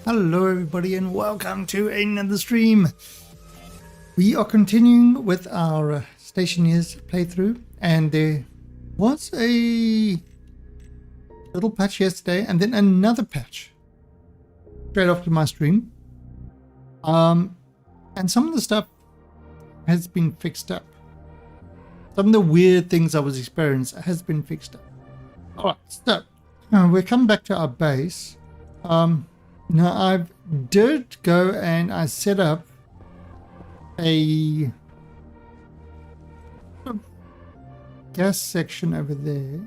Hello everybody and welcome to another stream. We are continuing with our Stationeers playthrough, and there was a little patch yesterday and then another patch straight after my stream. And some of the stuff has been fixed up. some of the weird things I was experiencing has been fixed up. All right, so we're coming back to our base. Now I did go and I set up a gas section over there.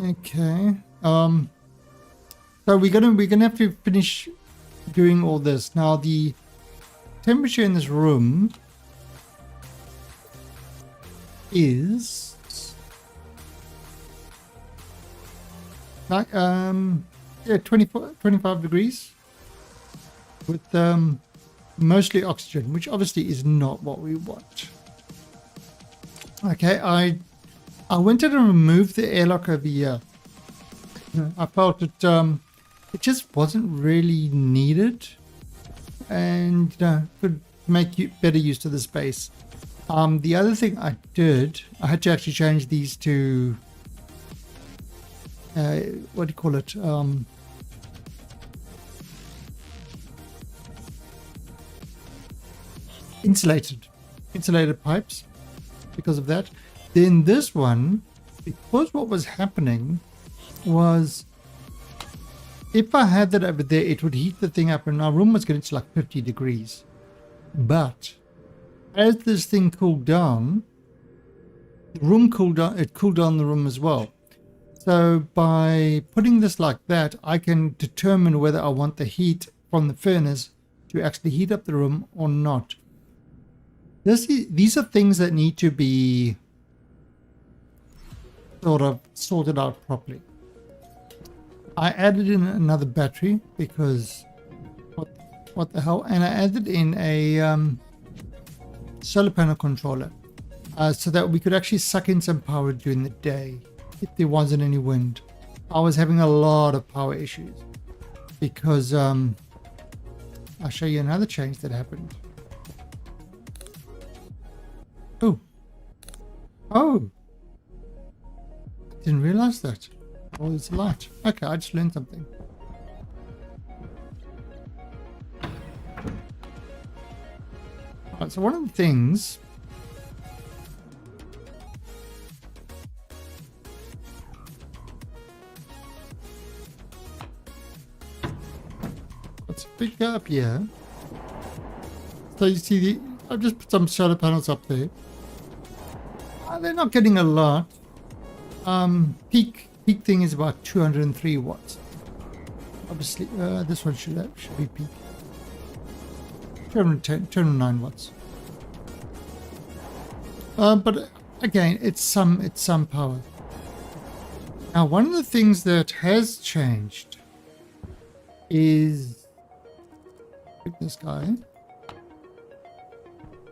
Okay. So we're gonna have to finish doing all this. Now the temperature in this room is like yeah, 25 degrees with mostly oxygen, which obviously is not what we want. Okay, I went in and removed the airlock over here. I felt it just wasn't really needed, and could make you better use of the space. The other thing I did, I had to actually change these to what do you call it? Insulated pipes because of that. Then this one, because what was happening was if I had that over there, it would heat the thing up, and our room was getting to like 50 degrees. But as this thing cooled down, the room cooled down, it cooled down the room as well. So by putting this like that, I can determine whether I want the heat from the furnace to actually heat up the room or not. These are things that need to be sort of sorted out properly. I added in another battery because what the hell, and I added in a solar panel controller so that we could actually suck in some power during the day if there wasn't any wind. I was having a lot of power issues because I'll show you another change that happened. Oh, didn't realize that. Oh, it's a light. Okay, I just learned something. Alright, so one of the things let's pick up here. So you see I've just put some solar panels up there. They're not getting a lot. Peak thing is about 203 watts. Obviously, this one should be peak. 209 watts. But again, it's some power. Now, one of the things that has changed is this guy.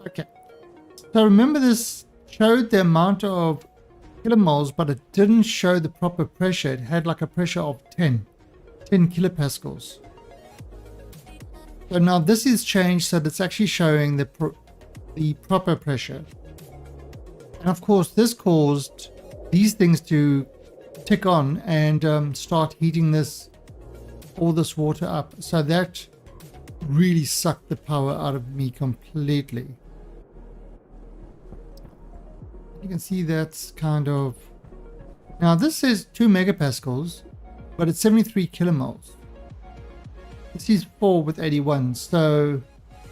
Okay. So remember, this showed the amount of kilomoles, but it didn't show the proper pressure. It had like a pressure of 10 kilopascals. So now this is changed so that it's actually showing the proper pressure. And of course, this caused these things to tick on and start heating all this water up. So that really sucked the power out of me completely. You can see that's kind of... Now this says 2 megapascals, but it's 73 kilomoles. This is 4 with 81. So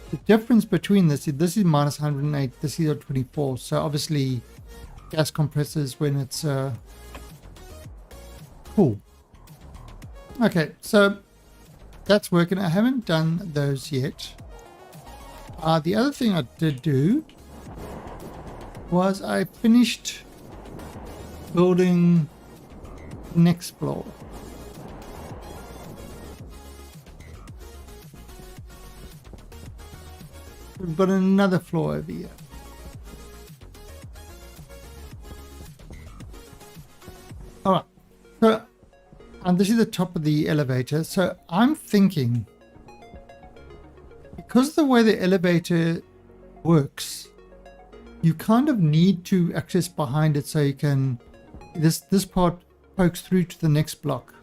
the difference between this is minus 108, this is 24. So obviously gas compressors when it's cool. Okay, so that's working. I haven't done those yet. The other thing I did do was I finished building the next floor. We've got another floor over here. Alright, so and this is the top of the elevator. So I'm thinking, because of the way the elevator works, you kind of need to access behind it so you can, this part pokes through to the next block.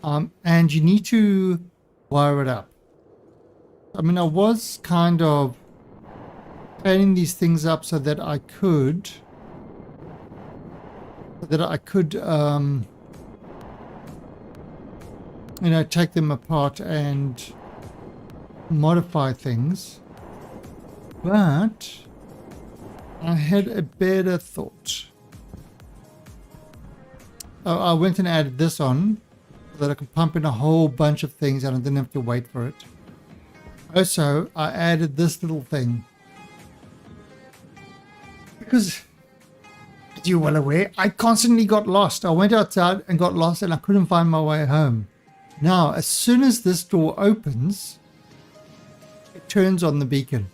And you need to wire it up. I mean, I was kind of planning these things up so that I could you know, take them apart and modify things. But I had a better thought. I went and added this on so that I can pump in a whole bunch of things and I didn't have to wait for it. Also, I added this little thing because, as you're well aware, I constantly got lost. I went outside and got lost and I couldn't find my way home. Now, as soon as this door opens, it turns on the beacon.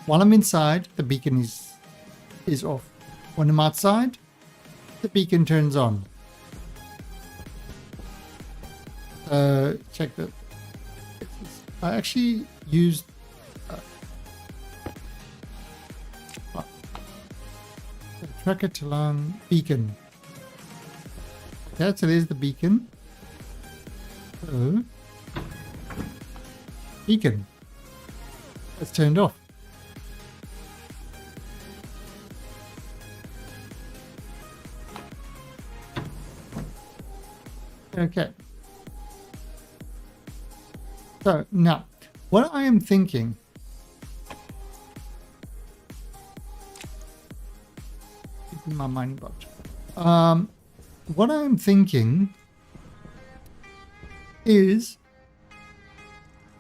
While I'm inside, the beacon is off. When I'm outside, the beacon turns on. Check that. I actually used the tracker to learn beacon. Okay, so there's the beacon. So, beacon. It's turned off. Okay. So now, what I am thinking, keeping my mind blocked. What I am thinking is,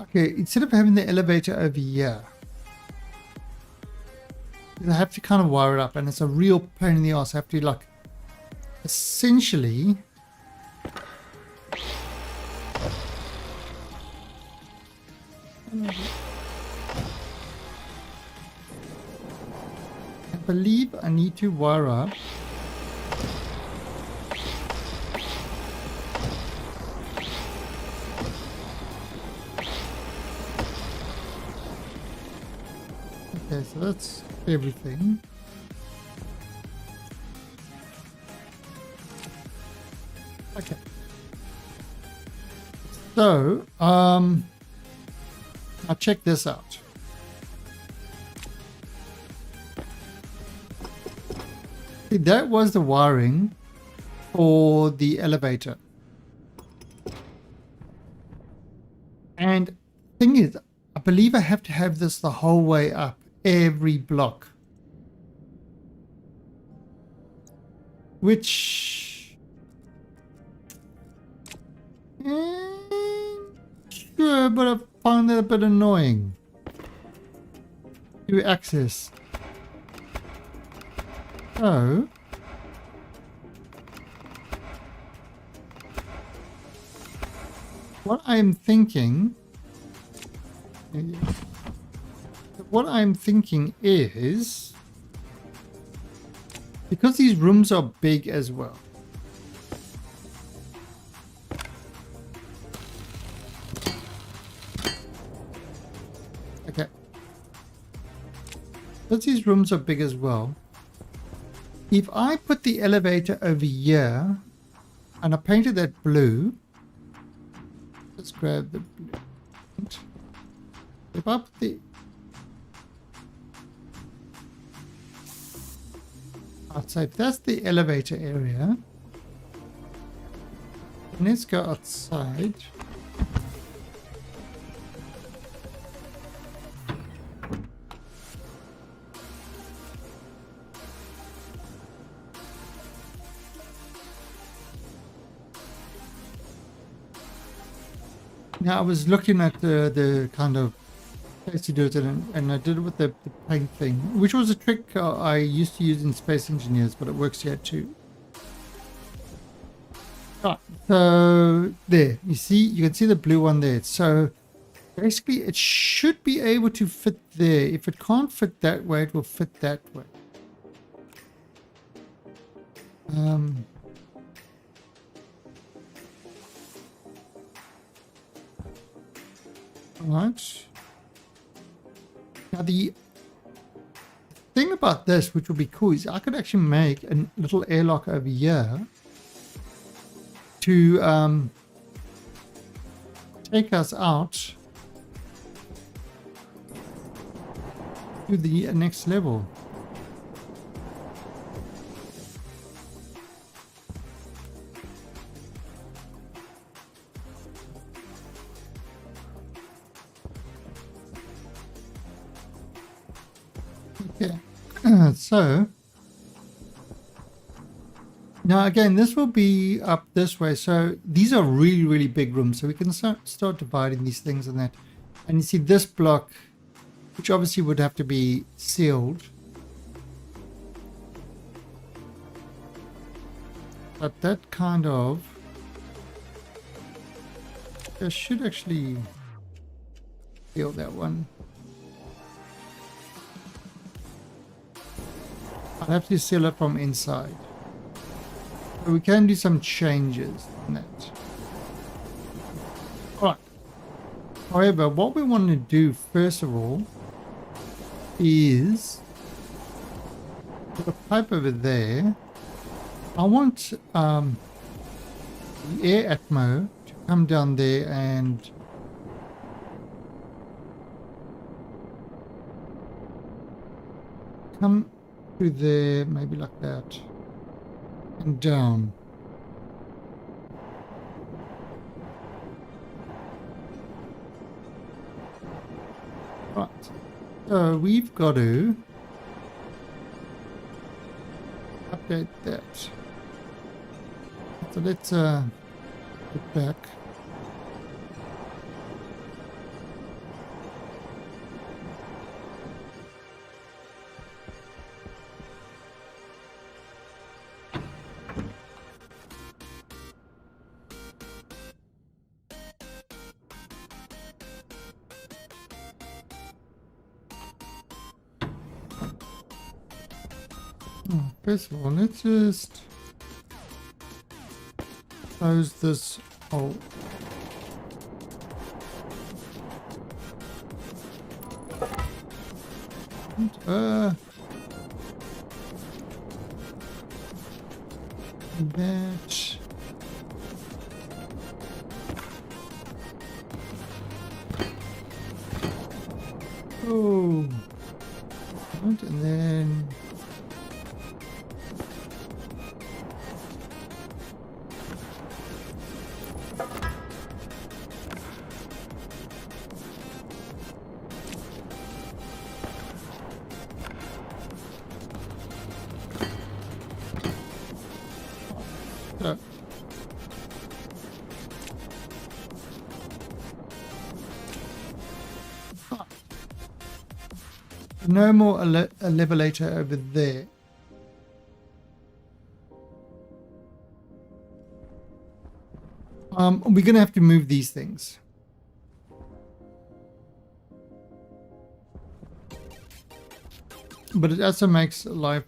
okay, instead of having the elevator over here, I have to kind of wire it up, and it's a real pain in the ass. I have to like, essentially. I believe I need to wire up okay, so that's everything. Okay. So, I'll check this out. See, that was the wiring for the elevator. And thing is, I believe I have to have this the whole way up, every block. Which... sure, but I found that a bit annoying to access. So, what I'm thinking is, because these rooms are big as well, okay, because these rooms are big as well, if I put the elevator over here and I painted that blue, let's grab the blue. If I put the, I'd say if that's the elevator area, let's go outside. Now I was looking at the kind of place to do it, and I did it with the paint thing, which was a trick I used to use in Space Engineers, but it works here too. Right, so there, you can see the blue one there. So basically it should be able to fit there. If it can't fit that way, it will fit that way. Right. Now the thing about this, which would be cool, is I could actually make a little airlock over here to take us out to the next level. Okay, so now again, this will be up this way. So these are really, really big rooms. So we can start dividing these things and that. And you see this block, which obviously would have to be sealed. But that kind of... I should actually seal that one. I'll have to seal it from inside. So we can do some changes in that. Alright. However, what we want to do first of all is put a pipe over there. I want the air atmo to come down there and come through there, maybe like that, and down. Right, so we've got to update that. So let's put back. First of all, let's just close this hole. And, that. Oh, and then. No more levelator over there. We're going to have to move these things. But it also makes life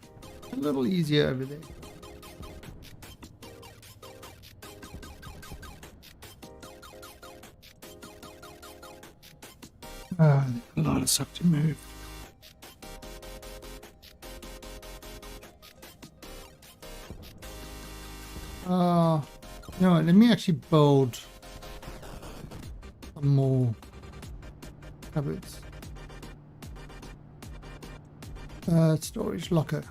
a little easier over there. A lot of stuff to move. You know what, let me actually build some more cupboards. Storage locker.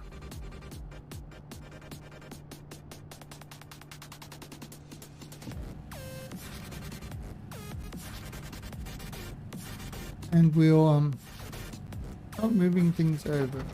And we'll start moving things over.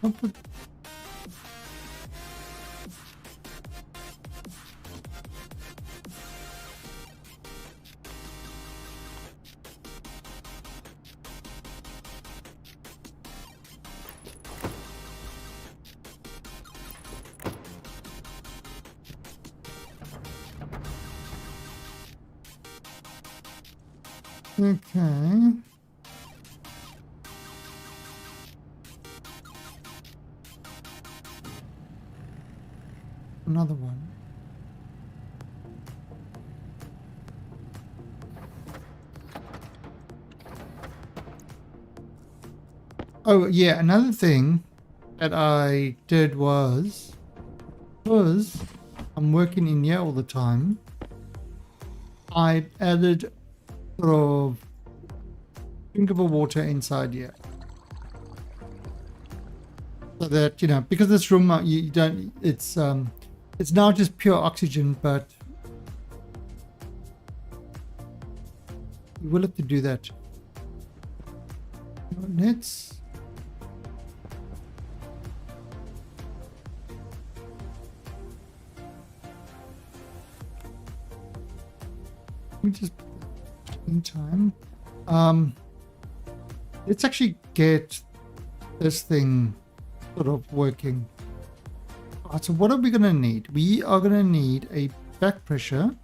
I'll put... Okay. Another one. Oh, yeah, another thing that I did was, because I'm working in here all the time, I added sort of drinkable water inside here. So that, you know, because this room, you don't, it's now just pure oxygen, but you will have to do that. Let's let me just in time. Let's actually get this thing sort of working. Alright, so what are we gonna need? We are gonna need a back pressure.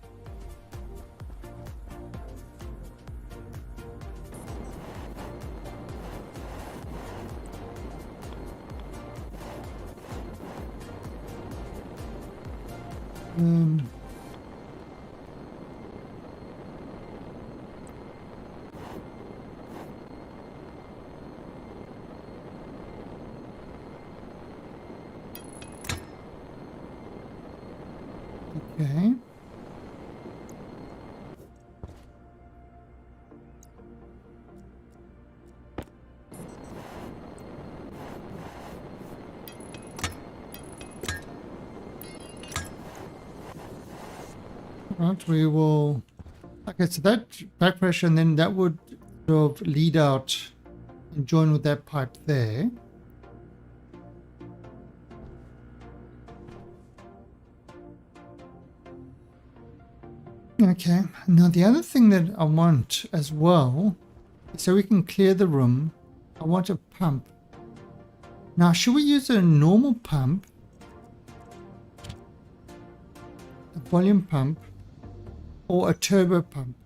Okay. Right, we will. Okay, so that back pressure, and then that would sort of lead out and join with that pipe there. Okay, now the other thing that I want as well, so we can clear the room, I want a pump. Now, should we use a normal pump, a volume pump, or a turbo pump?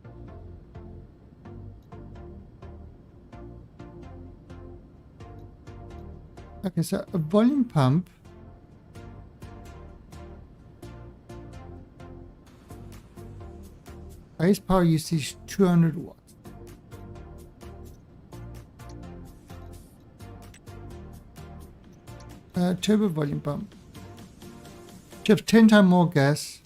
Okay, so a volume pump. Base power usage 200 watts. Turbo volume pump. You have 10 times more gas.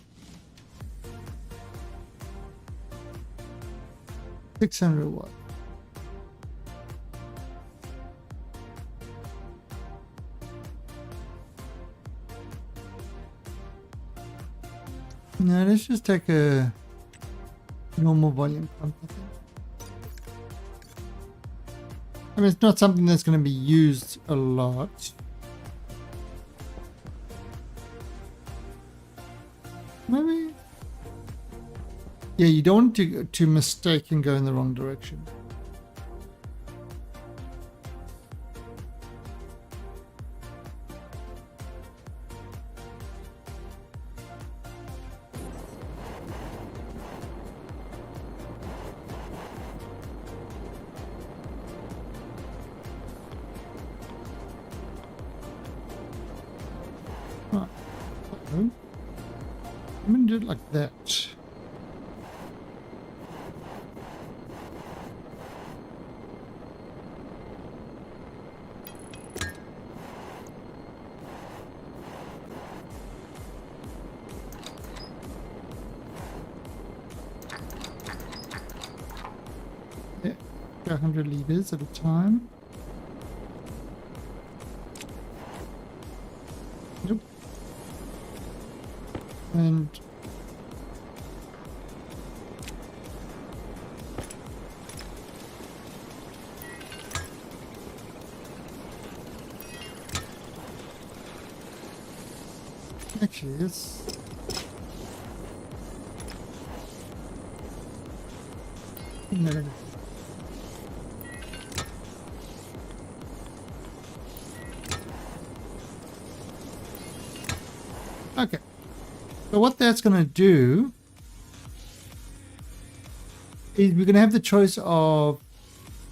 600 watts. Now let's just take a normal volume pump, I think. I mean, it's not something that's going to be used a lot. Maybe. Yeah, you don't want to mistake and go in the wrong direction. Right. I'm going to do it like that. Yeah, 100 liters at a time. Yep. And actually, it's no. Okay. So what that's going to do is we're going to have the choice of,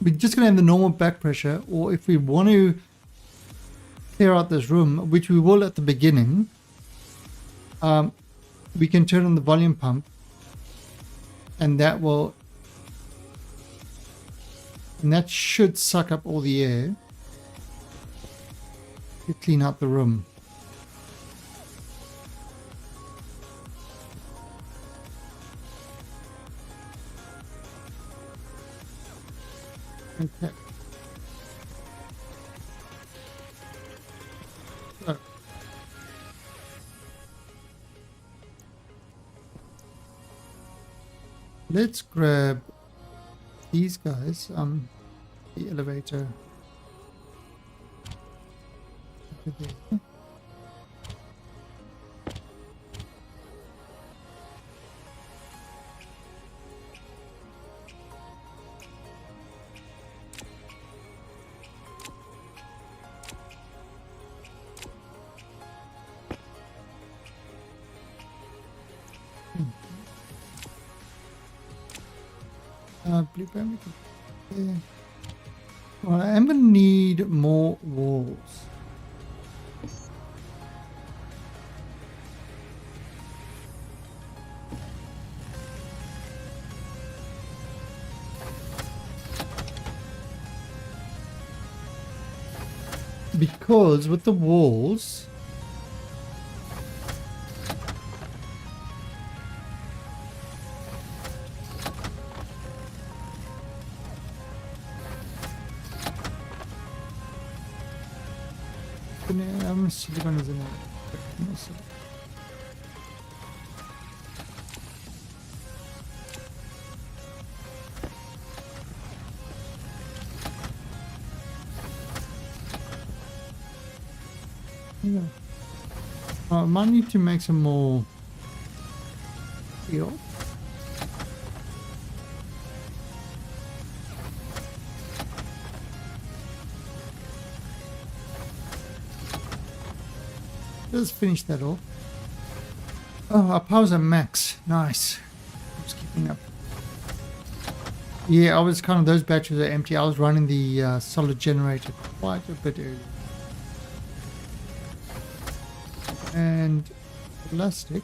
we're just going to have the normal back pressure, or if we want to clear out this room, which we will at the beginning, we can turn on the volume pump, and that should suck up all the air to clean out the room. Okay. So, let's grab these guys. The elevator over there. Blue pen, yeah. Well, I am going to need more walls. Because with the walls, silicon is in it. Yeah. I might need to make some more steel. Let's finish that off. Oh, our powers are max. Nice. Just keeping up. Yeah, I was kind of, those batteries are empty. I was running the solid generator quite a bit earlier. And plastic.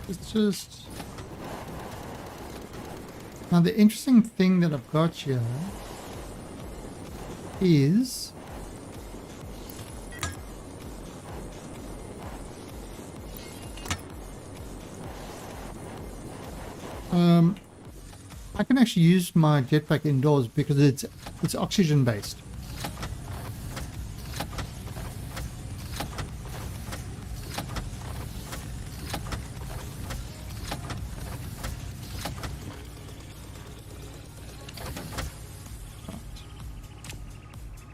It's just... Now the interesting thing that I've got here is... I can actually use my jetpack indoors because it's oxygen based.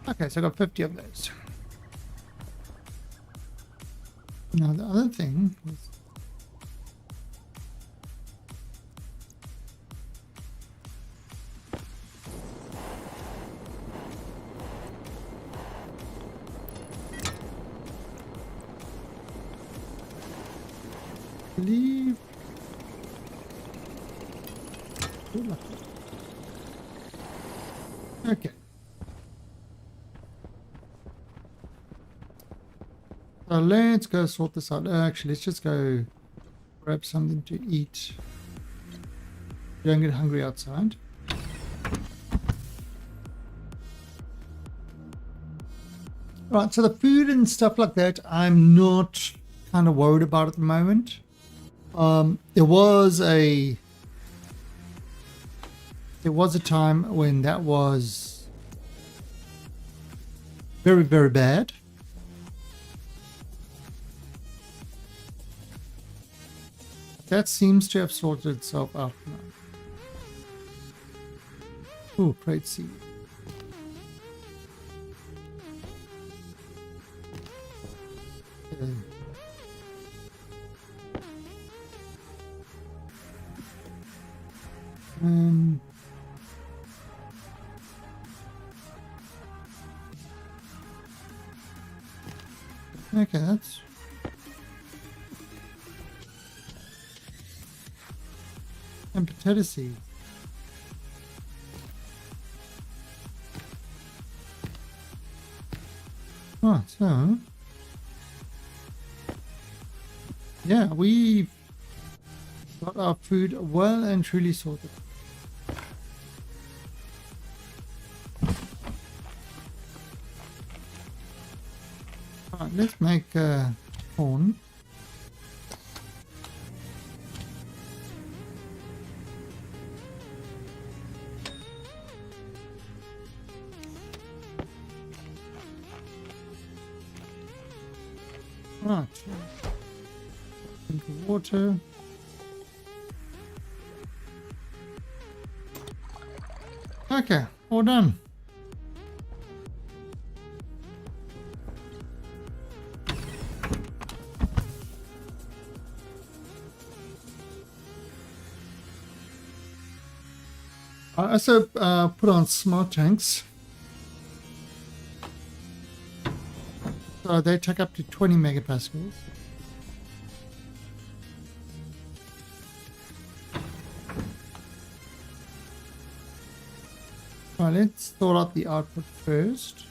Okay, so I got 50 of those. Now the other thing is, leave. Okay. So let's go sort this out. Actually, let's just go grab something to eat. Don't get hungry outside. Right, so the food and stuff like that, I'm not kind of worried about at the moment. There was a time when that was very, very bad. That seems to have sorted itself out now. Ooh, great seed. Okay. Um, okay, that's... And potato seeds. Oh, so... Yeah, we've got our food well and truly sorted. Alright, let's make corn. Right. Drink of water. Okay, all done. I also put on smart tanks. So they take up to 20 megapascals. Right, let's sort out the output first.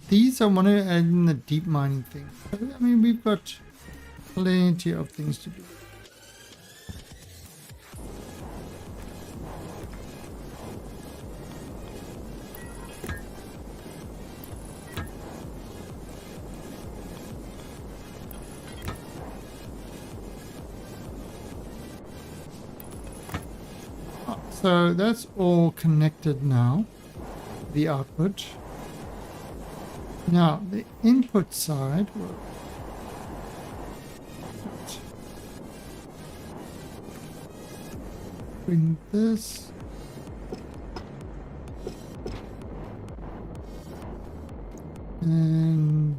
These I want to add in the deep mining thing. I mean, we've got plenty of things to do. So that's all connected now, the output. Now, the input side, bring this. And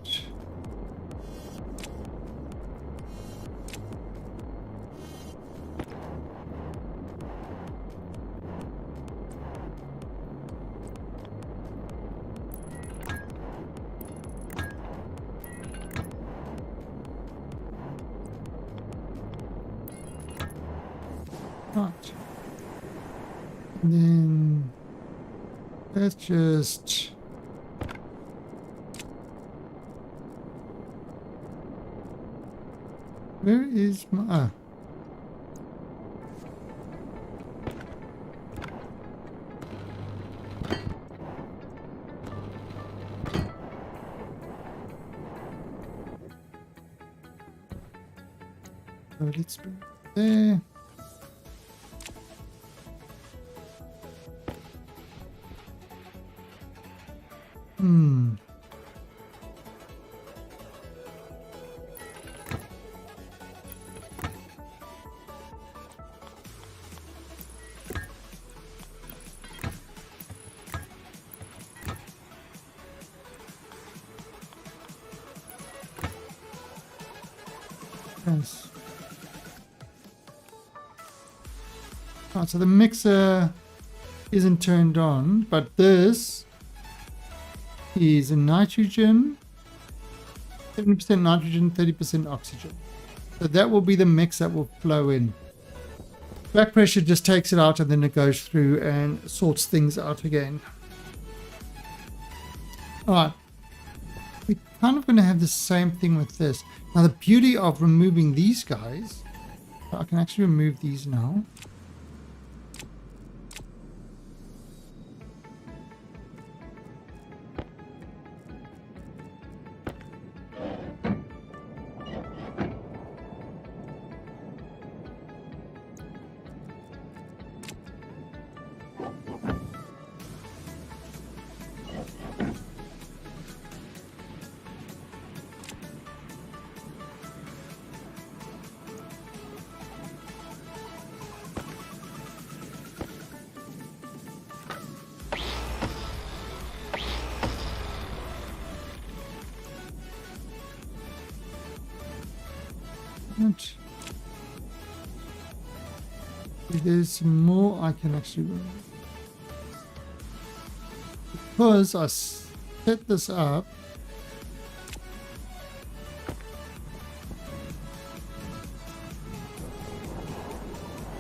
right. And then let's just where is my so let's bring it there. Yes. Oh, so the mixer isn't turned on, but this is a nitrogen, 70% nitrogen, 30% oxygen. So that will be the mix that will flow in. Back pressure just takes it out and then it goes through and sorts things out again. Alright. We're kind of going to have the same thing with this. Now the beauty of removing these guys, I can actually remove these now. What? There's some more I can actually remove. Because I set this up.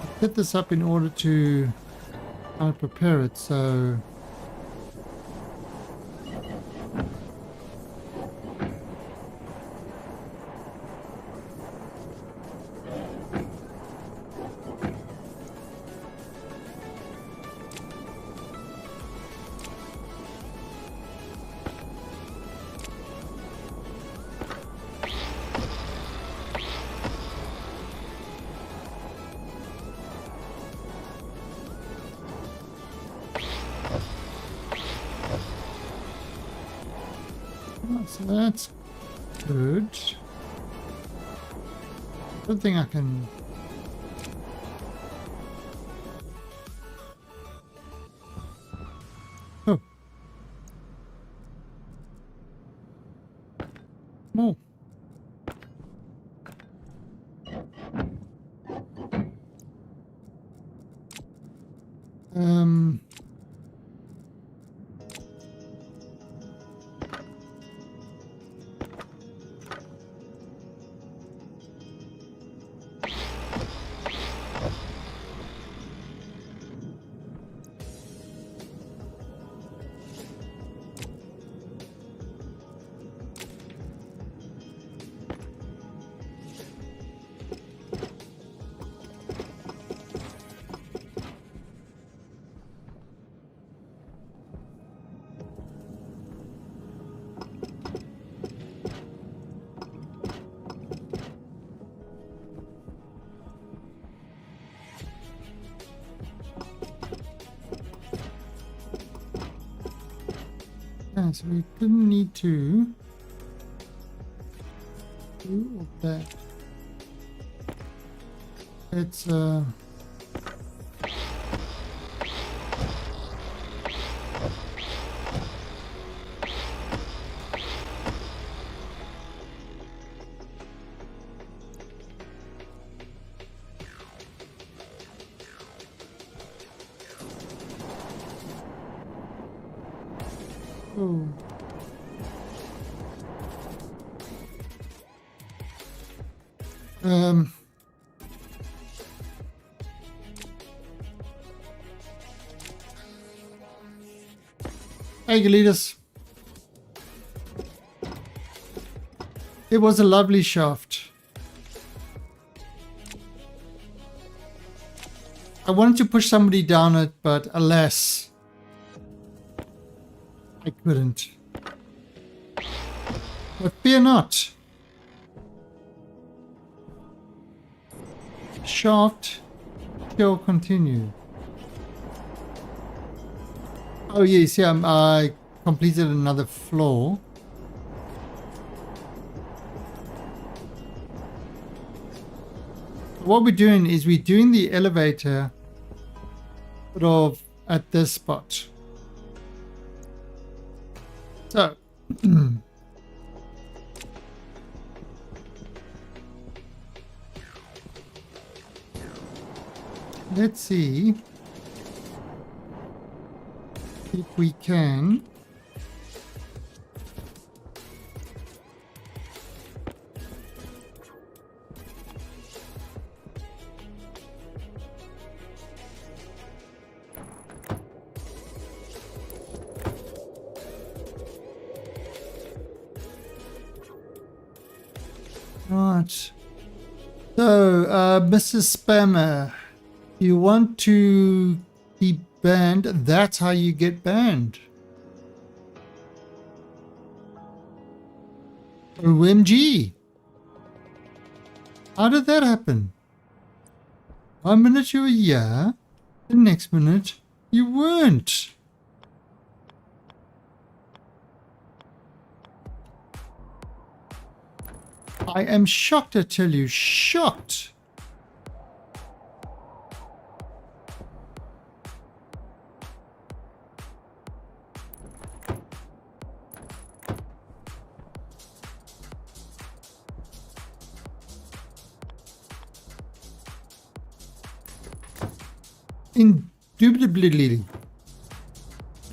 I set this up in order to prepare it, so so that's good. I don't think I can. Oh. More. Yeah, so we didn't need to do all that. It's oh. Hey, Galitas. It was a lovely shaft. I wanted to push somebody down it, but alas, I couldn't. But fear not. Shaft shall continue. Oh yes, yeah, I completed another floor. What we're doing is we're doing the elevator sort of at this spot. So let's see if we can right. So Mrs. Spammer, you want to be banned? That's how you get banned. OMG. How did that happen? 1 minute you were here, the next minute you weren't. I am shocked, I tell you, shocked. Indubitably.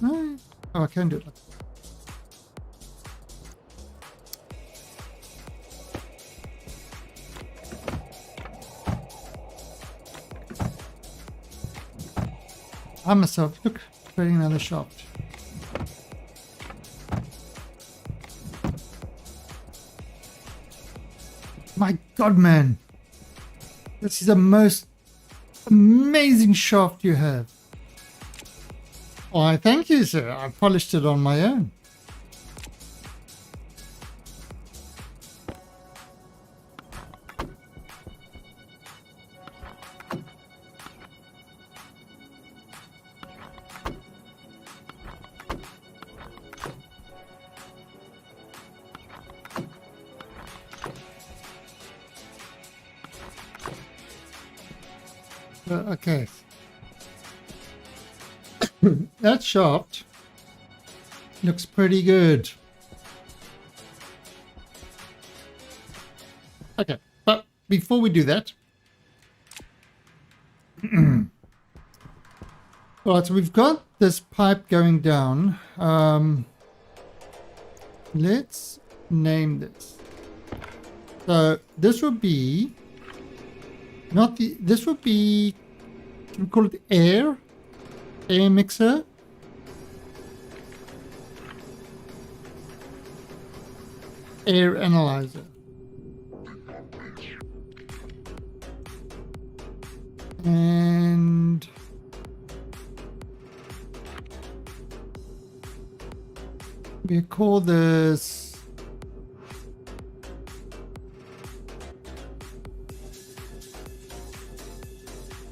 No. Oh, I can do it. I myself, look, creating another shaft. My God, man. This is the most amazing shaft you have. Why, thank you, sir. I polished it on my own. Okay. That shaft looks pretty good. Okay, but before we do that, right, so we've got this pipe going down. Let's name this. So this would be not the. This would be. Can we call it air mixer? Air analyzer. And we call this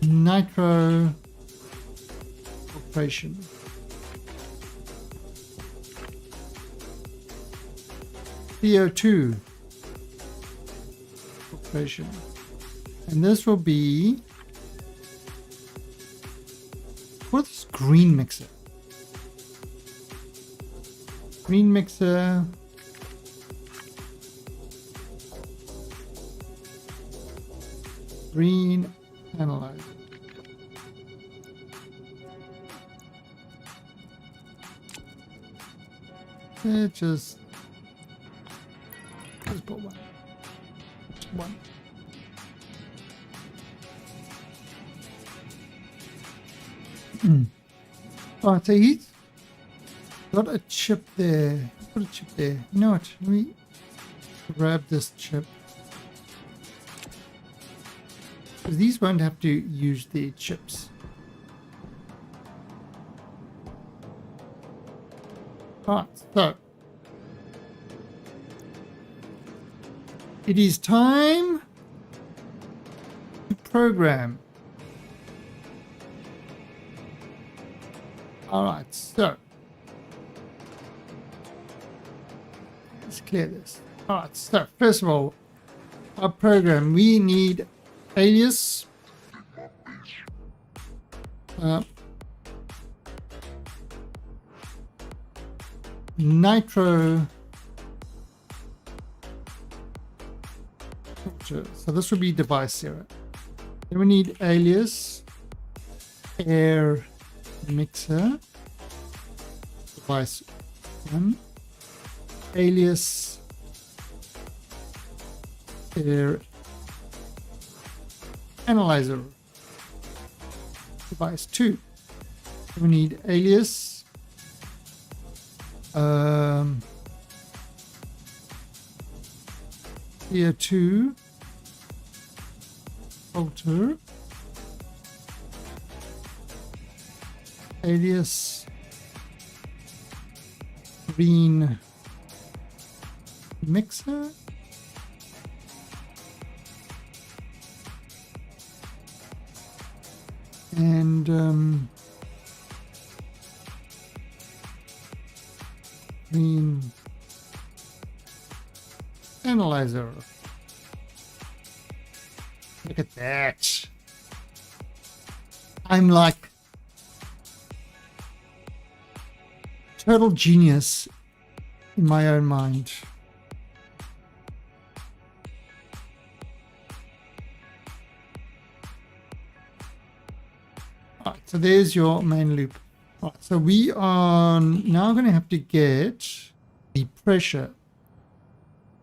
nitro operation. CO2 operation. And this will be, what is green mixer? Green mixer. Green analyzer. Just put one. Just one. Alright, so he's got a chip there. Put a chip there. You know what? Let me grab this chip. Because these won't have to use the chips. Alright, so it is time to program. Alright, so let's clear this. Alright, so first of all, our program, we need alias, nitro, so this would be device 0. Then we need alias, air mixer, device 1, alias, air analyzer, device 2. We need alias, here 2, filter, alias, green mixer, and green analyzer. Look at that. I'm like total genius in my own mind. Right, So there's your main loop. All right, so we are now going to have to get the pressure.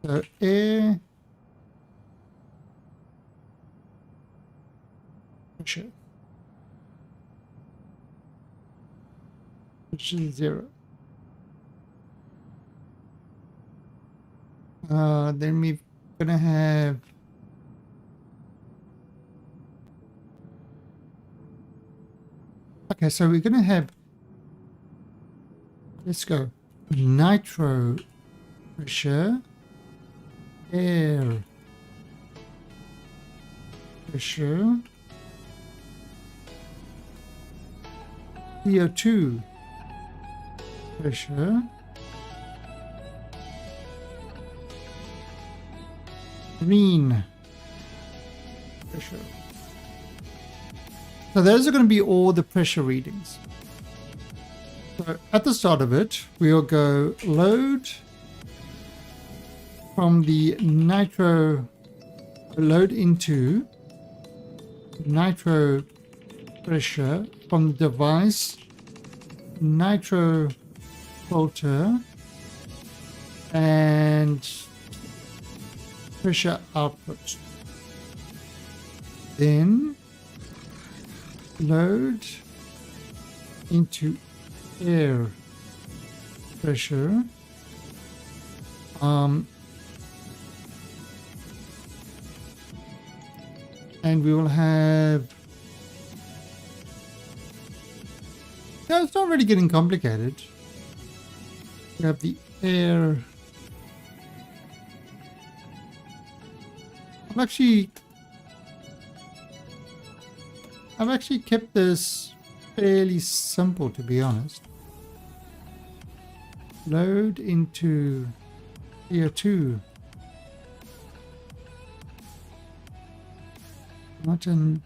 So air pressure, which is 0. Then we're going to have okay, so we're going to have, let's go, nitro pressure, air pressure, CO2 pressure, green pressure. So those are going to be all the pressure readings. So at the start of it, we'll go load from the nitro, load into nitro pressure from the device, nitro filter, and pressure output. Then load into air pressure, and we will have, yeah, it's not really getting complicated. We have the air. I've actually kept this fairly simple, to be honest. Load into CO2. And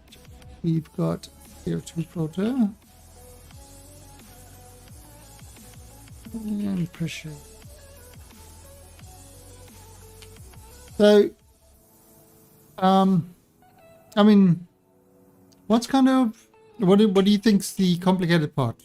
we've got CO2 filter and pressure. So, I mean, what's kind of, what do you think's the complicated part?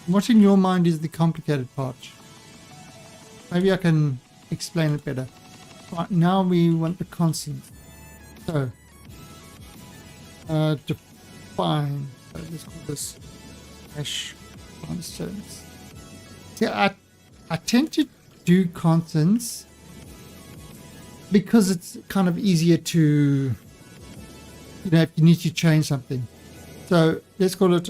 What in your mind is the complicated part? Maybe I can explain it better. Right, now we want the constant. So, define. So let's call this hash constants. See, I tend to do constants because it's kind of easier to, if you need to change something. So let's call it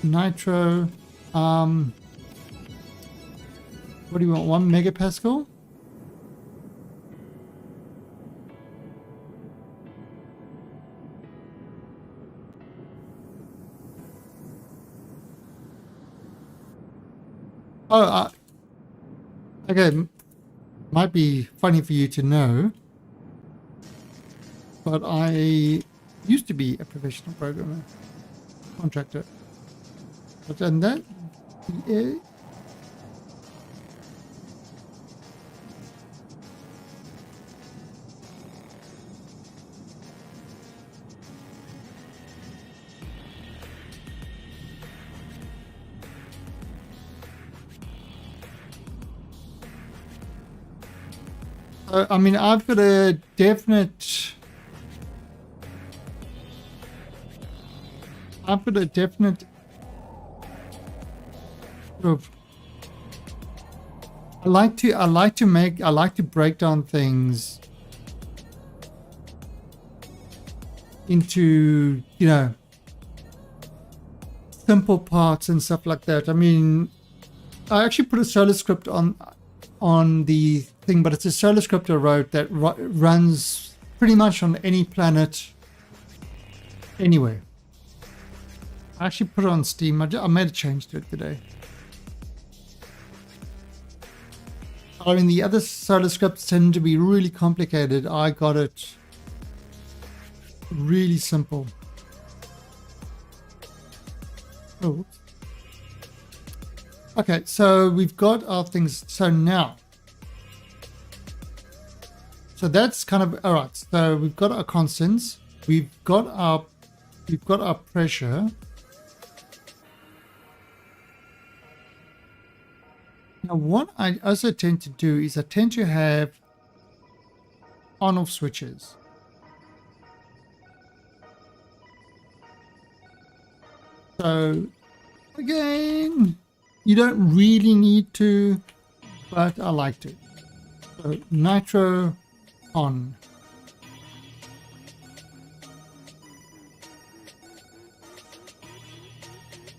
nitro. What do you want? 1 megapascal? Oh, okay. Might be funny for you to know, but I used to be a professional programmer, contractor. But and that, I mean, I've got a definite sort of, I like to break down things into, simple parts and stuff like that. I mean, I actually put a solar script on the thing, but it's a solar script I wrote that runs pretty much on any planet anywhere. I actually put it on Steam. I made a change to it today. I mean, the other solar scripts tend to be really complicated. I got it really simple. Oh. Okay, so we've got our things. So now, so that's kind of all right. So we've got our constants. We've got our pressure. Now, what I also tend to do is I tend to have on-off switches. So again, you don't really need to, but I like to. So nitro on.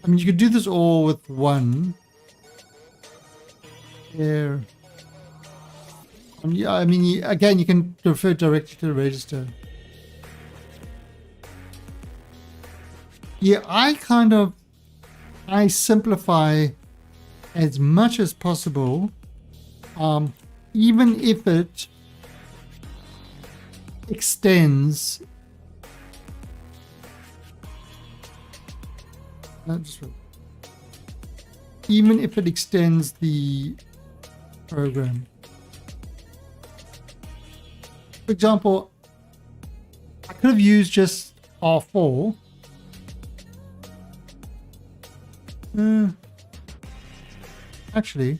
I mean, you could do this all with one. There. Yeah, I mean, again, you can refer directly to the register. Yeah, I simplify as much as possible, even if it extends. Even if it extends the program. For example, I could have used just R4. Actually,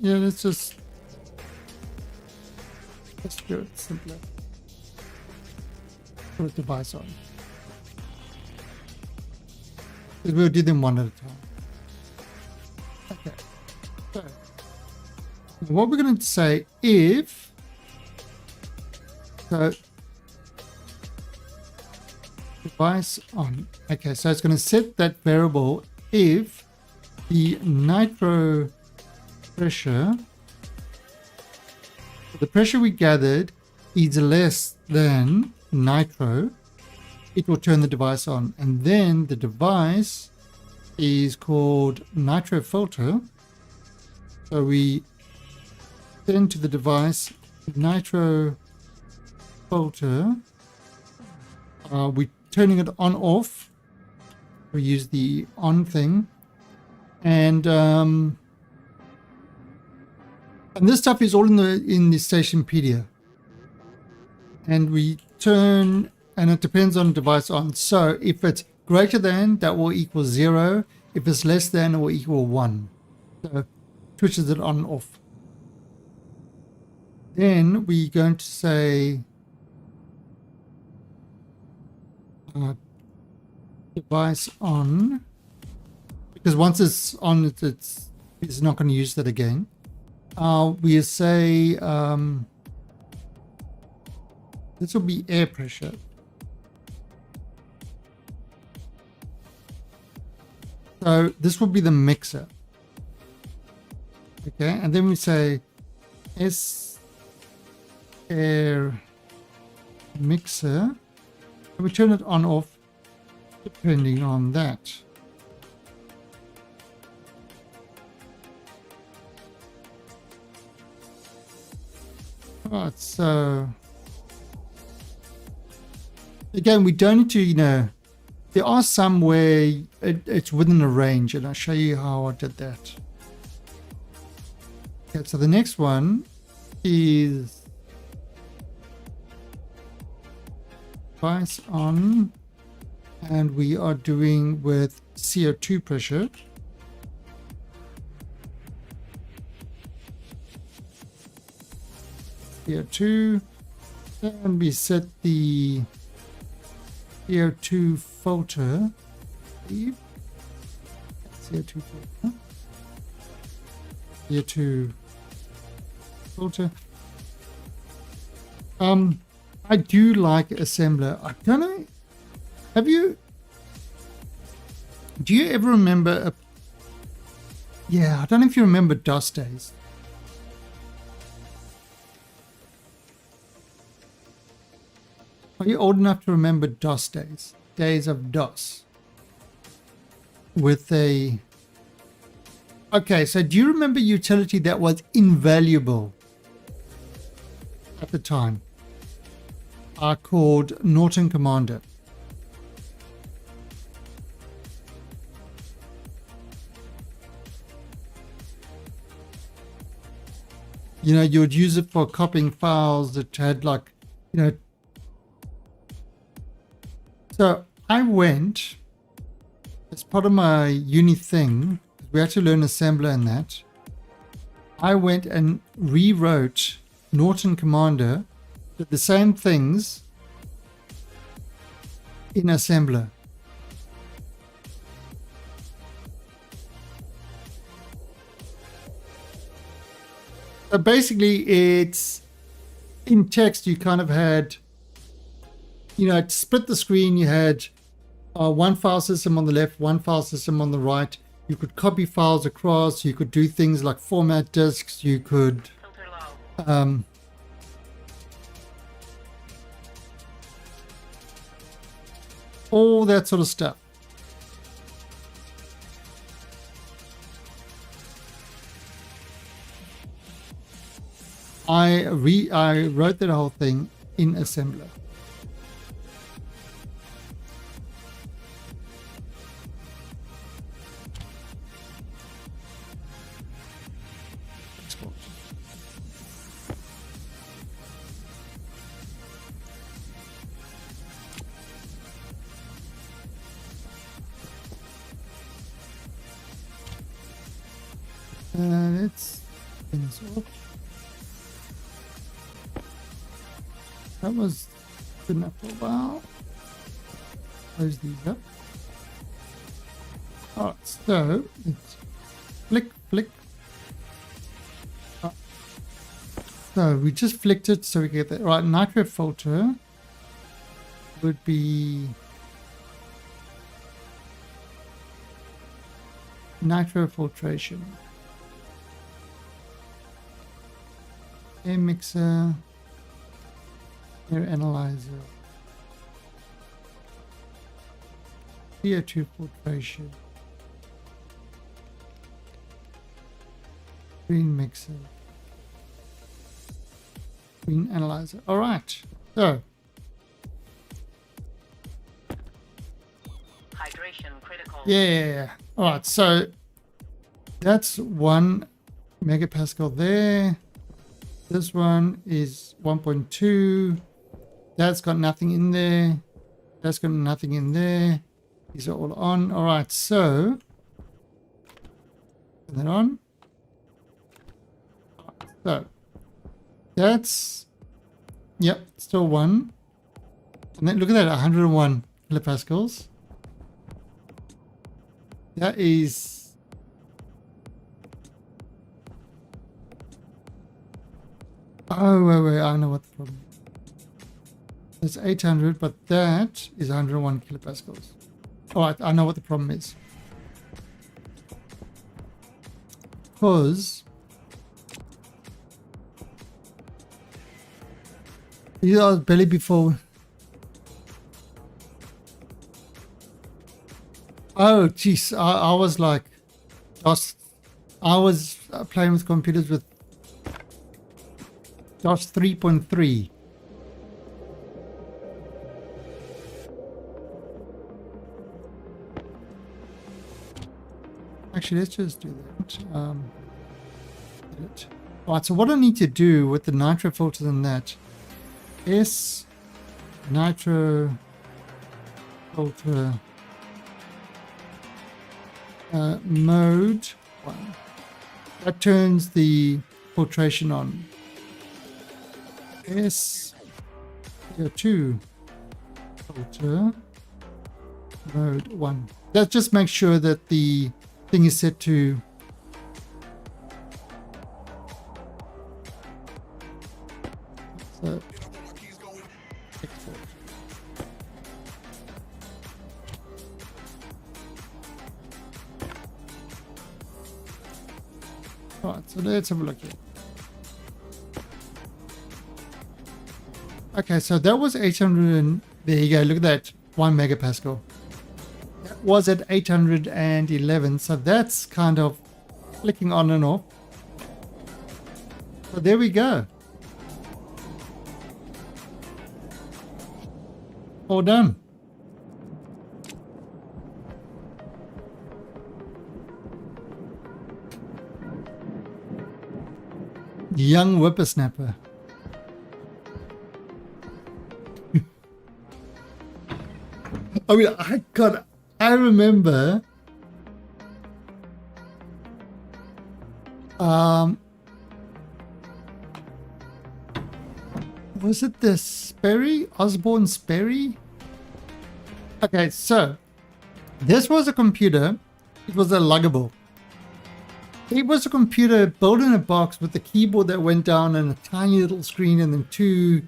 yeah, let's do it simpler. Put the device on. Because we'll do them one at a time. Okay. So, what we're going to say if so device on. Okay, so it's going to set that variable if the nitro pressure, the pressure we gathered is less than nitro, it will turn the device on. And then the device is called nitro filter. So we send to the device nitro filter. We turning it on off. We use the on thing, and this stuff is all in the Stationpedia. And we turn, and it depends on device on. So if it's greater than, that will equal 0. If it's less than, it will equal 1. So switches it on and off. Then we're going to say device on, because once it's on, it's not going to use that again. We say this will be air pressure. So this will be the mixer. Okay, and then we say S air mixer. And we turn it on off depending on that. Alright, so again, we don't need to, there are some where it's within a range, and I'll show you how I did that. Okay, so the next one is device on, and we are doing with CO2 pressure. CO2, and we set the CO2 filter. CO2 filter. CO2 filter. I do like assembler. I don't know. Do you ever remember yeah, I don't know if you remember DOS days. Are you old enough to remember DOS days? Days of DOS. With a Okay, so do you remember utility that was invaluable at the time? Are called Norton Commander. You know, you would use it for copying files that had like, you know. So I went, as part of my uni thing, we had to learn assembler and that. I went and rewrote Norton Commander, did the same things in assembler. So basically it's in text. You kind of had, you know, to split the screen, you had one file system on the left, one file system on the right. You could copy files across. You could do things like format disks. You could all that sort of stuff. I wrote that whole thing in assembler. Let's finish off. That was good enough for a while. Close these up. Alright, so let's flick. So we just flicked it so we get that. Right, nitro filter would be nitro filtration. Air mixer, air analyzer, CO2 filtration, green mixer, green analyzer. All right, so hydration critical. Yeah. All right, so that's 1 megapascal there. This one is 1.2. That's got nothing in there. That's got nothing in there. These are all on. All right, so put that on. So that's, yep, still 1. And then look at that, 101 kilopascals. That is, oh, wait, I know what the problem is. That's 800, but that is 101 kilopascals. All right, I know what the problem is. Because these are barely before. Oh, geez, I was like, I was playing with computers with DOS 3.3. Actually, let's just do that. Edit. Alright, so what I need to do with the nitro filters and that, S nitro filter mode 1. That turns the filtration on. S2 filter mode 1. That just makes sure that the thing is set to so export. Alright, so let's have a look here. Okay, so that was 800 and there you go, look at that, 1 megapascal. That was at 811, so that's kind of flicking on and off. So there we go. All done. Young whippersnapper. I mean, I remember was it the Sperry? Osborne Sperry? Okay, so this was a computer. It was a luggable. It was a computer built in a box with a keyboard that went down and a tiny little screen and then 2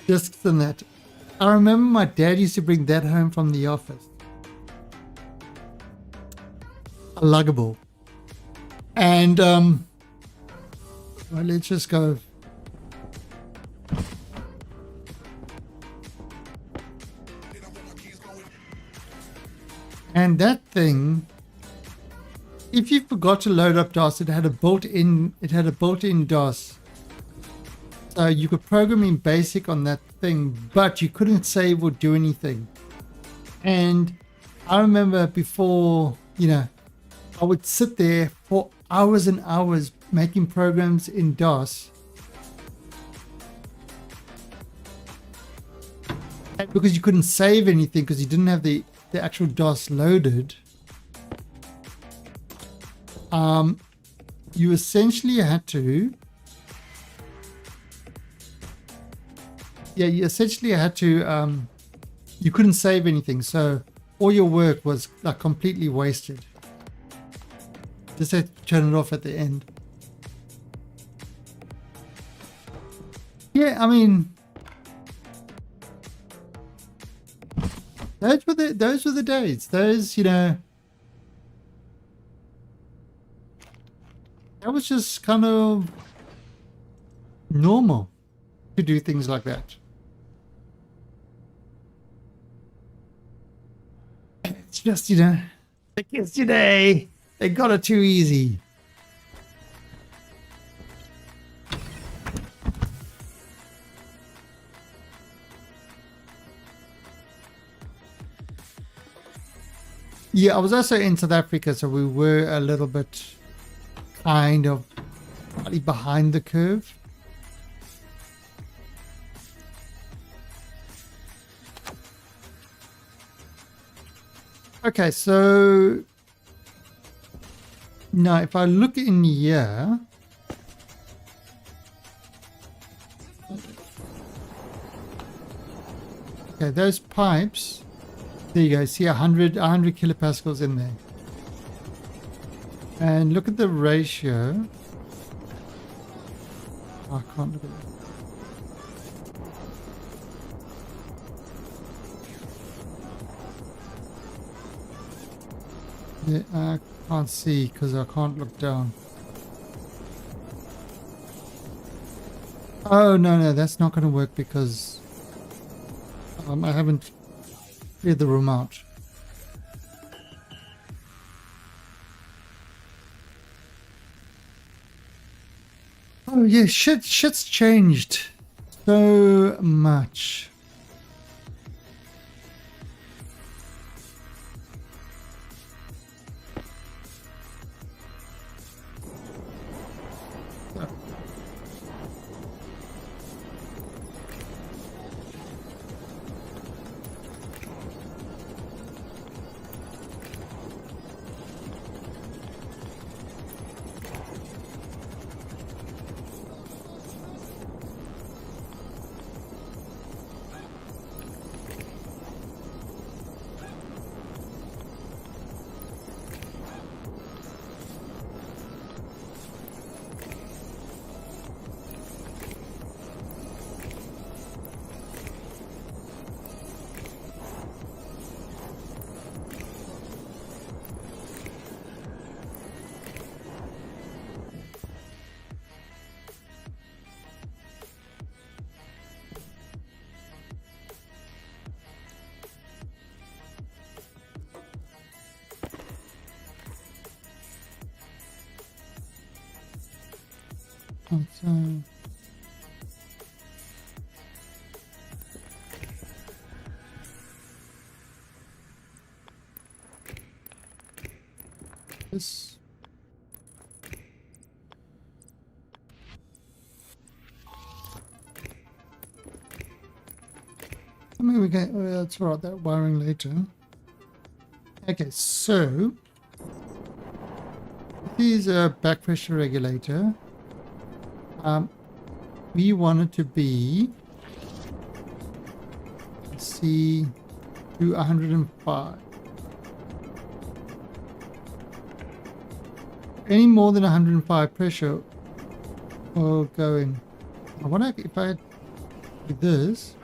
discs and that. I remember my dad used to bring that home from the office. A luggable. And well, let's just go. And that thing, if you forgot to load up DOS, it had a built-in DOS. So you could program in BASIC on that thing, but you couldn't save or do anything. And I remember before, you know, I would sit there for hours and hours making programs in DOS. And because you couldn't save anything because you didn't have the actual DOS loaded. You essentially had to you couldn't save anything, so all your work was like completely wasted. Just had to turn it off at the end. Yeah, I mean, those were the days. Those, you know, that was just kind of normal to do things like that. It's just, you know, the kids today, they got it too easy. Yeah, I was also in South Africa, so we were a little bit kind of slightly behind the curve. Okay, so now if I look in here, okay, those pipes, there you go, see 100 kilopascals in there. And look at the ratio. Oh, I can't look at that. Yeah, I can't see because I can't look down. Oh, no, that's not going to work because I haven't cleared the room out. Oh yeah, shit's changed so much. So this. I mean, we can. That's all right. That wiring later. Okay, so this is a back pressure regulator. We want it to be, let's see, to 105. Any more than 105 pressure will go in. I wonder if I do this.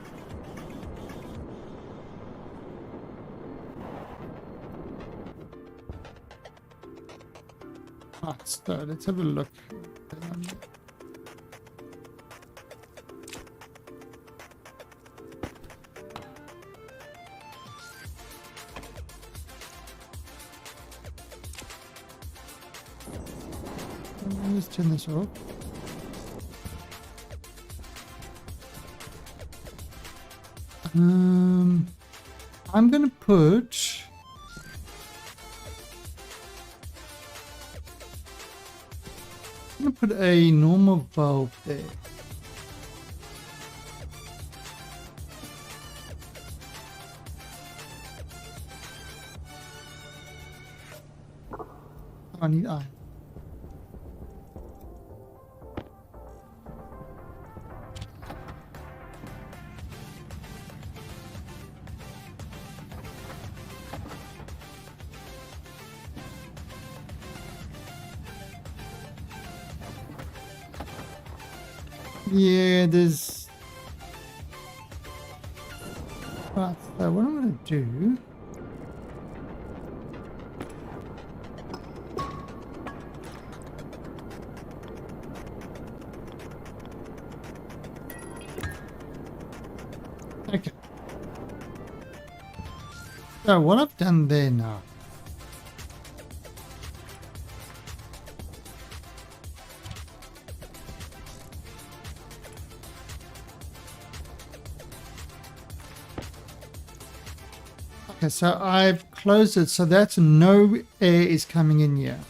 Right, so let's have a look. Let's turn this off. I'm gonna put a normal valve there. I need iron. Yeah, there's... Right, so what I'm going to do... Okay. So what I've done there now... Okay, so I've closed it, so that's no air is coming in here.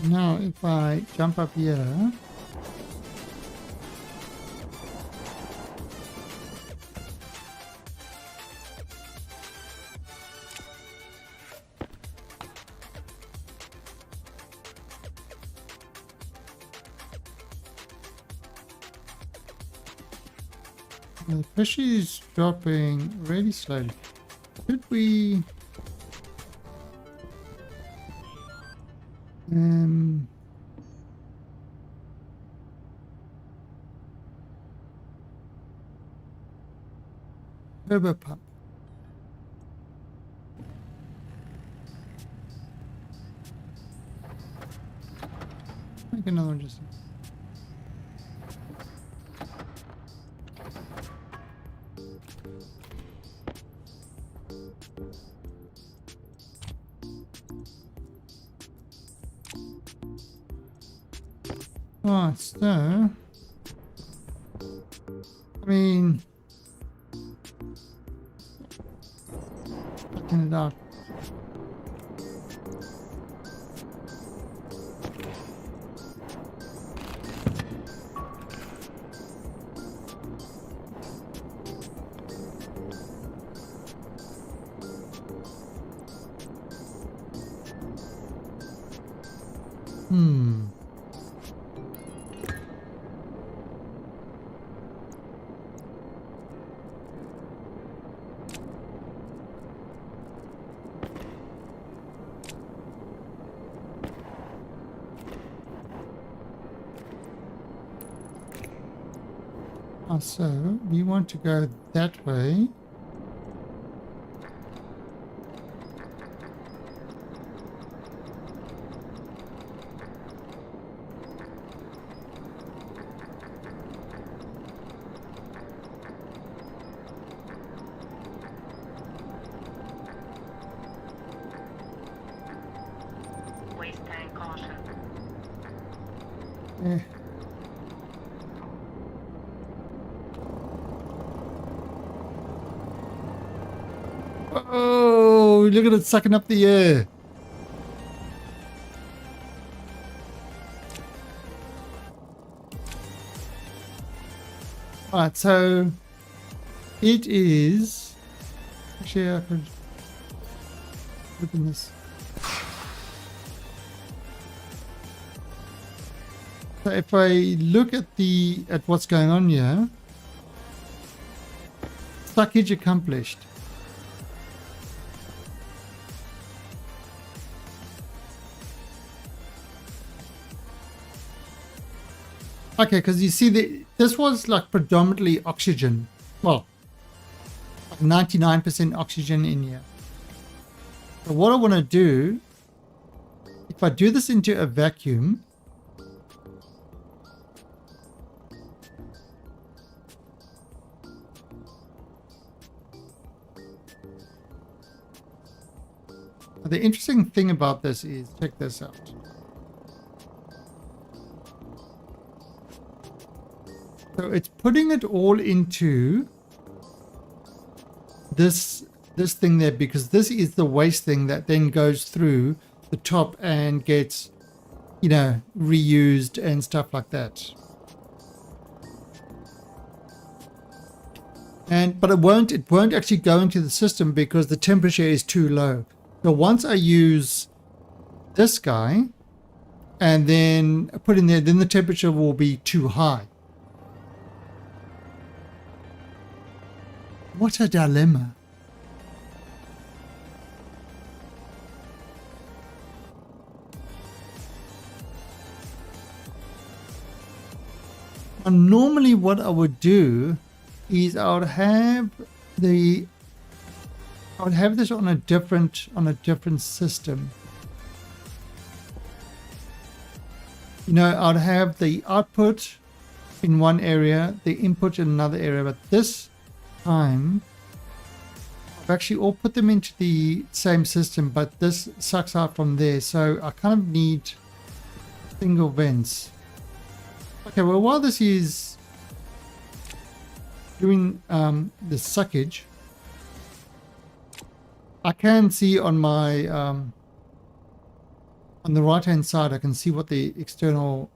Now, if I jump up here, the pressure is dropping really slowly. Should we turbo pump? Make another one just. Right, so I mean, putting it up. So we want to go that way. Waste tank caution. Oh, look at it sucking up the air. Alright, so it is... Actually, I could open this. So if I look at what's going on here, suckage accomplished. Okay, because you see this was like predominantly oxygen. Well, like 99% oxygen in here. So what I want to do, if I do this into a vacuum, the interesting thing about this is, check this out. So it's putting it all into this thing there, because this is the waste thing that then goes through the top and gets, you know, reused and stuff like that. But it won't actually go into the system because the temperature is too low. So once I use this guy and then put in there, then the temperature will be too high. What a dilemma. And normally what I would do is I would have this on a different system. You know, I'd have the output in one area, the input in another area, but this time I've actually all put them into the same system, but this sucks out from there, so I kind of need single vents. Okay, well, while this is doing the suckage, I can see on my on the right hand side, I can see what the external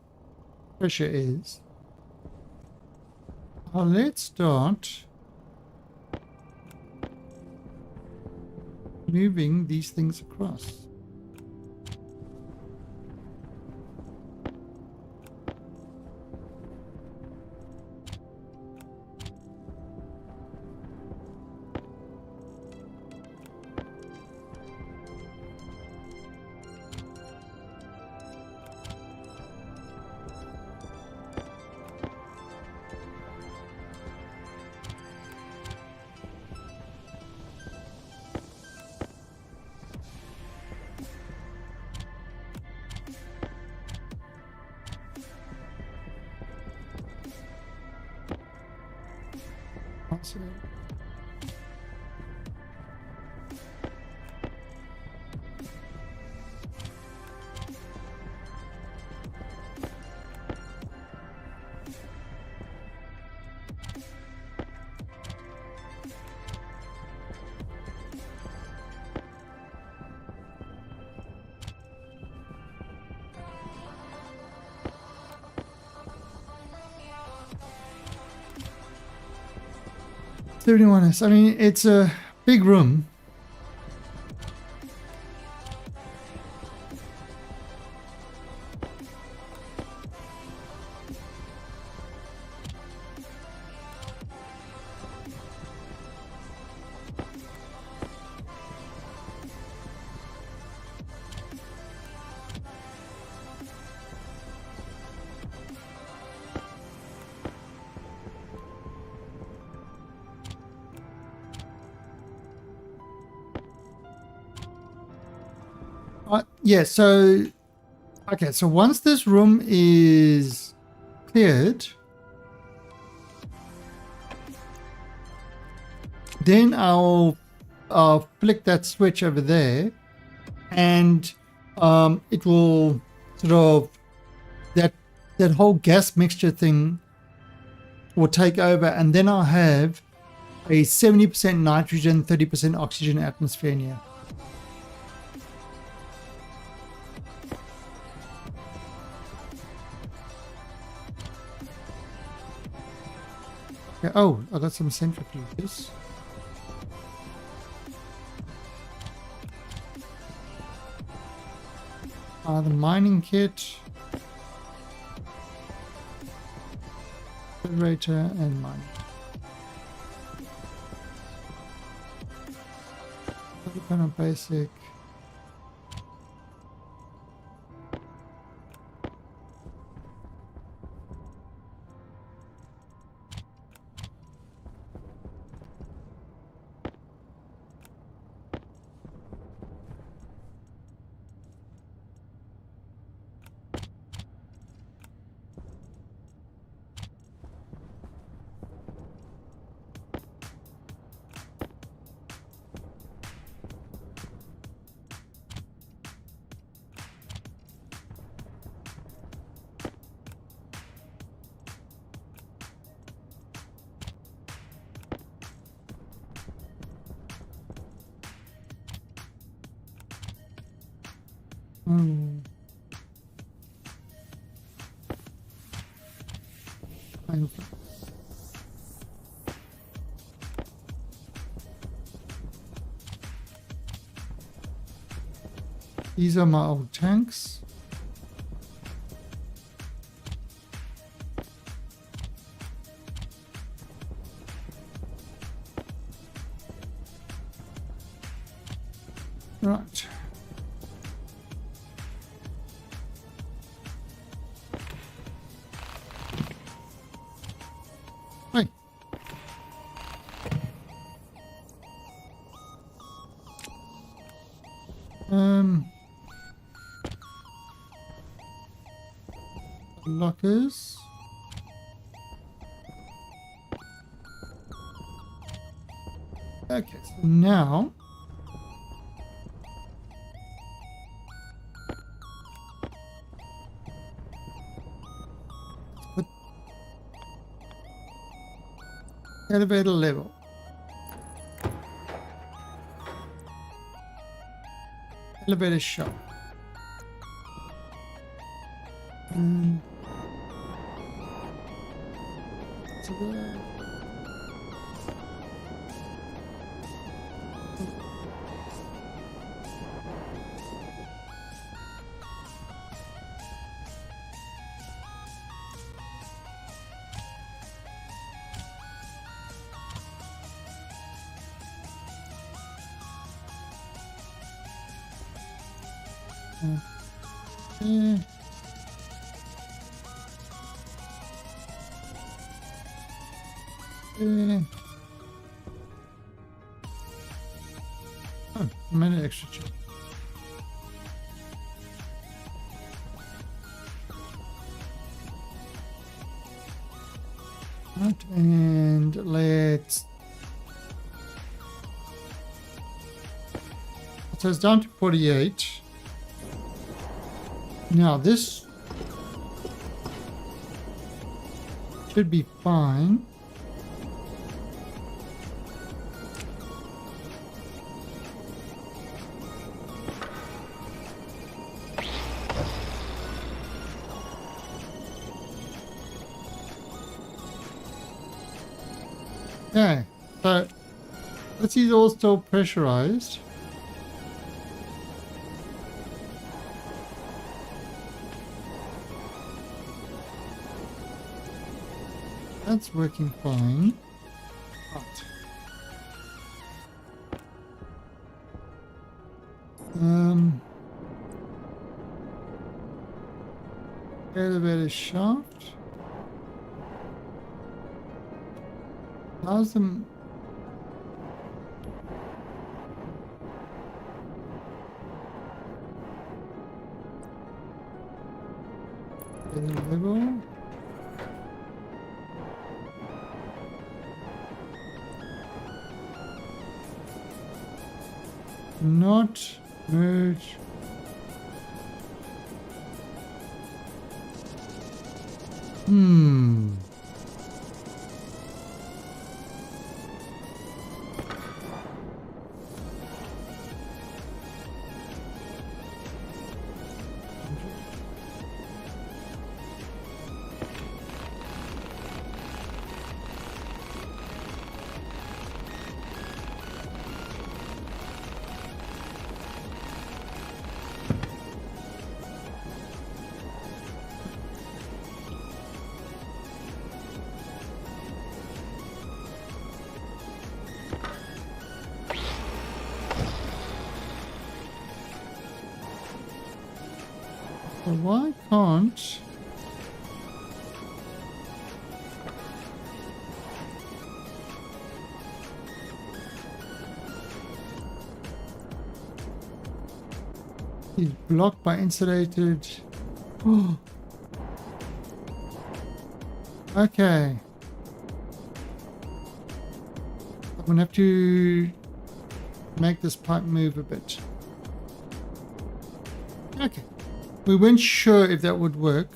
pressure is. Let's start moving these things across. I mean, it's a big room. Yeah, so okay, so once this room is cleared, then I'll flick that switch over there, and it will sort of that whole gas mixture thing will take over, and then I'll have a 70% nitrogen, 30% oxygen atmosphere in here. Okay, oh, I got some centrifuges. The mining kit, generator, and mining. Kind of basic. These are my old tanks. Right. Hey. Lockers. Okay, so now let's put elevator level. Elevator shop. Oh, I made an extra chip. Right, and let's. So it's down to 48. Now this should be fine. Okay, so this is all still pressurized. That's working fine. Right. Elevator shaft. How's them? Level. Not merge. So why can't... He's blocked by insulated... Oh. Okay. I'm gonna have to make this pipe move a bit. Okay. We weren't sure if that would work.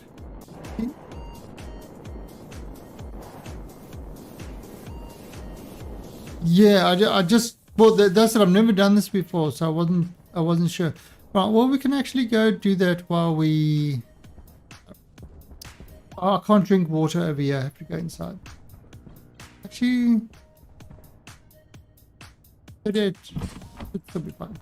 Yeah, I just... Well, that's it. I've never done this before, so I wasn't sure. Right, well, we can actually go do that while we... Oh, I can't drink water over here. I have to go inside. Actually... It should be fine.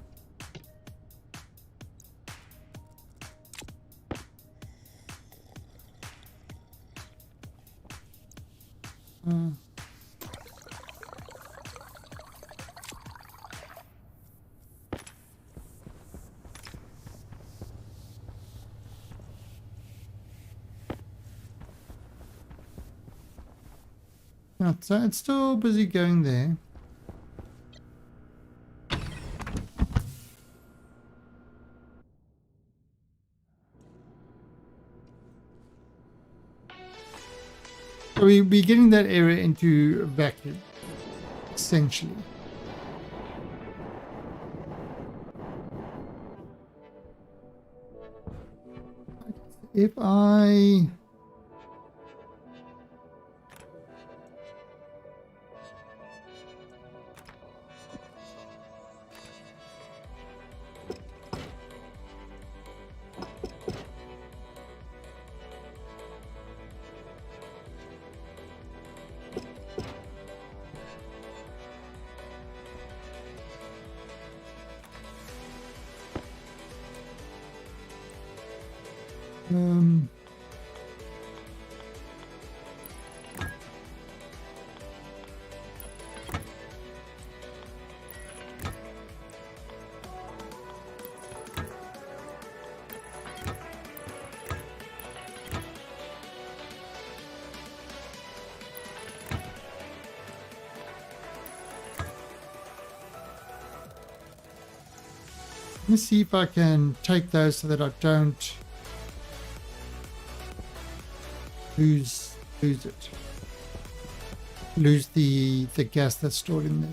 So it's still busy going there. So we'll be getting that area into a vacuum, essentially. If I... Let me see if I can take those so that I don't lose it. Lose the gas that's stored in there.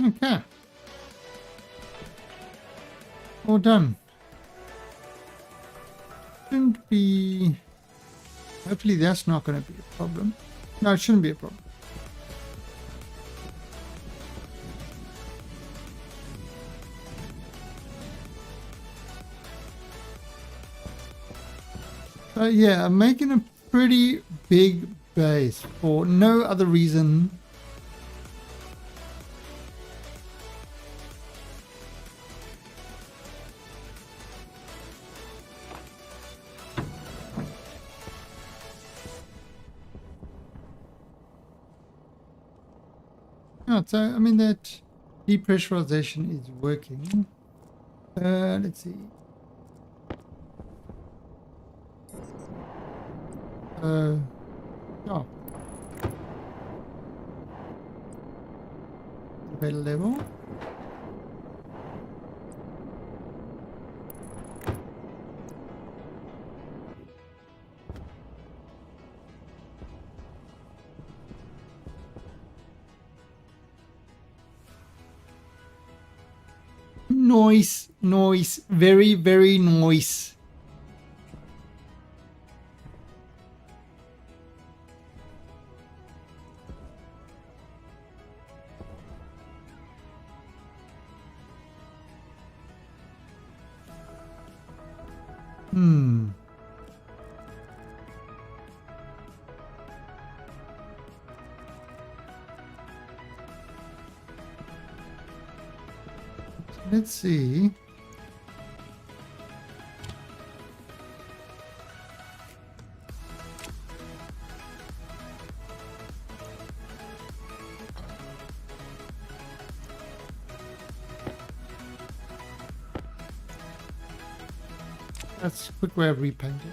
Okay. All done. Shouldn't be... Hopefully that's not going to be a problem. No, it shouldn't be a problem. Yeah, I'm making a pretty big base for no other reason. So, I mean, that depressurization is working. Let's see. Yeah. Better level. Noise, noise, very, very noise. Let's see. That's a quick way of repainting.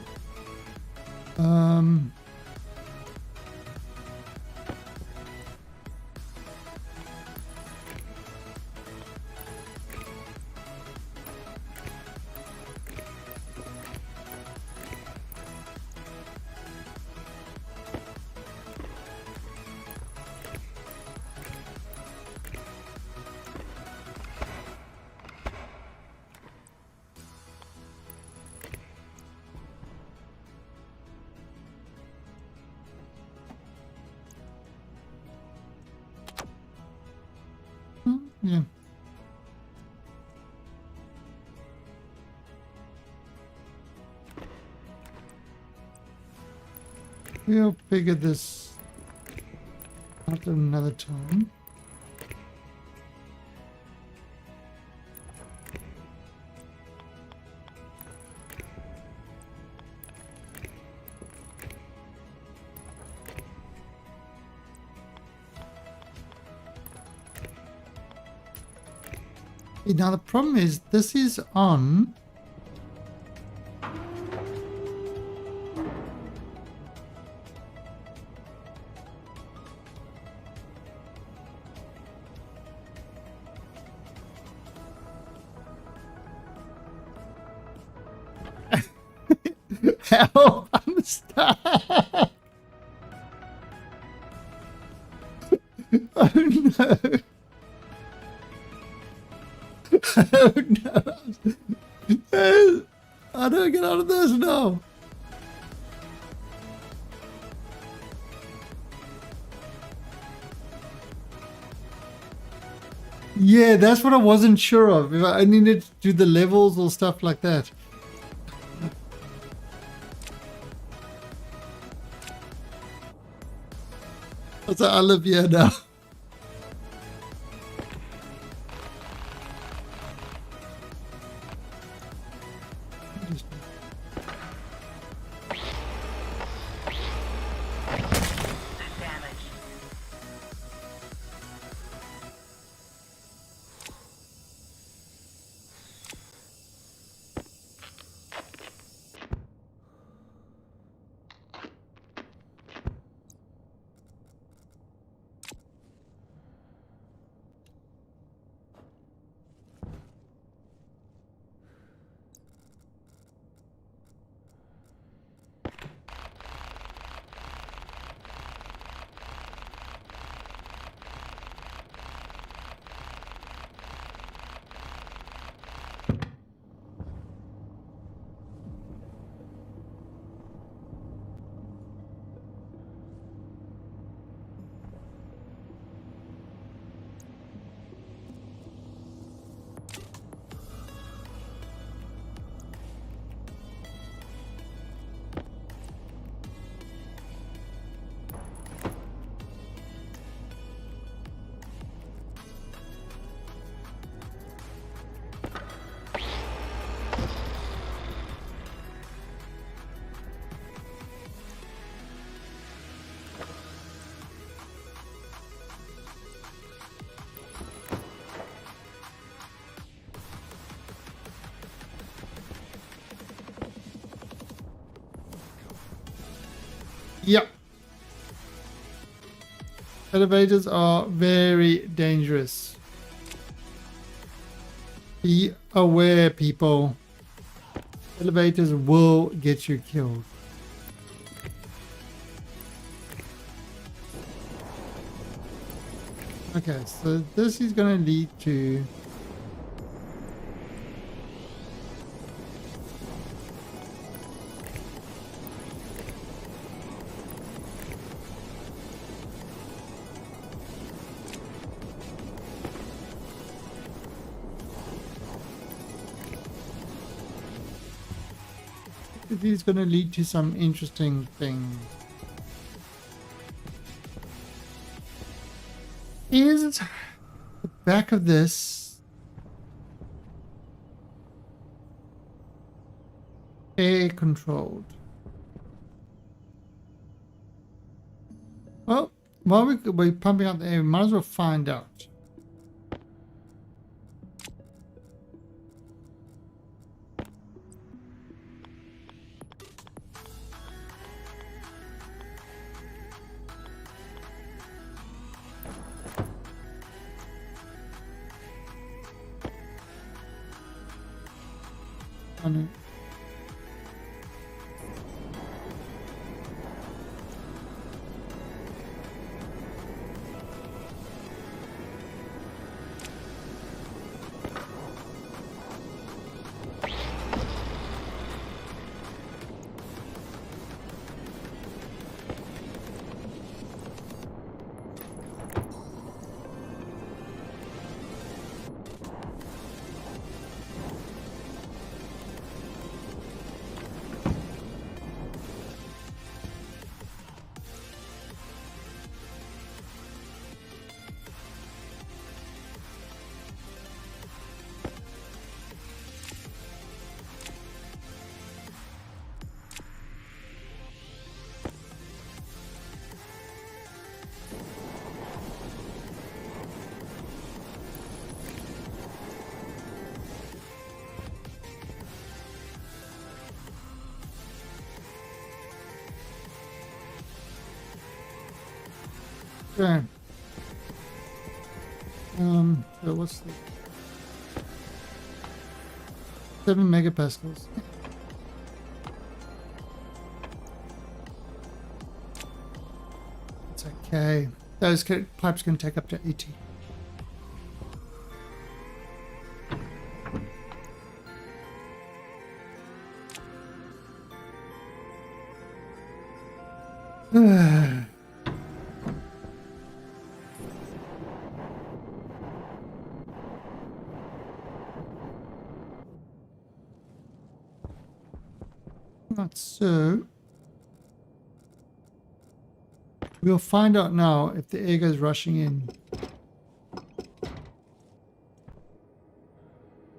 Yeah. We'll figure this out another time. Now the problem is this is on help, I'm stuck. Oh no. Oh no. How do I get out of this now? Yeah, that's what I wasn't sure of. If I needed to do the levels or stuff like that. So I live here now. Yep. Elevators are very dangerous. Be aware, people. Elevators will get you killed. Okay, so this is going to lead to... It is going to lead to some interesting things. Is the back of this air controlled? Well, while we're pumping out the air, we might as well find out. On Okay. So what's the 7 megapascals? It's okay. Those pipes can take up to 80. So we'll find out now if the air goes rushing in.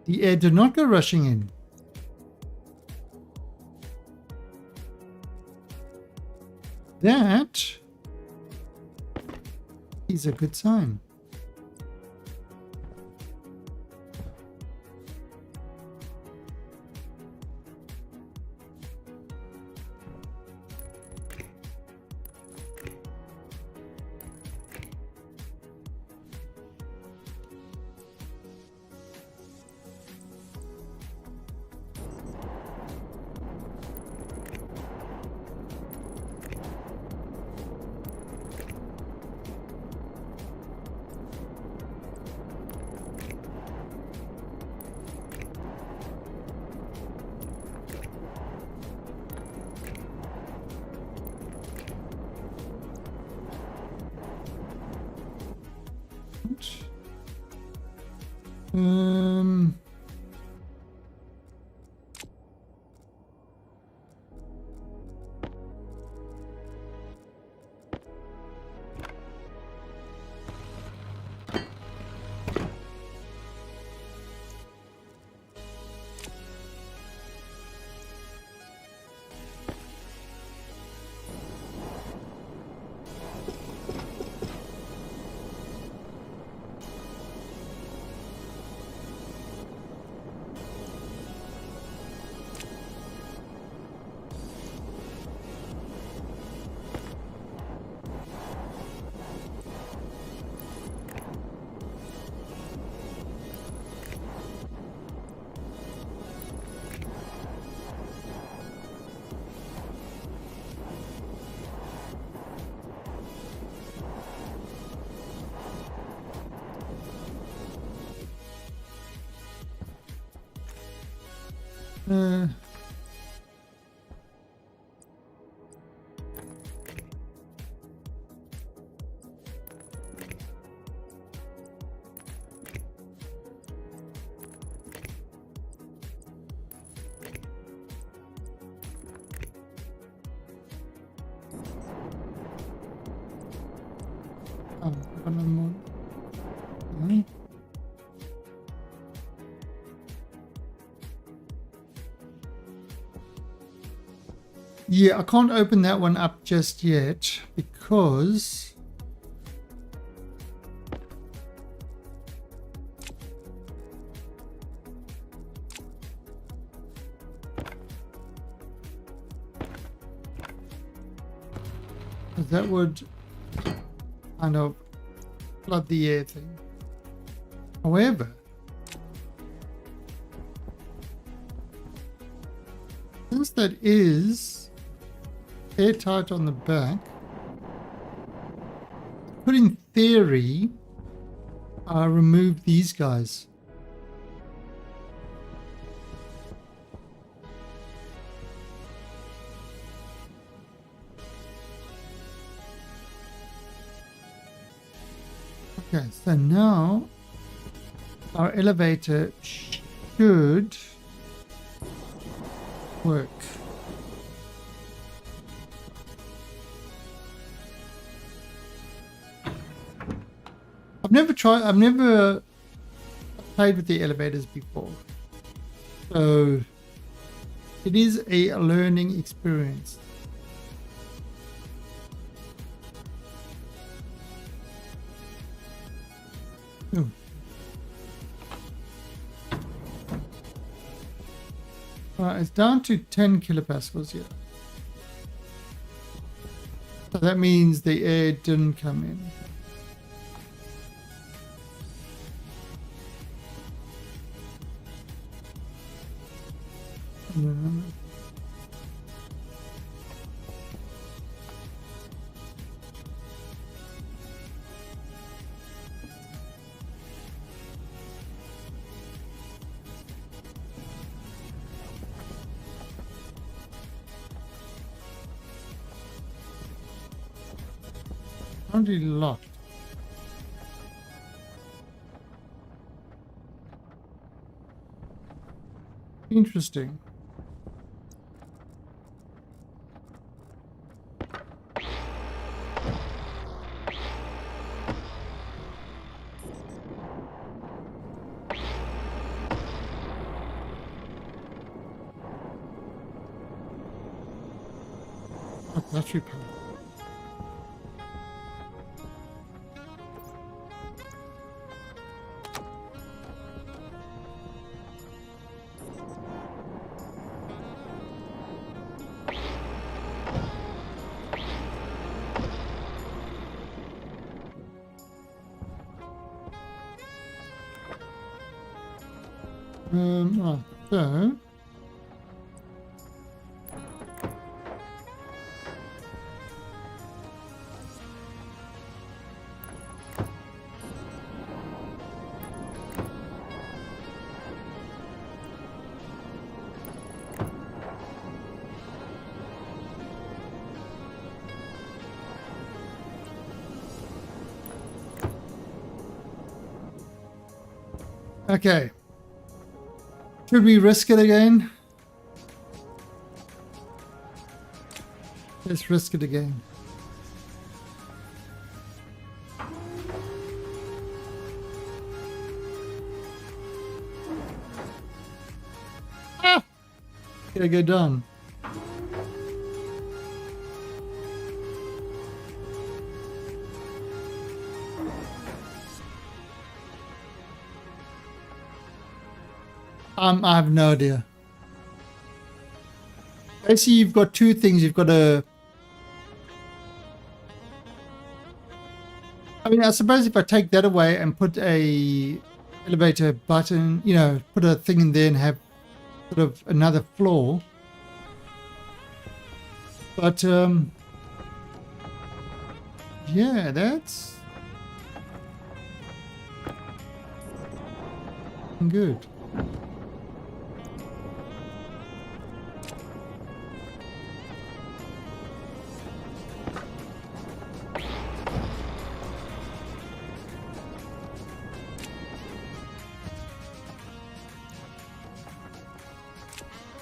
The air did not go rushing in. That is a good sign. Um, Uh, oh, one more. Hmm. Yeah, I can't open that one up just yet because that would kind of flood the air thing. However, since that is airtight on the back, could in theory remove these guys. Okay, so now our elevator should work. I've never played with the elevators before. So it is a learning experience. Oh. It's down to 10 kilopascals here. So that means the air didn't come in. Currently locked. Interesting. Oh, battery power. So okay. Should we risk it again? Let's risk it again. Ah! Gotta go down. I have no idea. Basically, you've got two things. You've got to... I mean, I suppose if I take that away and put a elevator button, you know, put a thing in there and have sort of another floor. But, yeah, that's good.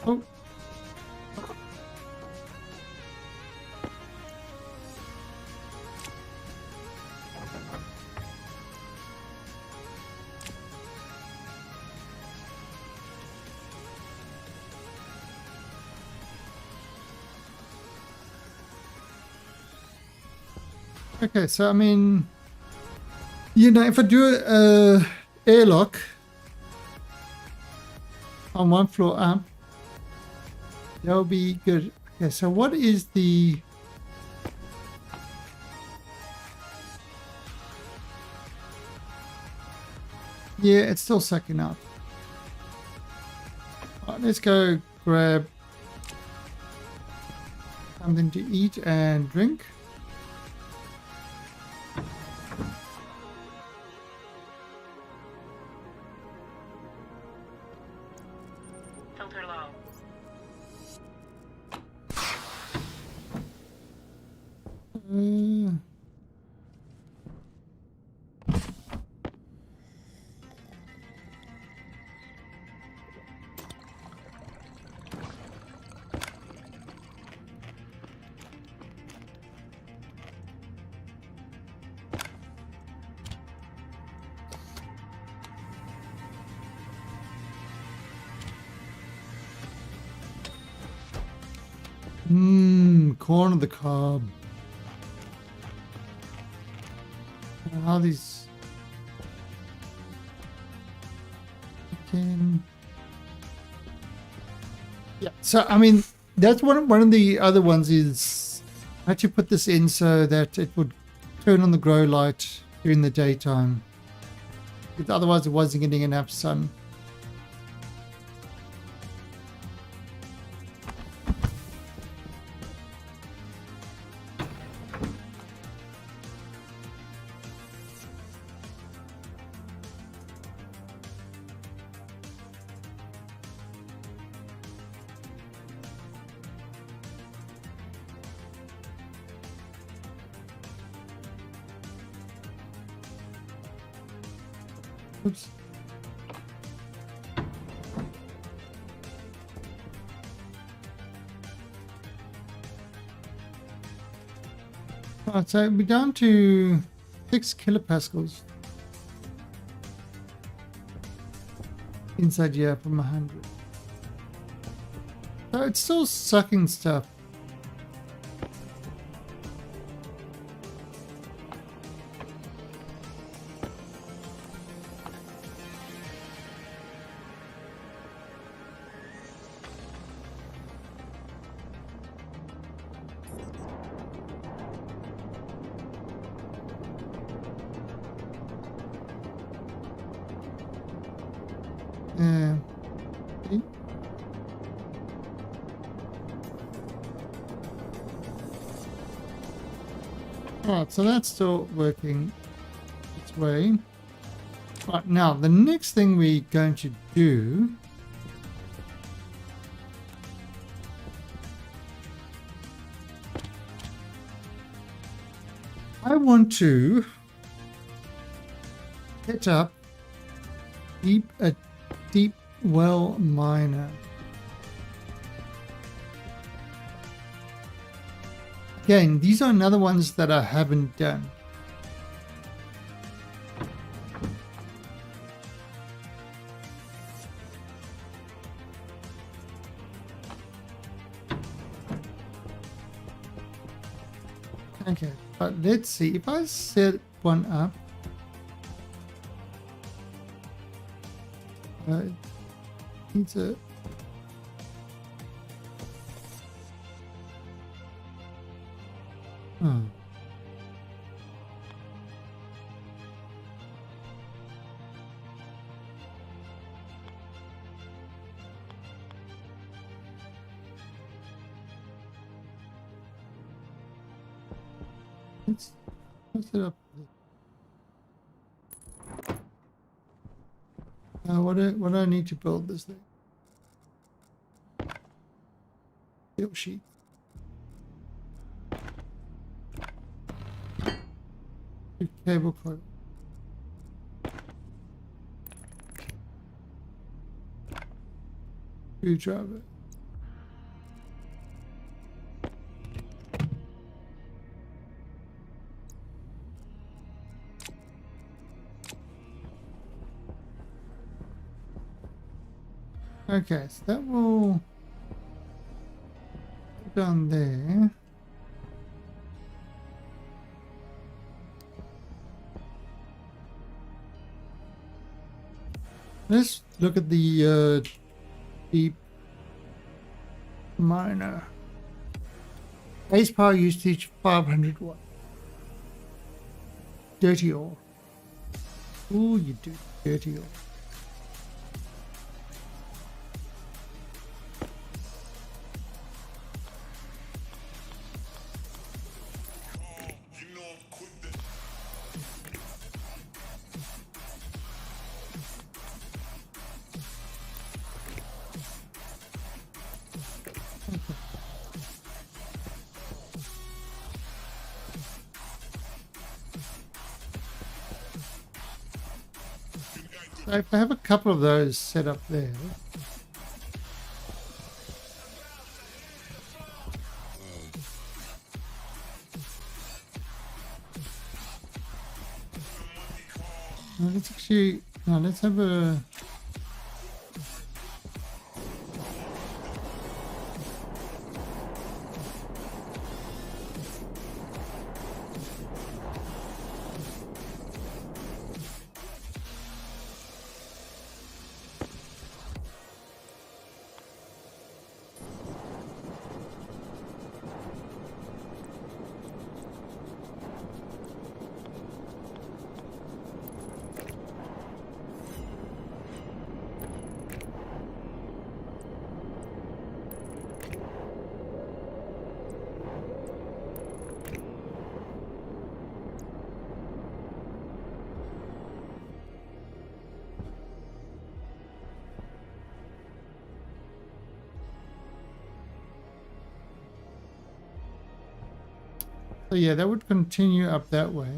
Oh. Okay, so I mean, you know, if I do a airlock on one floor up, that'll be good. Okay, so what is the... Yeah, it's still sucking up. Right, let's go grab something to eat and drink. Filter low. Corn on the cob. How these... Yeah, so I mean, that's one of the other ones is I had to put this in so that it would turn on the grow light during the daytime. Because otherwise it wasn't getting enough sun. Oops. Right, so we're down to 6 kilopascals inside here from 100. So it's still sucking stuff. See? Alright, so that's still working its way. Right, now the next thing we're going to do I want to set up a deep well miner. Again, these are another ones that I haven't done. Okay, but let's see if I set one up. Needs a... Oh. Let's set up. What do I need to build this thing? Steel sheet. Cable coil. Screwdriver. Okay, so that will go down there. Let's look at the deep miner. Base power usage 500 watt. Dirty ore. Ooh, you do dirty ore. So if I have a couple of those set up there, let's actually, no, let's have a, so yeah, that would continue up that way.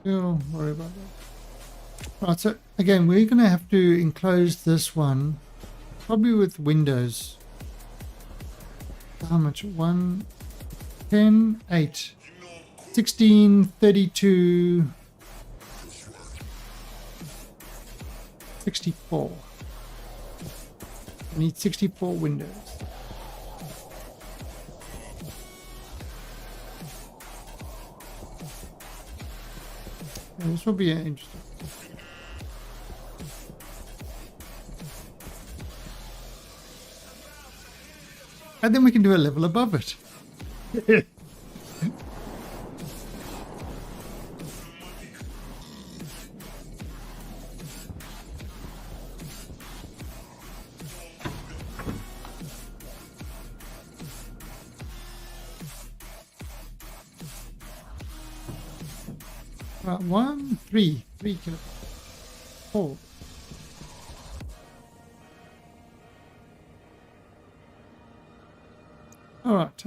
Don't worry about that. Right, so again, we're going to have to enclose this one, probably with windows. How much? 1, 10, 8, 16, 32, 64. I need 64 windows. Yeah, this will be interesting. And then we can do a level above it. Right, 1, 3 kilobytes. 4. All right.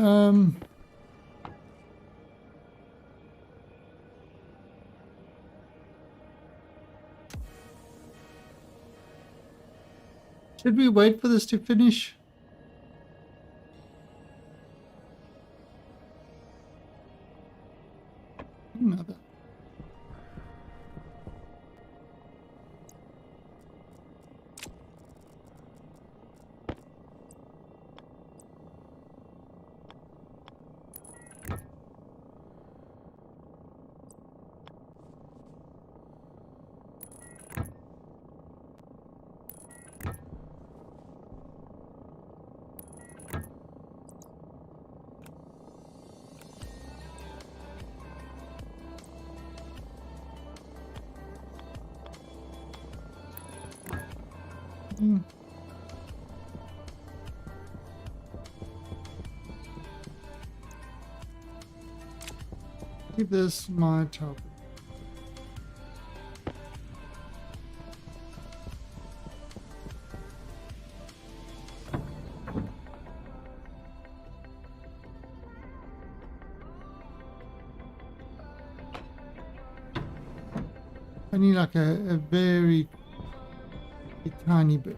Should we wait for this to finish? Another. Give this my top. Only like a very tiny bit.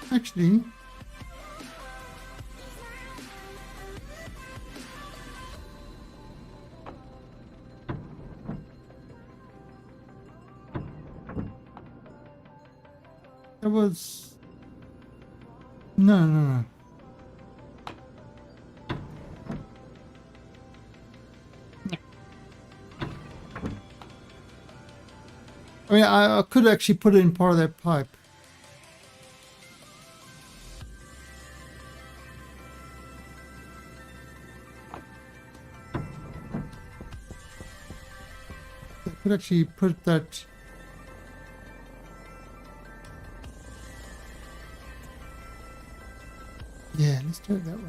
Actually, that was no. I mean, I could actually put it in part of that pipe. I could actually put that. Yeah, let's do it that way.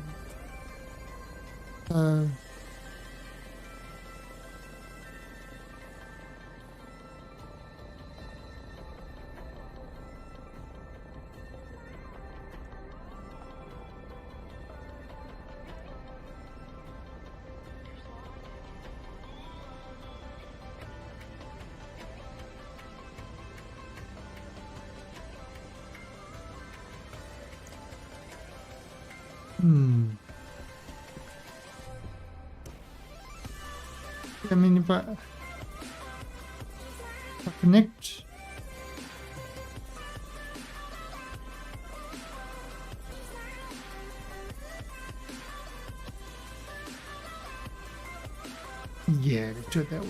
I mean, if I connect. Yeah, let's do it that way.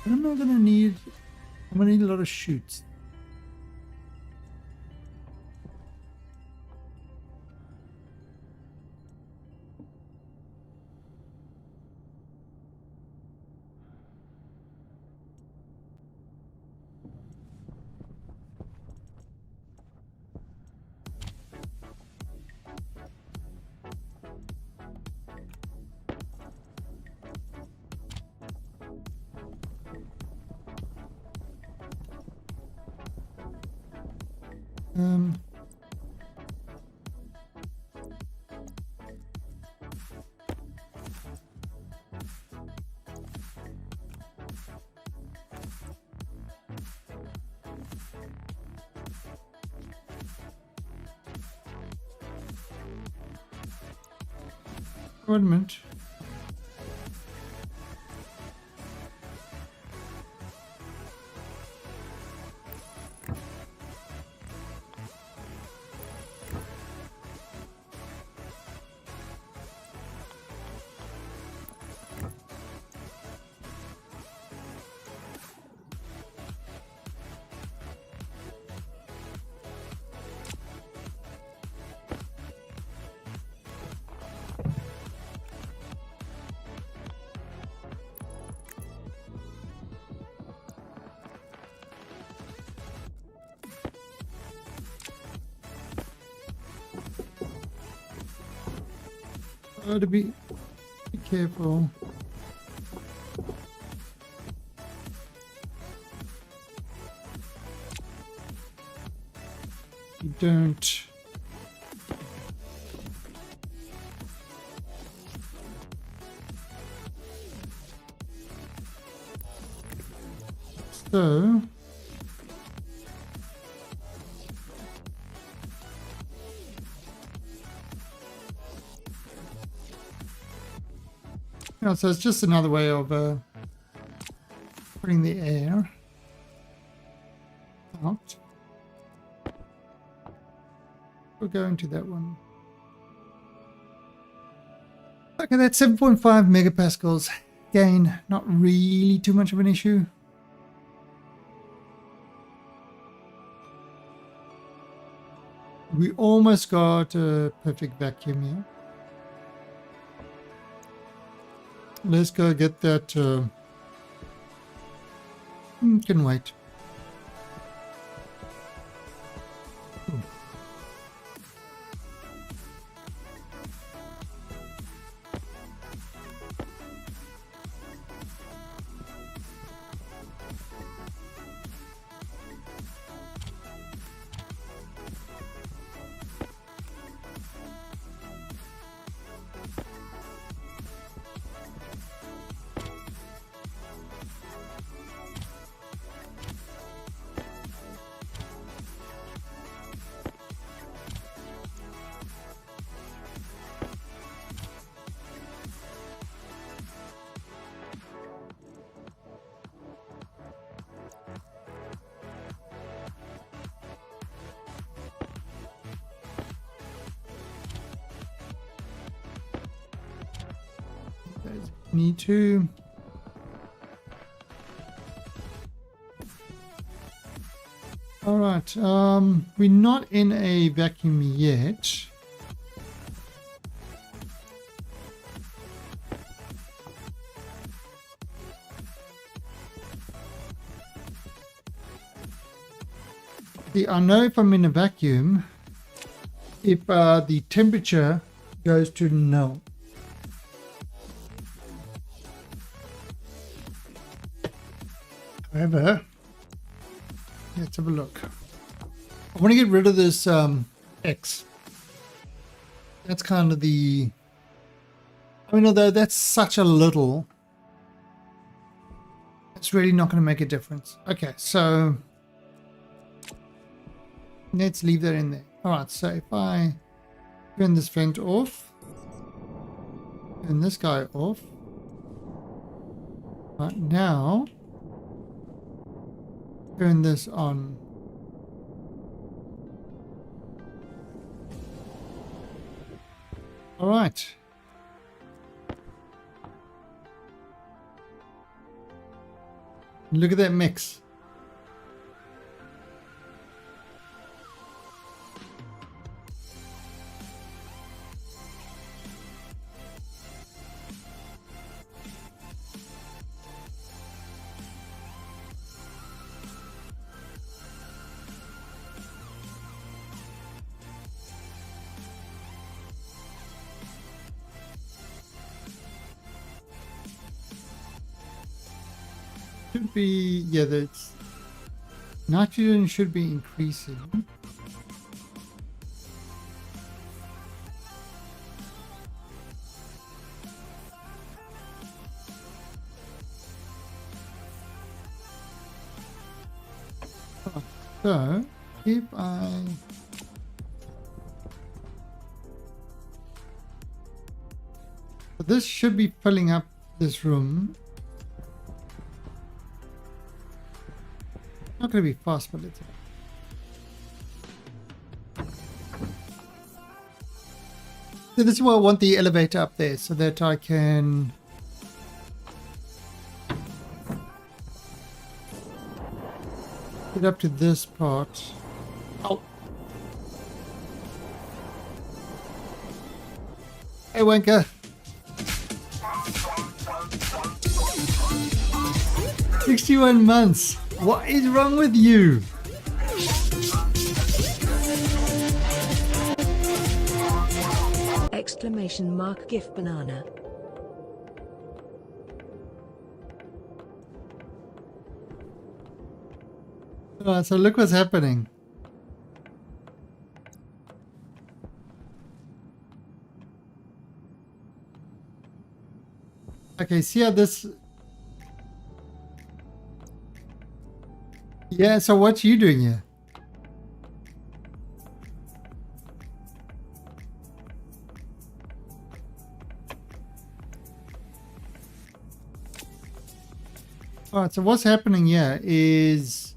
What am I gonna need? I'm gonna need a lot of chutes. Wait a minute. To be careful. You don't. So. Yeah, so it's just another way of putting the air out. We'll go into that one. Okay, that's 7.5 megapascals. Again, not really too much of an issue. We almost got a perfect vacuum here. let's go get that. Can wait. Need to. All right. We're not in a vacuum yet. See, I know if I'm in a vacuum, if the temperature goes to null. However, let's have a look. I want to get rid of this X. That's kind of the... I mean, although that's such a little, it's really not going to make a difference. Okay, so let's leave that in there. All right, so if I turn this vent off, turn this guy off. Right now, turn this on. All right. Look at that mix. Should be, yeah, that's nitrogen should be increasing. So if this should be filling up this room. Not going to be fast, but let's... So this is why I want the elevator up there, so that I can... get up to this part. Oh! Hey, Wanker! 61 months! What is wrong with you? Exclamation mark GIF banana. So look what's happening. Okay, see how this... Yeah, so what you doing here? Alright, so what's happening here is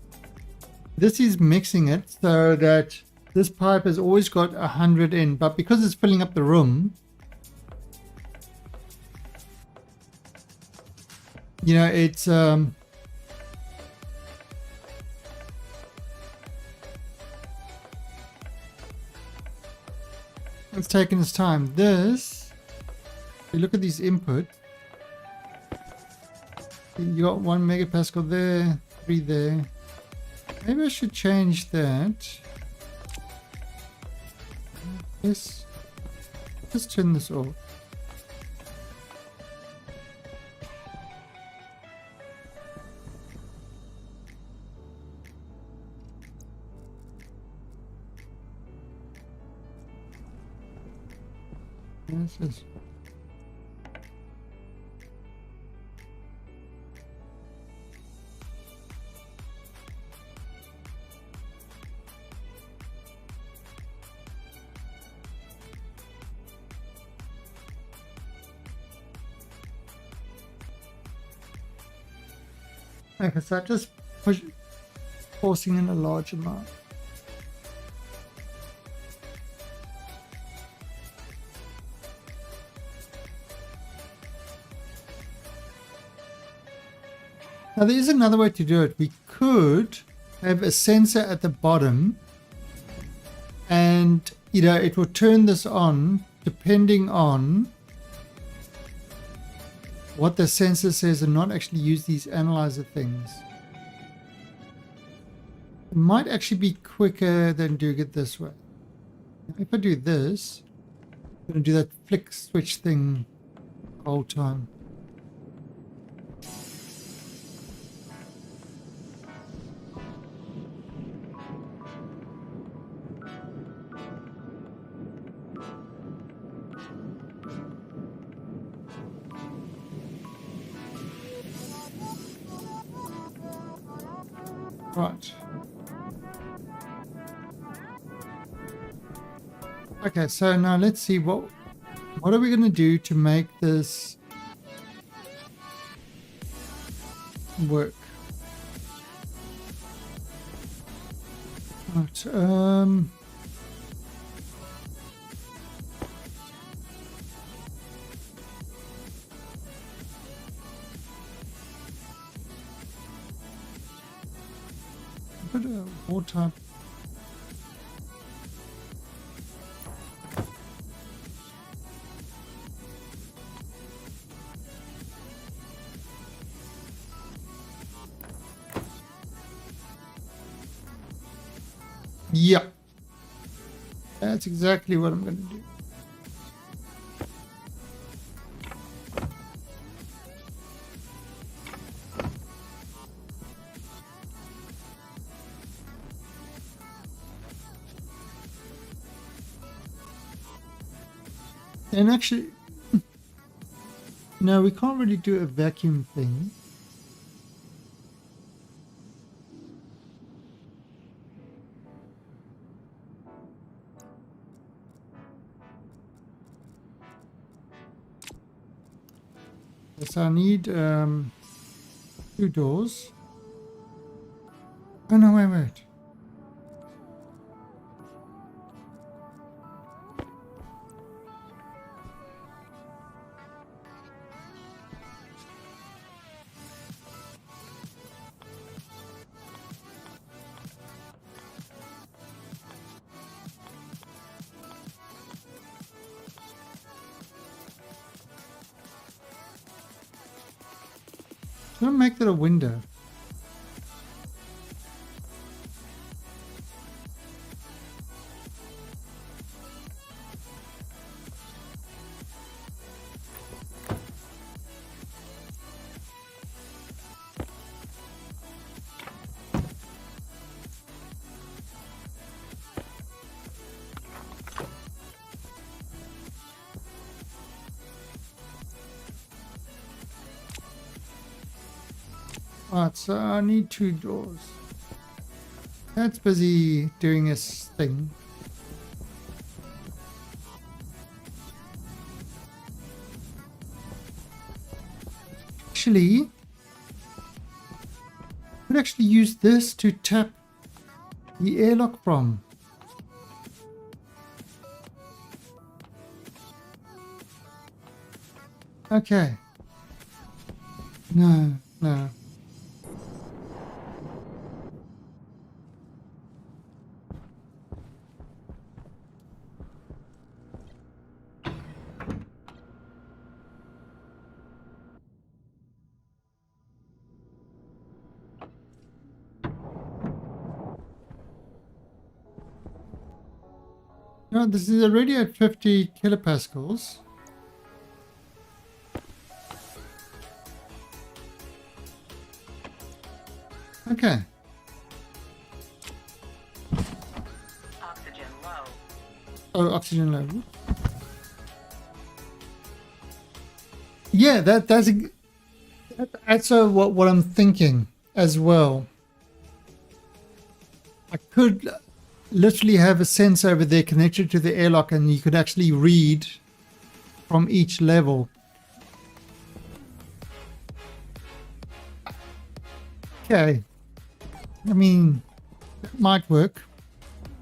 this is mixing it so that this pipe has always got 100 in, but because it's filling up the room, you know, it's taking its time. This, if you look at these input, You got 1 megapascal there, 3 there. Maybe I should change that. Yes. Just turn this off. This is. Okay, so I just forcing in a large amount. Now there is another way to do it. We could have a sensor at the bottom and it will turn this on depending on what the sensor says and not actually use these analyzer things. It might actually be quicker than doing it this way. If I do this, I'm going to do that flick switch thing the whole time. Right. Okay, so now let's see what are we going to do to make this work. Right, put a water. Yep. That's exactly what I'm going to do. And actually, no, we can't really do a vacuum thing. Yes, I need 2 doors. Oh no, wait. Don't make that a window. Right, so I need 2 doors. That's busy doing its thing. Actually, I could actually use this to tap the airlock from. Okay. No. No, this is already at 50 kilopascals. Okay. Oxygen low. Oh, oxygen level. Yeah, that's what I'm thinking as well. I could literally have a sensor over there connected to the airlock, and you could actually read from each level. Okay. I mean, that might work.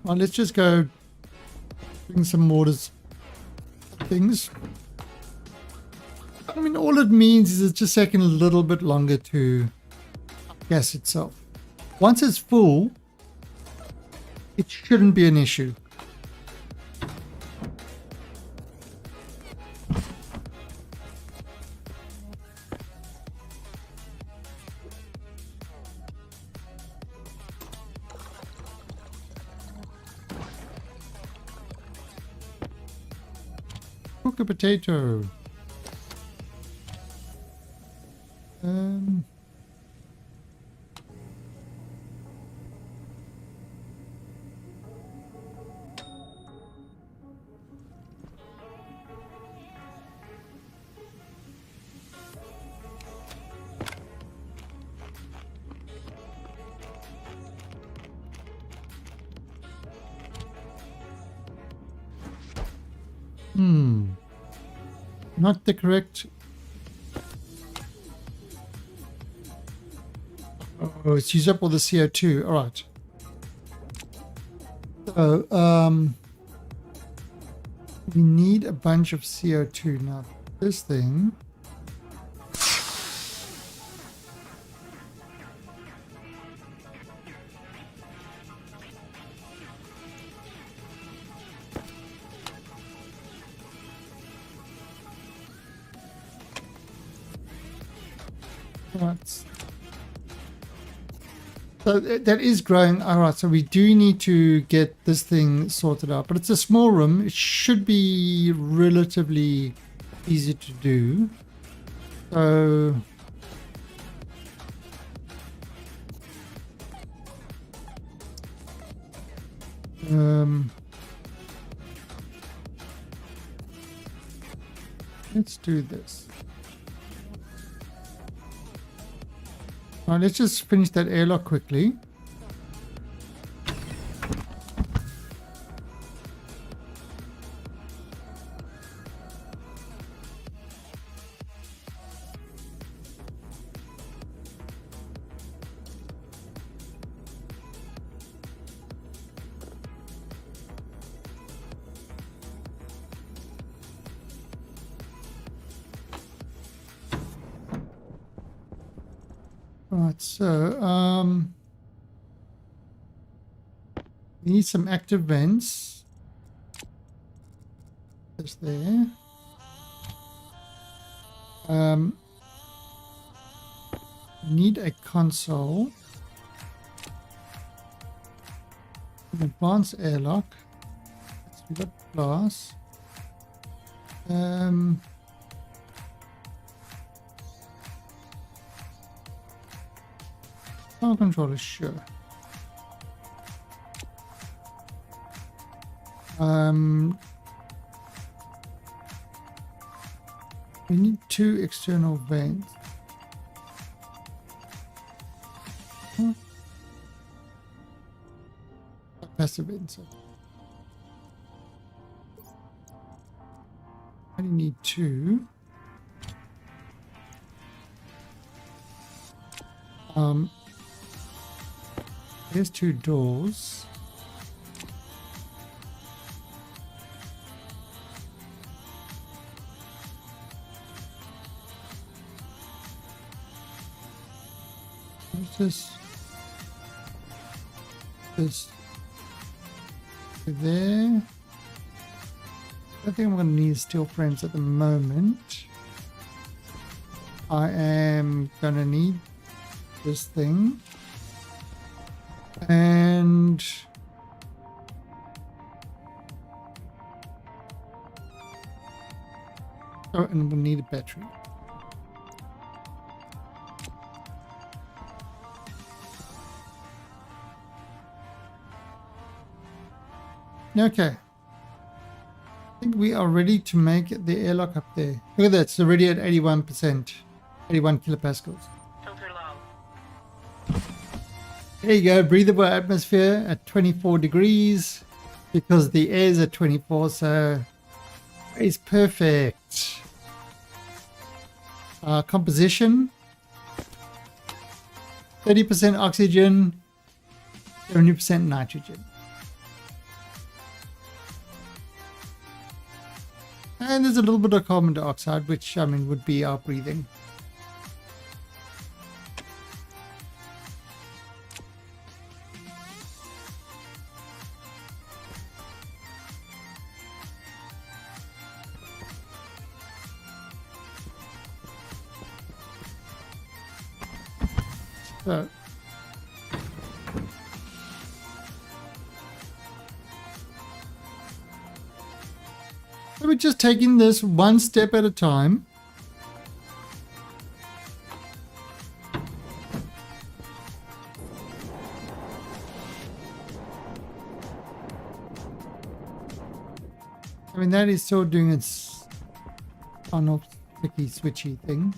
Well, let's just go bring some mortars things. I mean, all it means is it's just taking a little bit longer to gas itself. Once it's full, it shouldn't be an issue. Cook a potato. Not the correct. Oh, it's used up all the CO2. All right. So, we need a bunch of CO2 now. This thing. Right. So that is growing. All right, so we do need to get this thing sorted out, but it's a small room. It should be relatively easy to do. So let's do this. All right, let's just finish that airlock quickly. Right, so we need some active vents. Just there. Need a console. An advanced airlock. We got glass. Power controller, sure. We need 2 external vents. Passive vents. I only need 2. Here's 2 doors. What's this there. I think I'm going to need steel frames at the moment. I am going to need this thing. And Oh, and we'll need a battery. Okay. I think we are ready to make the airlock up there. Look at that, it's already at 81%. 81 kilopascals. Filter low. There you go, breathable atmosphere at 24 degrees because the air is at 24, so it's perfect. Composition 30% oxygen, 70% nitrogen. And there's a little bit of carbon dioxide, which I mean would be our breathing. So we're just taking this one step at a time. I mean, that is still doing its on-off clicky switchy thing.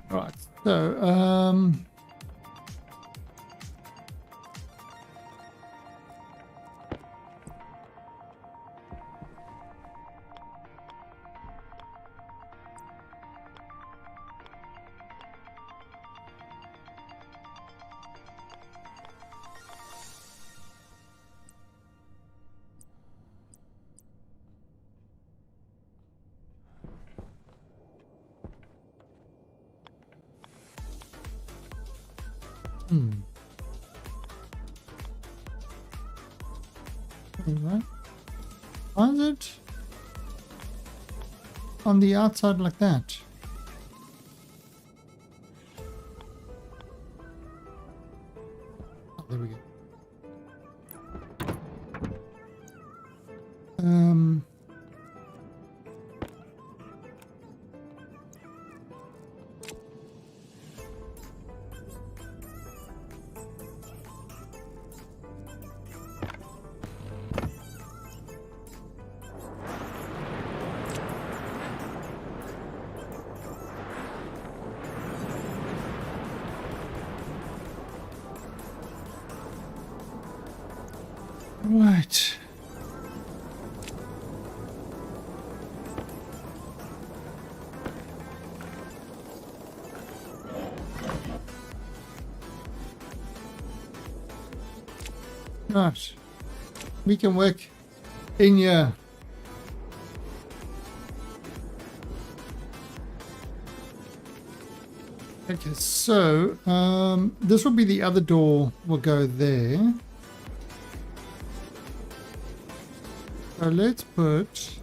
Right, so anyway, why is it on the outside like that? Oh, there we go. Right. Right. We can work in here. Okay, so this will be the other door. Will go there. So let's put...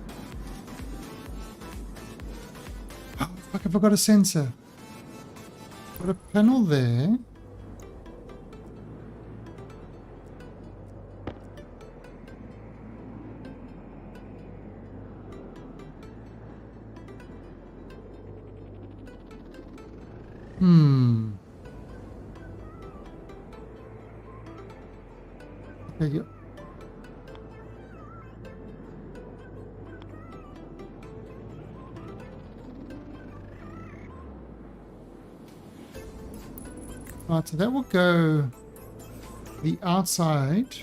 Oh, fuck, I forgot a sensor. Put a panel there. There you go. Right, so that will go the outside.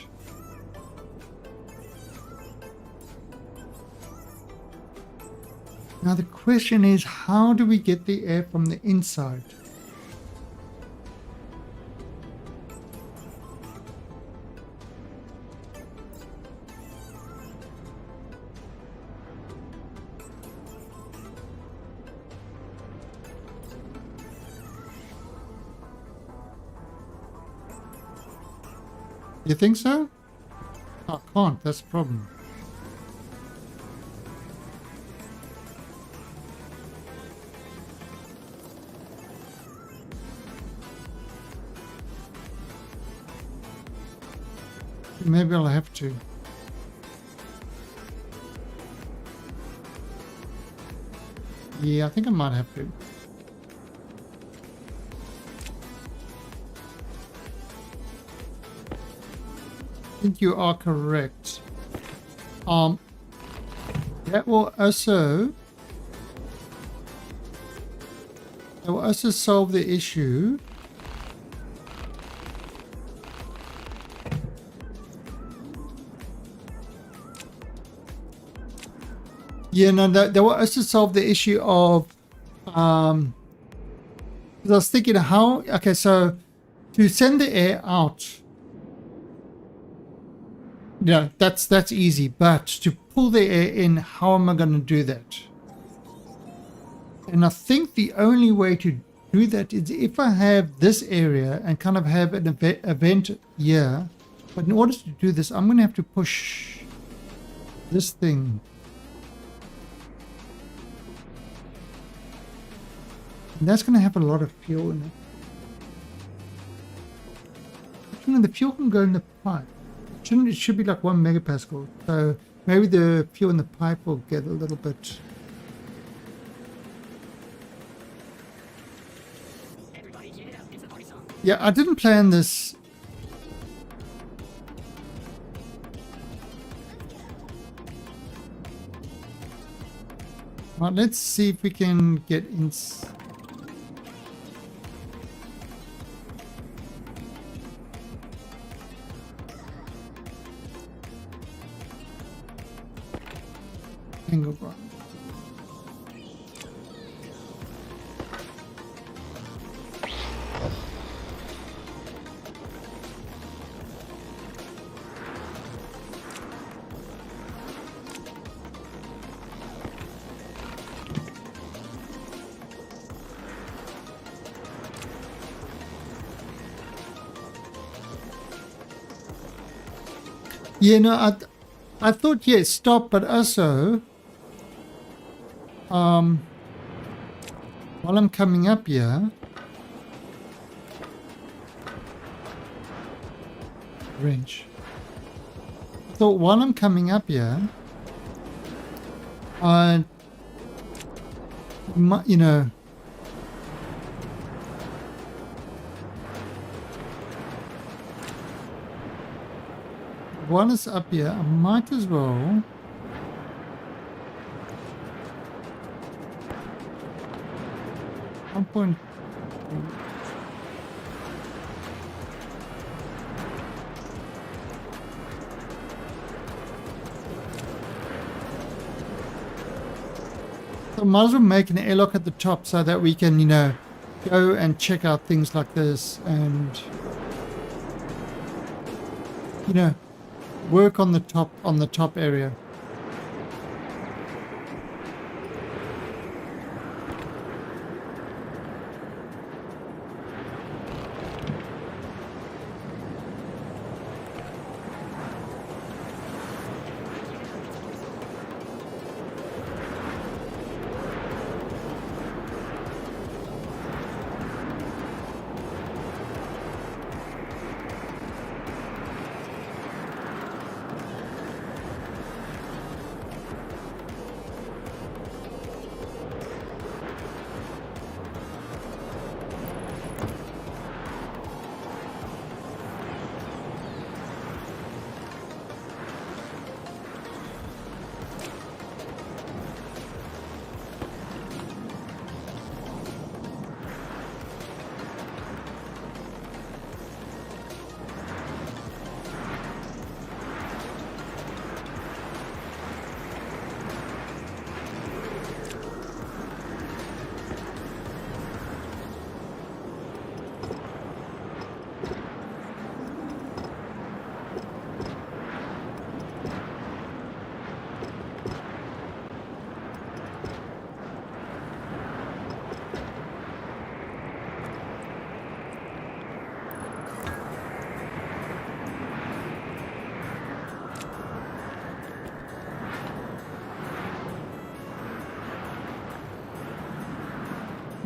Now the question is, how do we get the air from the inside? You think so? I can't, that's the problem. Maybe I'll have to. Yeah, I think I might have to. I think you are correct. That will also solve the issue. Yeah, no, that will also solve the issue of, because I was thinking how, okay, so to send the air out, yeah, that's easy, but to pull the air in, how am I going to do that? And I think the only way to do that is if I have this area and kind of have an event here, but in order to do this, I'm going to have to push this thing. And that's going to have a lot of fuel in it. The fuel can go in the pipe. It should be like 1 megapascal. So maybe the fuel in the pipe will get a little bit. Yeah, I didn't plan this. Well, let's see if we can get in. Angle grind. Yeah, no, I thought yes, stop, but also, while I'm coming up here, wrench. I thought while I'm coming up here, you know, while it's up here, I might as well. Point. So might as well make an airlock at the top so that we can, you know, go and check out things like this and, you know, work on the top area.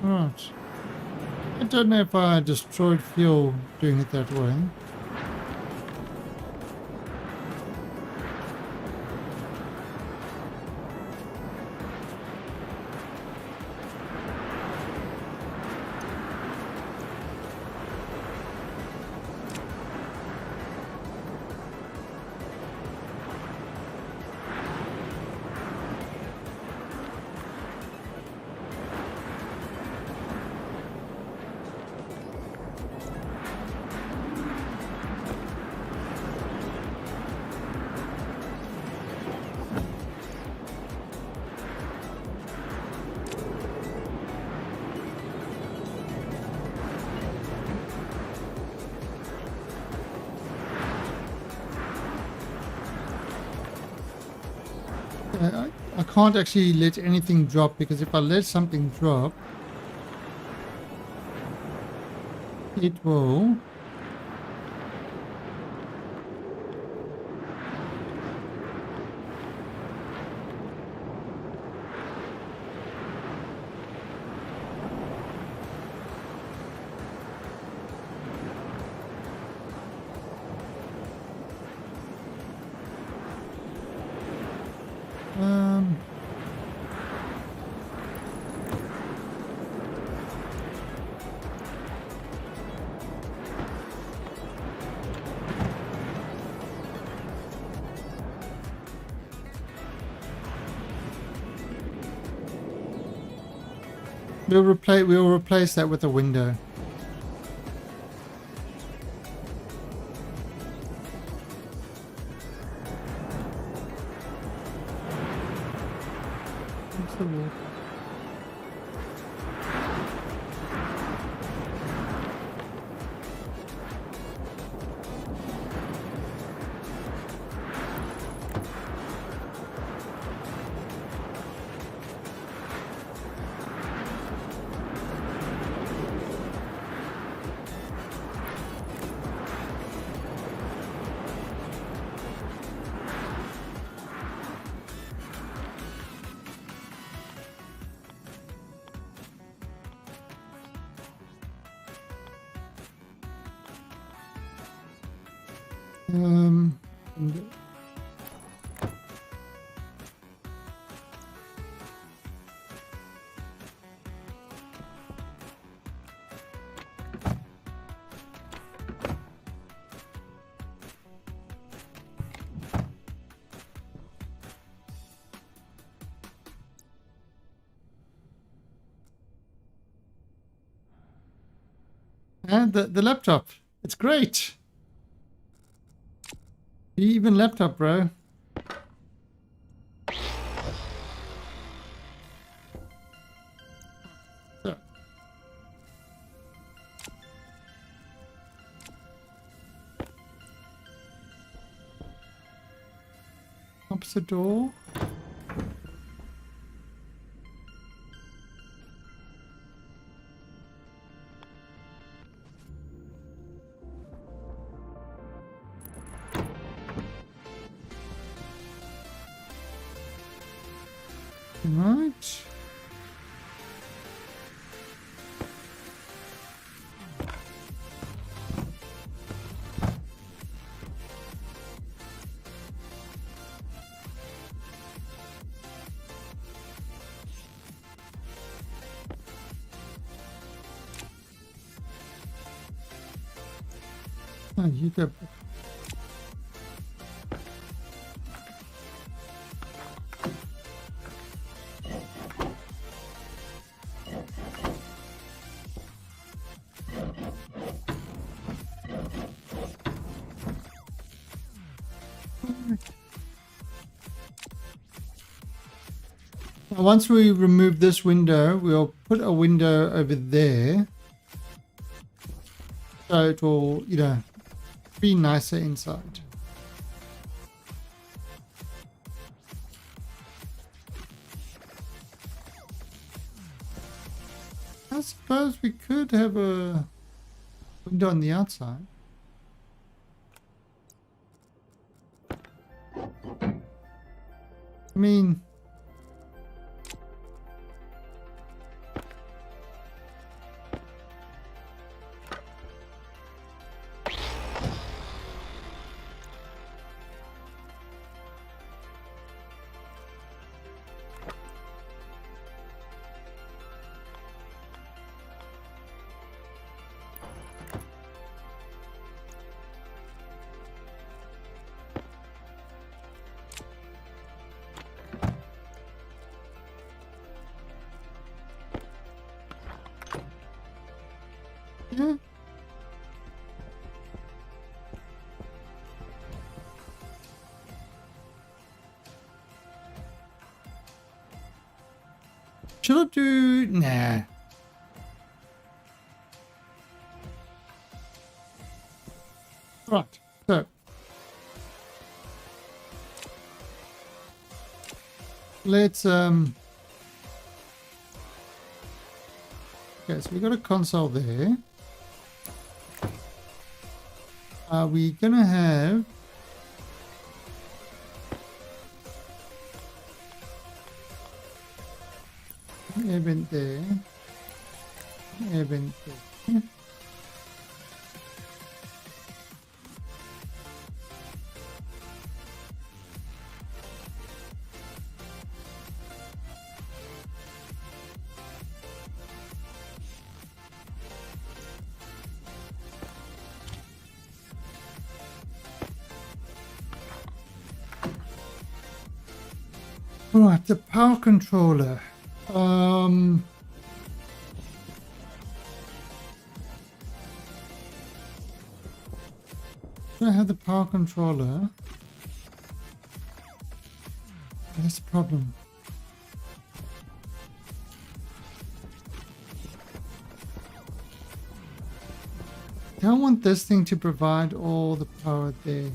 Right. I don't know if I destroyed fuel doing it that way. I can't actually let anything drop, because if I let something drop, it will... We'll replace that with a window. What's the wall? Window. And the laptop. It's great. Even laptop, bro. So. Opposite door. Right. Oh, you go. Once we remove this window, we'll put a window over there, so it will, you know, be nicer inside. I suppose we could have a window on the outside. I mean, yeah. Should I do... Nah. Right, so. let's okay, so we got a console there. Are we gonna have an air vent there? Air vent there. Right, the power controller. Do I have the power controller? That's the problem. I don't want this thing to provide all the power there.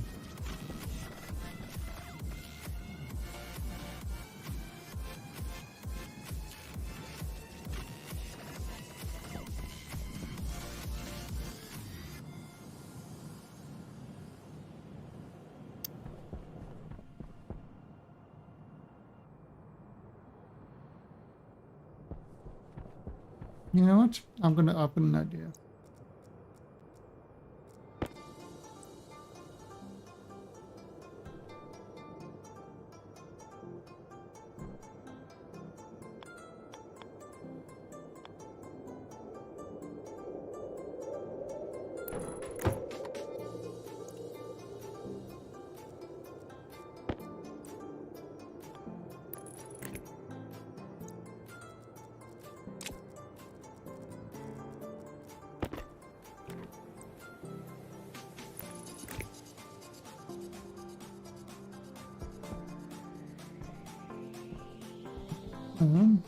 You know what? I'm going to open an idea. Mhm.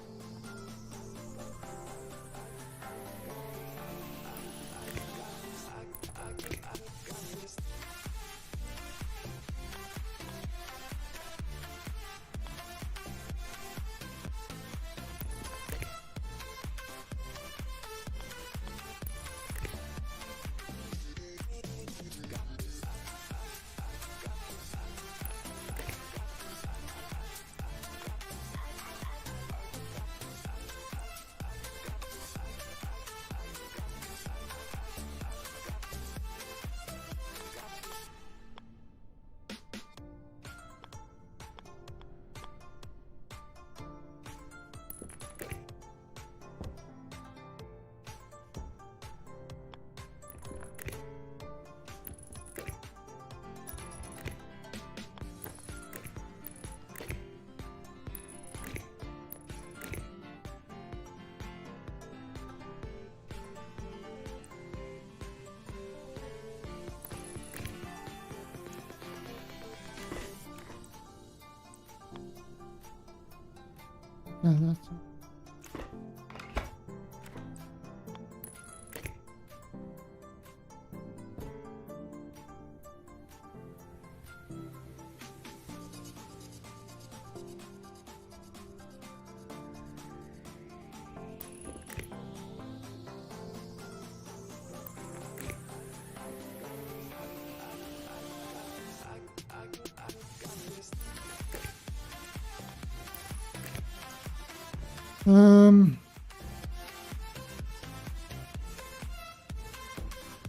Yeah, that's it.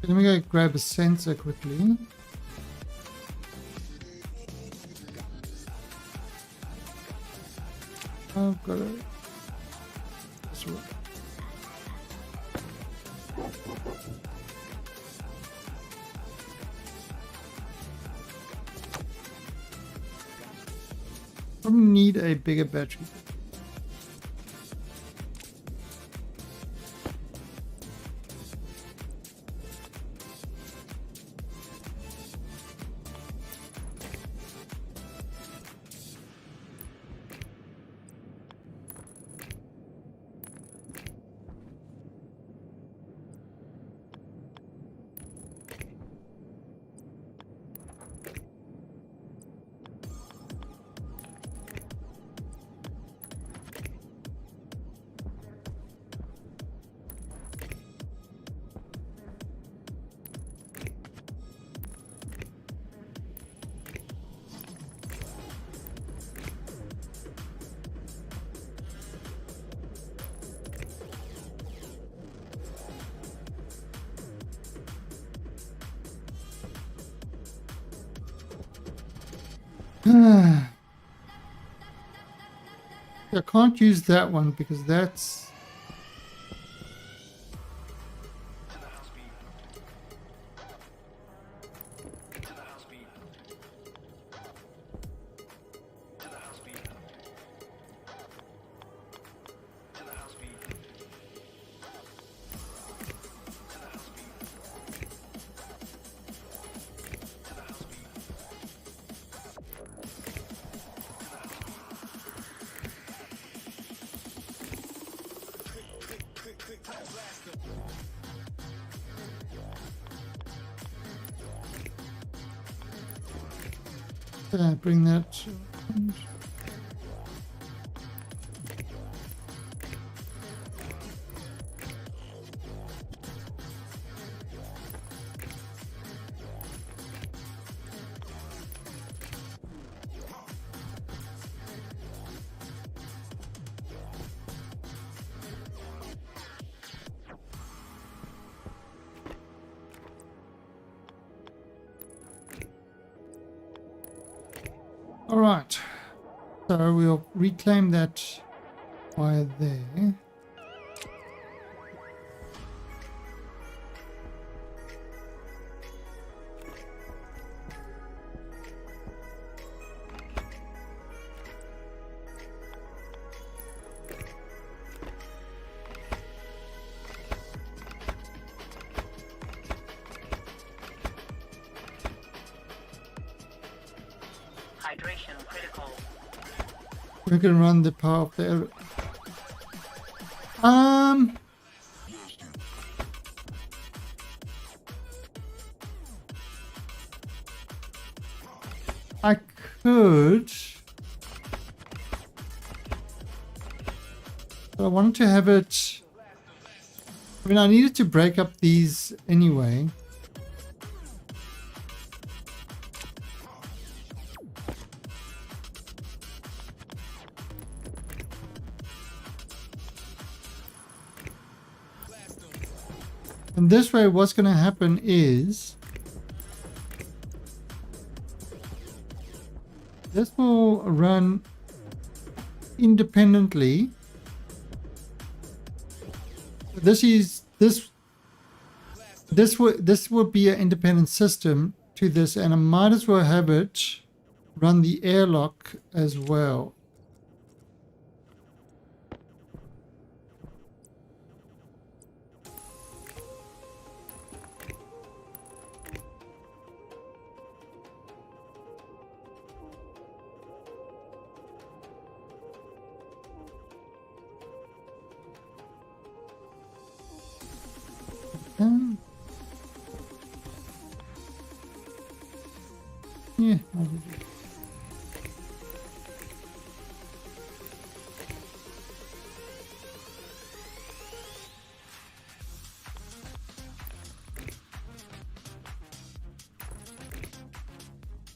Let me go grab a sensor quickly. I've got it. This one. Probably need a bigger battery. I can't use that one because that's... bring that. All right, so we'll reclaim that wire there. Hydration critical. We can run the power of the... I could... But I wanted to have it... I mean, I needed to break up these anyway. And this way, what's going to happen is this will run independently. This will be an independent system to this, and I might as well have it run the airlock as well. Yeah.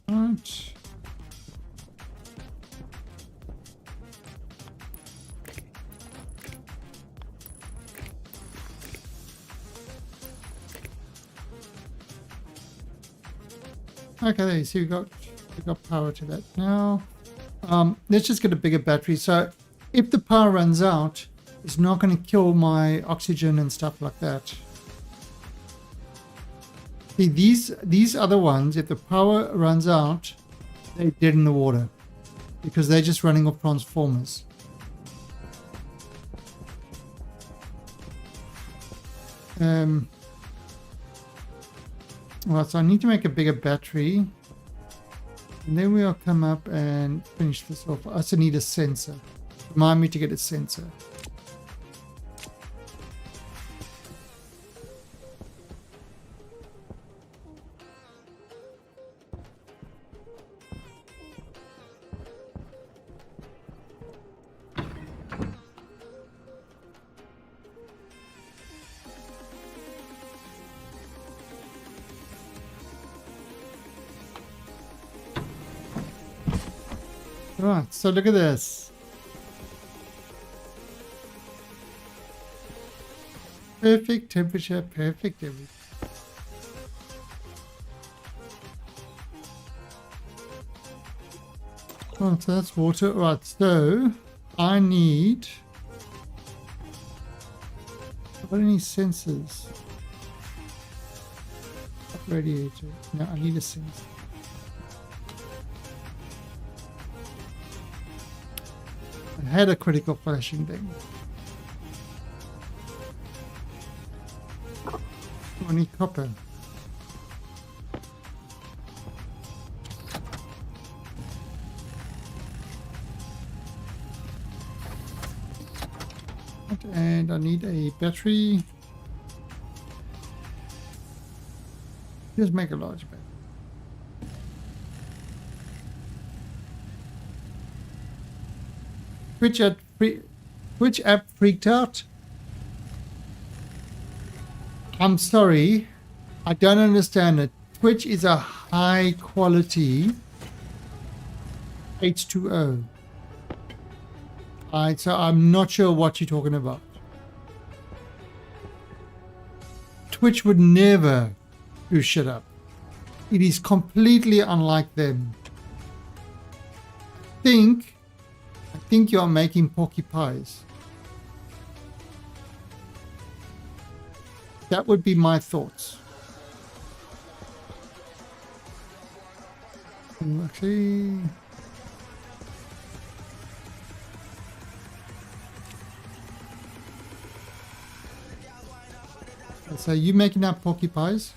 Right. Okay, so we've got power to that now. Let's just get a bigger battery. So if the power runs out, it's not going to kill my oxygen and stuff like that. See, these other ones, if the power runs out, they're dead in the water because they're just running off transformers. Well, so I need to make a bigger battery. And then we'll come up and finish this off. I also need a sensor. Remind me to get a sensor. Right, so look at this. Perfect temperature, perfect everything. Right, so that's water. Right, so I need... What any sensors? Radiator. No, I need a sensor. I had a critical flashing thing. I need copper. And I need a battery. Just make a large battery. Which app freaked out? I'm sorry, I don't understand it. Twitch is a high quality H2O. Alright, so I'm not sure what you're talking about. Twitch would never do shit up. It is completely unlike them. I think you are making porky pies. That would be my thoughts. Actually, so you making up porky pies?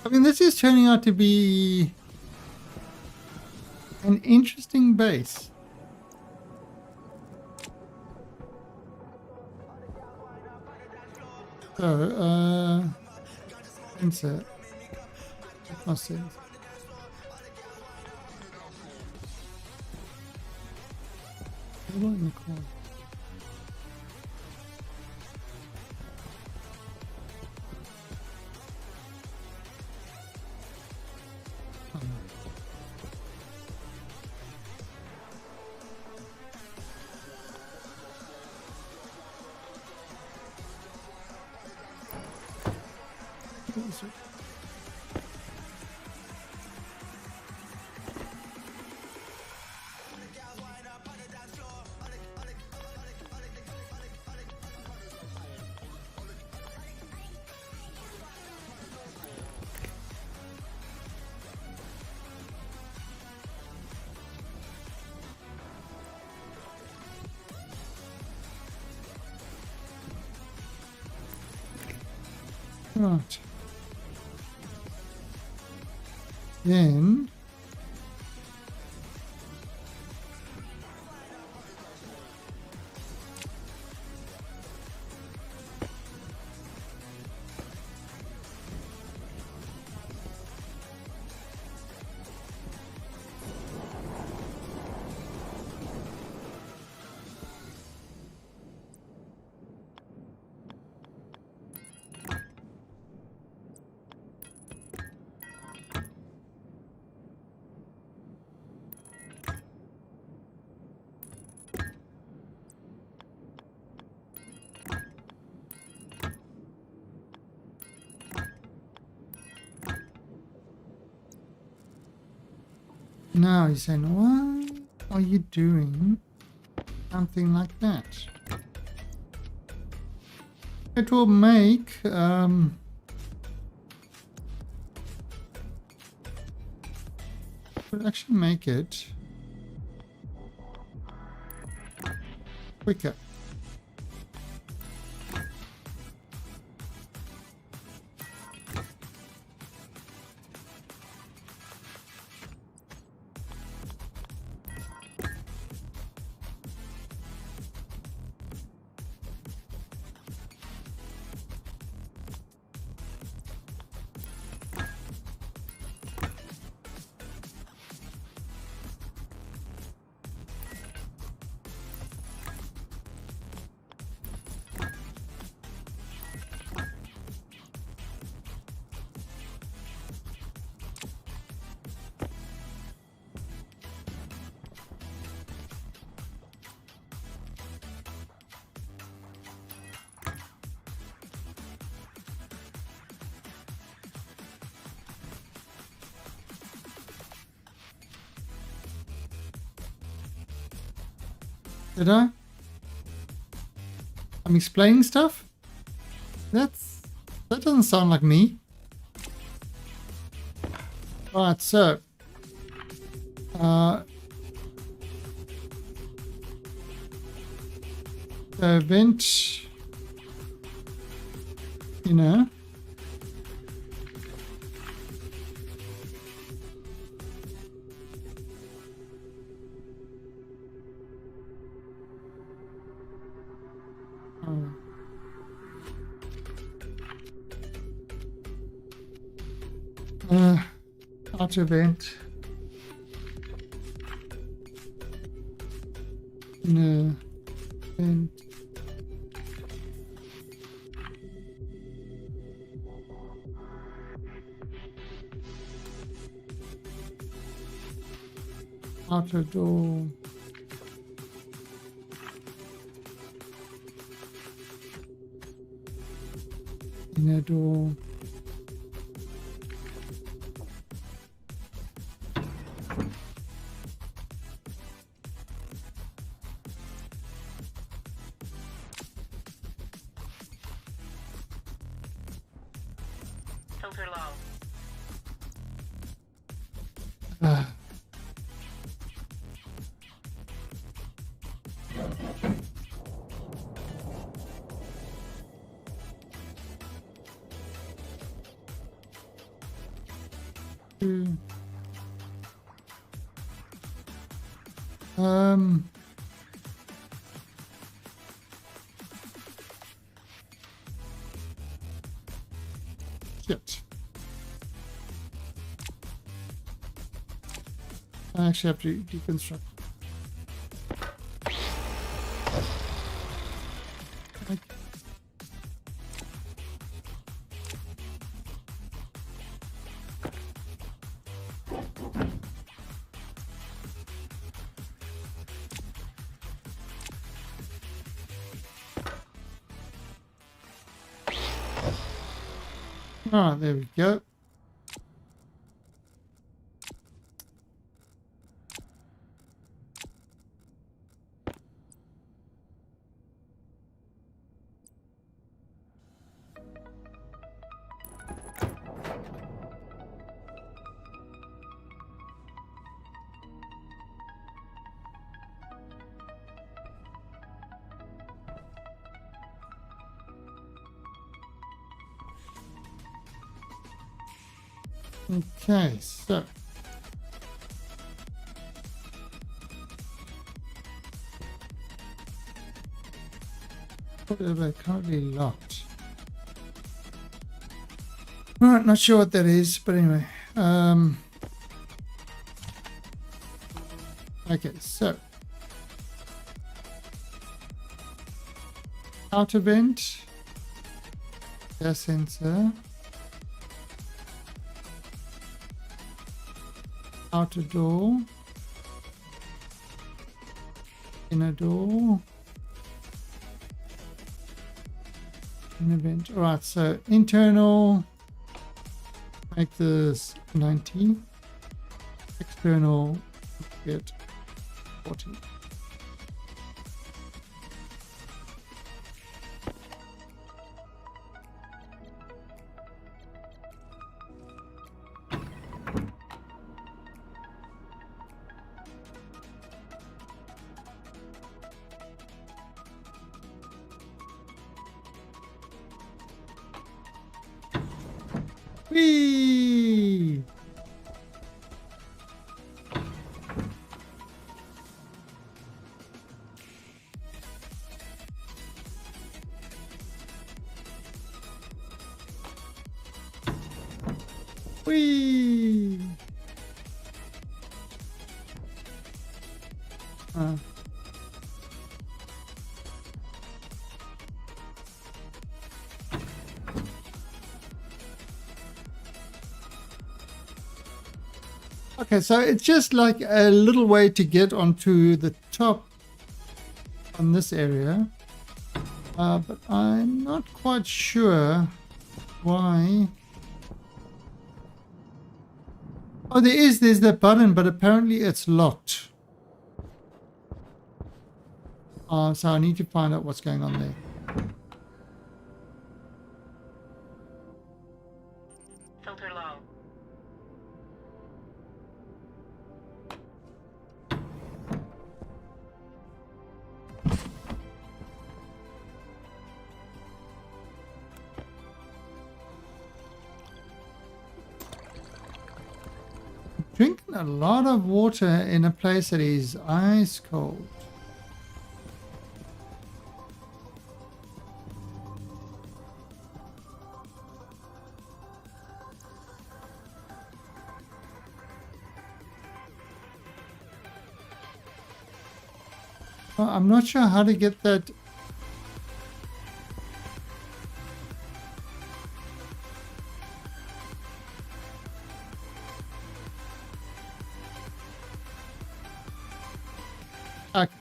I mean, this is turning out to be an interesting base. So, insert. Not sense. In the corner. Right. Then now he's saying, what are you doing? Something like that. It will make it will actually make it quicker. Did I? I'm explaining stuff? That doesn't sound like me. Alright, so the vent, you know, outer vent, no, vent. Outer door. Inner door. Filter low. Ah. Um. Shit. I actually have to deconstruct. Ah, there we go. Okay, so what are they currently locked? Right, not sure what that is, but anyway. Okay, so outer vent, gas sensor, outer door, inner door, inner vent. All right, so internal, make this 90, external, get 40. Whee! Whee! Okay, so it's just like a little way to get onto the top on this area, but I'm not quite sure why. Oh, there's the button, but apparently it's locked. So I need to find out what's going on there. Filter low. Drinking a lot of water in a place that is ice cold. Well, I'm not sure how to get that. Okay.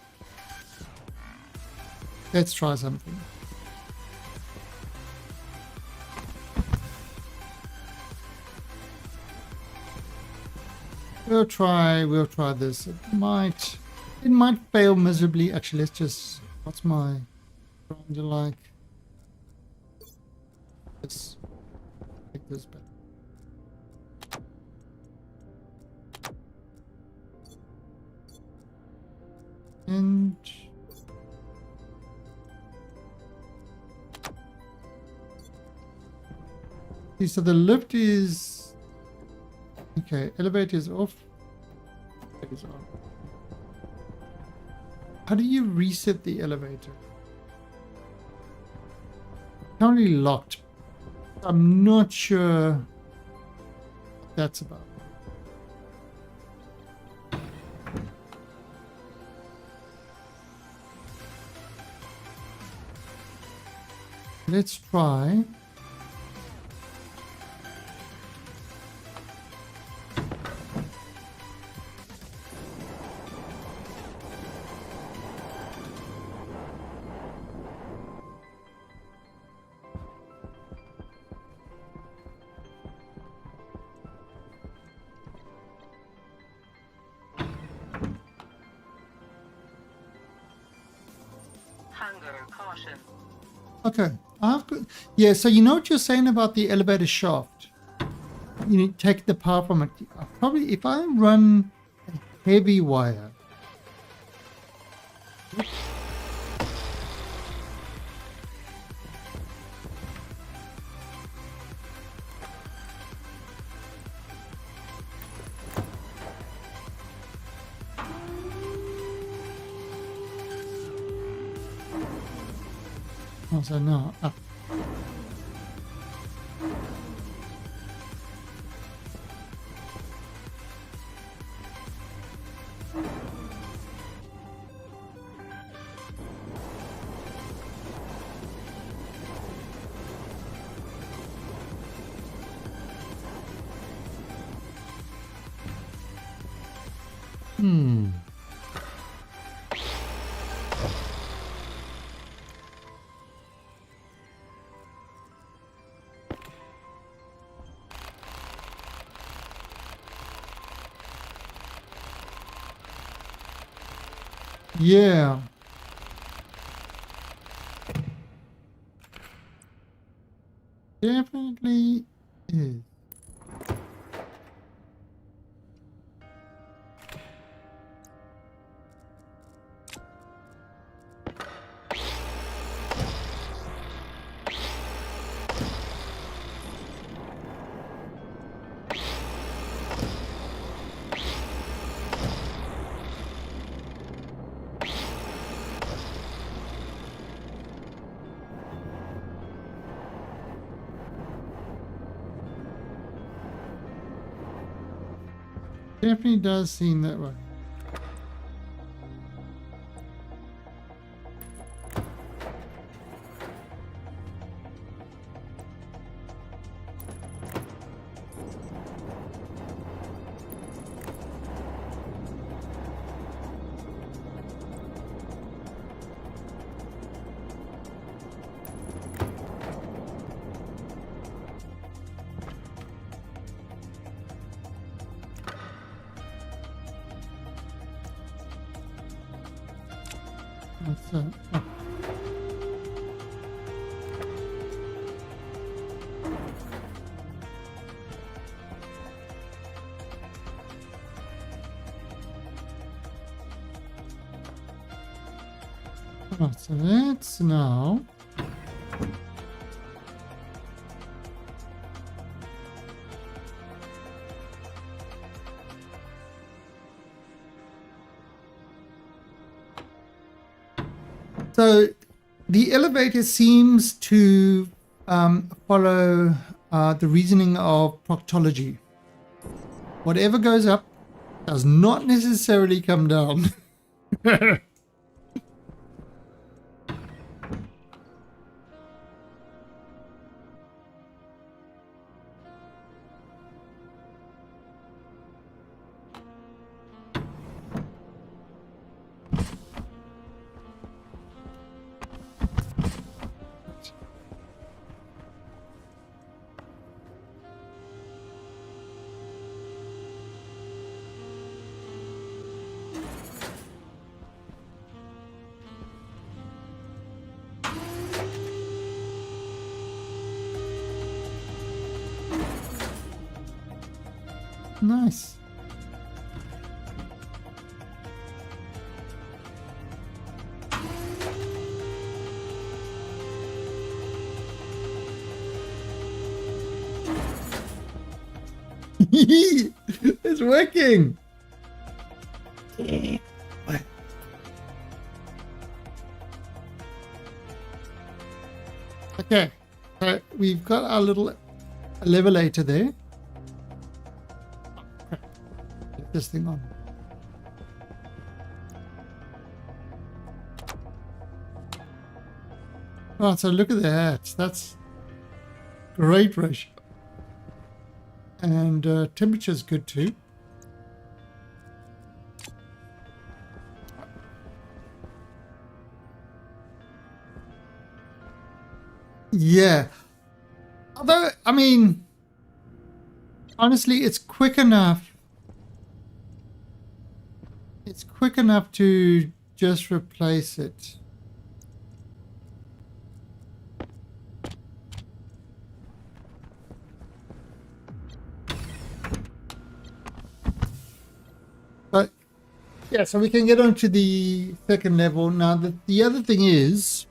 Let's try something. We'll try this. It might fail miserably. Actually, let's just, what's my grinder like? Let's take this back. And see, so the lift is okay. Elevator is off. It is on. How do you reset the elevator? Currently locked. I'm not sure what that's about. Let's try. Hunger, caution. Okay. Yeah, so you know what you're saying about the elevator shaft? You need to take the power from it. Probably if I run a heavy wire. Oh, so no. Up. Yeah. Definitely is. Definitely does seem that way. That's right, so that's now. So the elevator seems to follow the reasoning of proctology. Whatever goes up does not necessarily come down. Nice. It's working. Okay, so we've got our little levelator there. Get this thing on. Right, so look at that. That's great ratio. And temperature's good too. Yeah. Although, I mean, honestly, it's quick enough. It's quick enough to just replace it. But yeah, so we can get on to the second level. Now, the other thing is,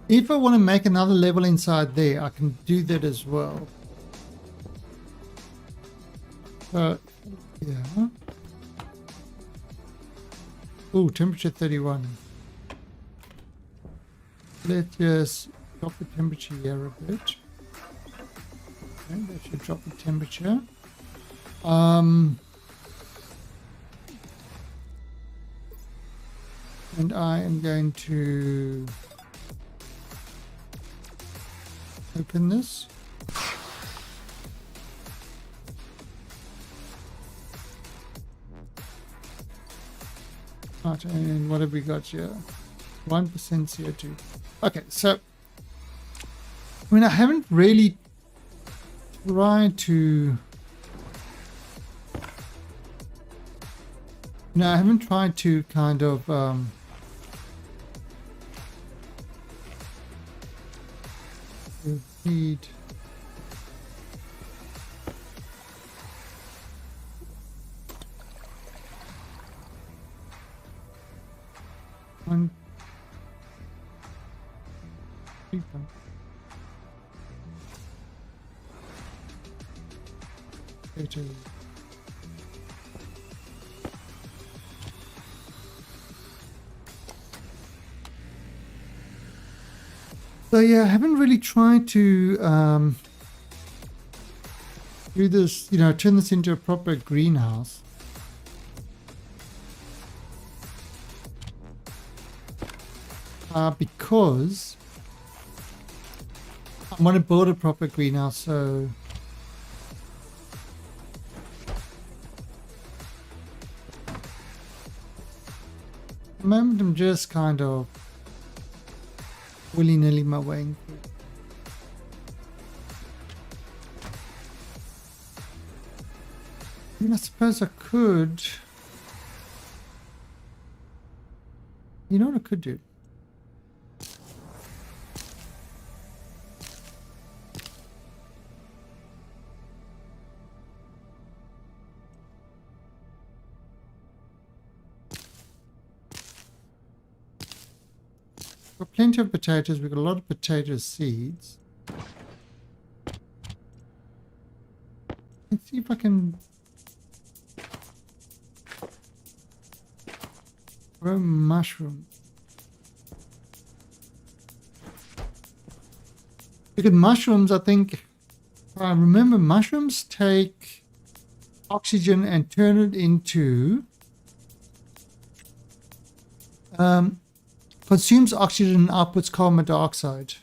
if I want to make another level inside there, I can do that as well. Yeah. Oh, temperature 31. Let's just drop the temperature here a bit. Okay, that should drop the temperature. And I am going to open this. Right, and what have we got here? 1% CO2. Okay, so I mean, I haven't really tried to. No, I haven't tried to kind of read. One. So yeah, I haven't really tried to do this, you know, turn this into a proper greenhouse. Because I want to build a proper greenhouse, so at the moment I'm just kind of willy-nilly my way through. I mean, I suppose I could You know what I could do? Got plenty of potatoes. We've got a lot of potato seeds. Let's see if I can grow mushrooms. Because mushrooms, I think, if I remember, mushrooms take oxygen and turn it into consumes oxygen and outputs carbon dioxide.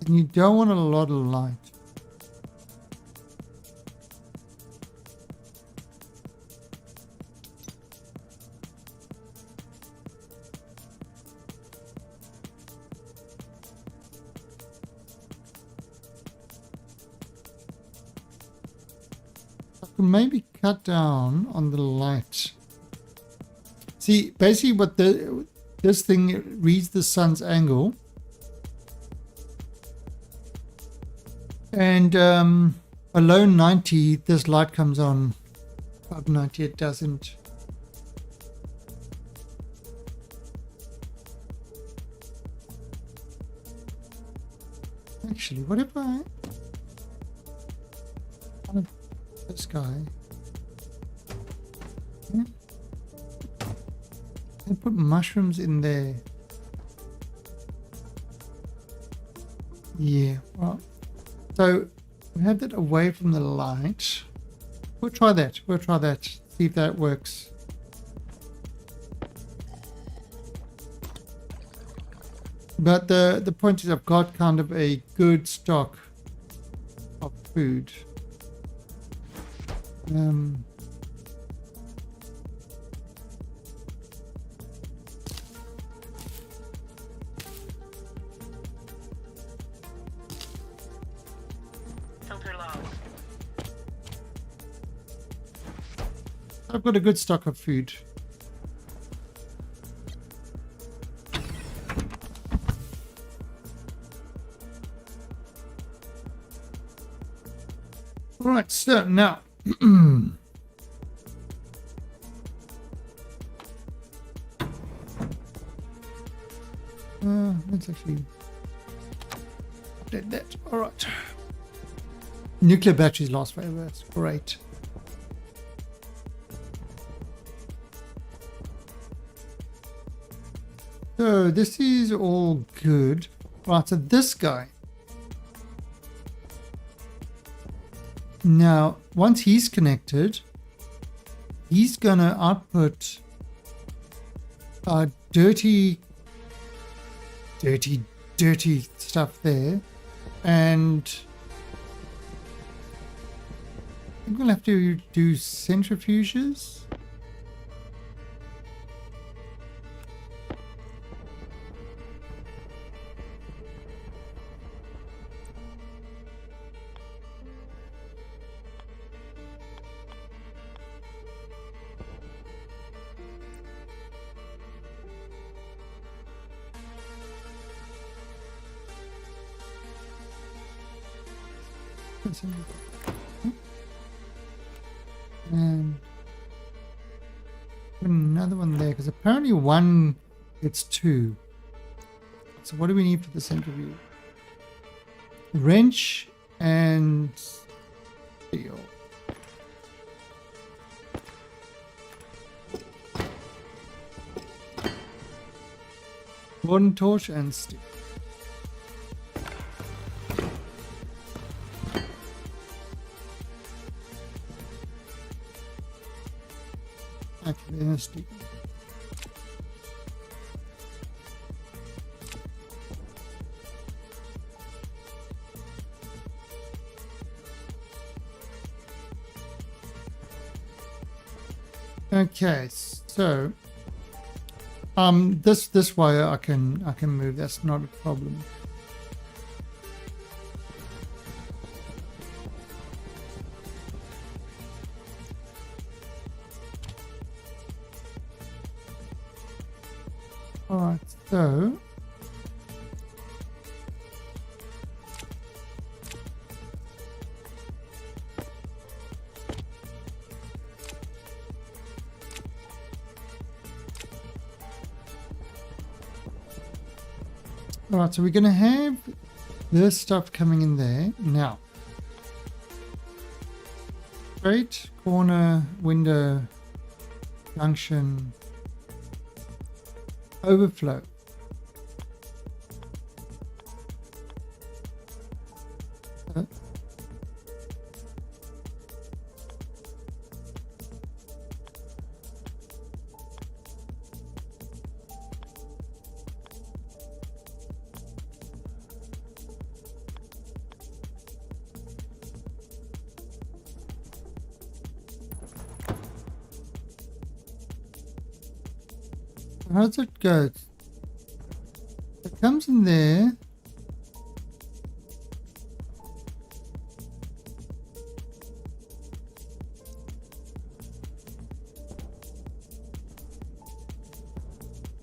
And you don't want a lot of light. Maybe cut down on the light. See, basically what this thing reads the sun's angle, and below 90 this light comes on. Above 90 it doesn't. Actually, what if I this guy, yeah, and put mushrooms in there? Yeah, well, so we have that away from the light. We'll try that. See if that works. But the point is, I've got kind of a good stock of food. Filter low. I've got a good stock of food. All right, so now let's actually update that. All right. Nuclear batteries last forever. That's great. So this is all good. Right, so this guy. Now, once he's connected, he's going to output dirty stuff there. And I think we'll have to do centrifuges. And put another one there, because apparently one gets two. So what do we need for the centrifuge? Wrench and steel. Wooden torch and steel. Actually, let's do. Okay, so this wire I can move. That's not a problem. Alright, so alright, so we're gonna have this stuff coming in there now. Straight corner window junction overflow. How does it go? It comes in there.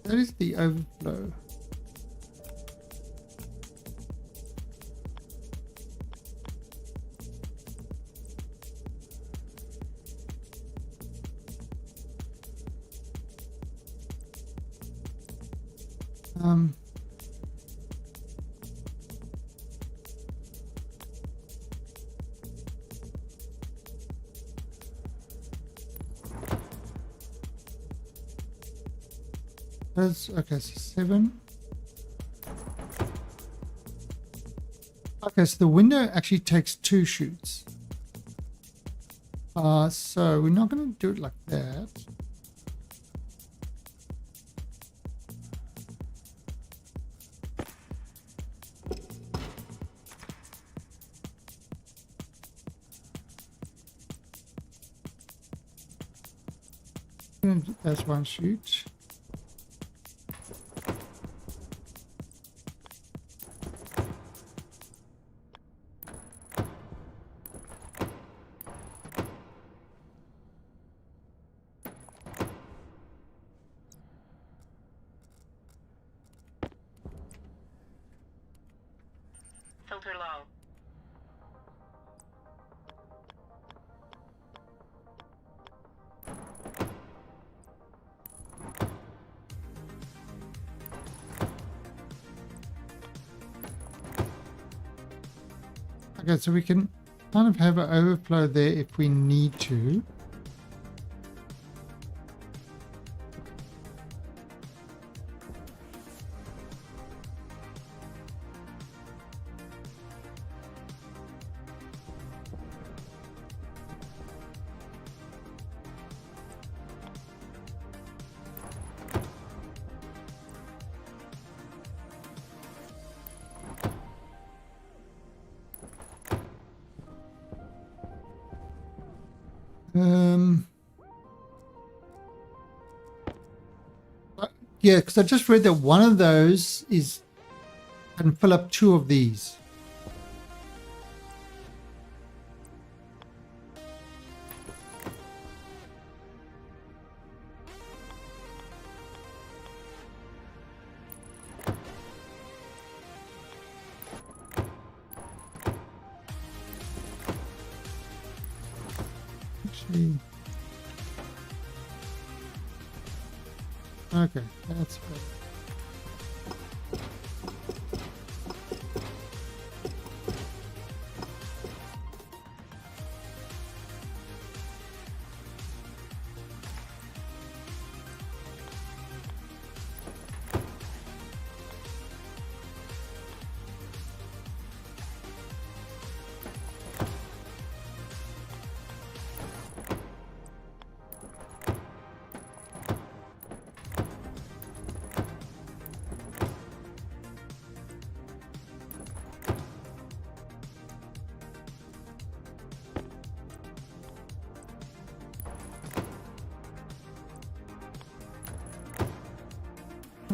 That is the overflow. That's okay, so 7. Okay, so the window actually takes 2 shoots. So we're not going to do it like that. That's 1 shoot. Filter low. Okay, so we can kind of have an overflow there if we need to. Yeah, because I just read that one of those can fill up 2 of these. Actually, okay, that's better.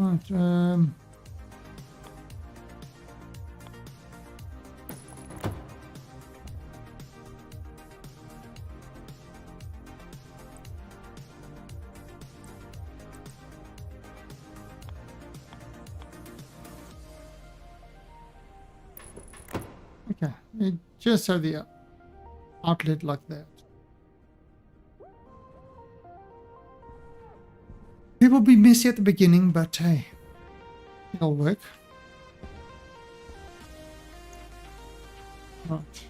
Right, Okay, it just have the outlet like that. It will be messy at the beginning, but hey, it'll work. Right.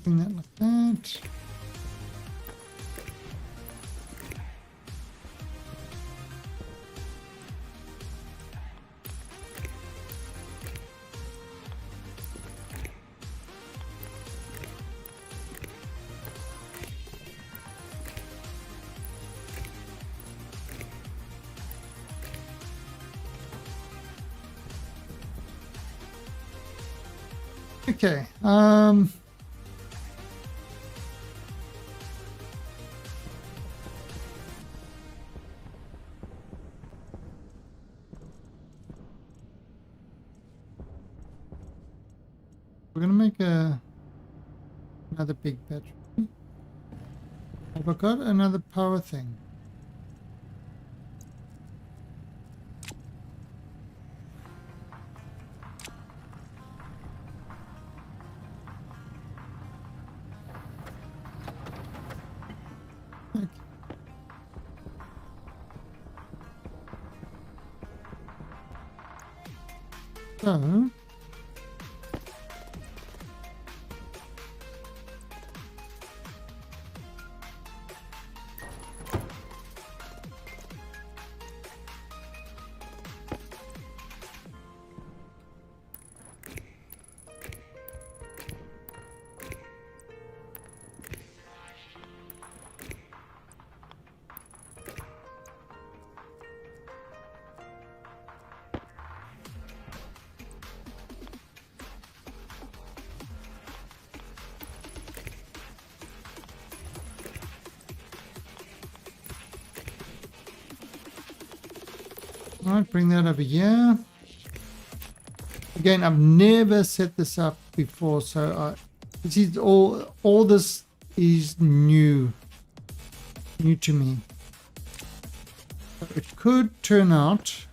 Bring that like that. Okay. We're gonna make another big battery. Have I got another power thing? Okay. So Alright, bring that over here. Again, I've never set this up before, so this is all this is new to me. So it could turn out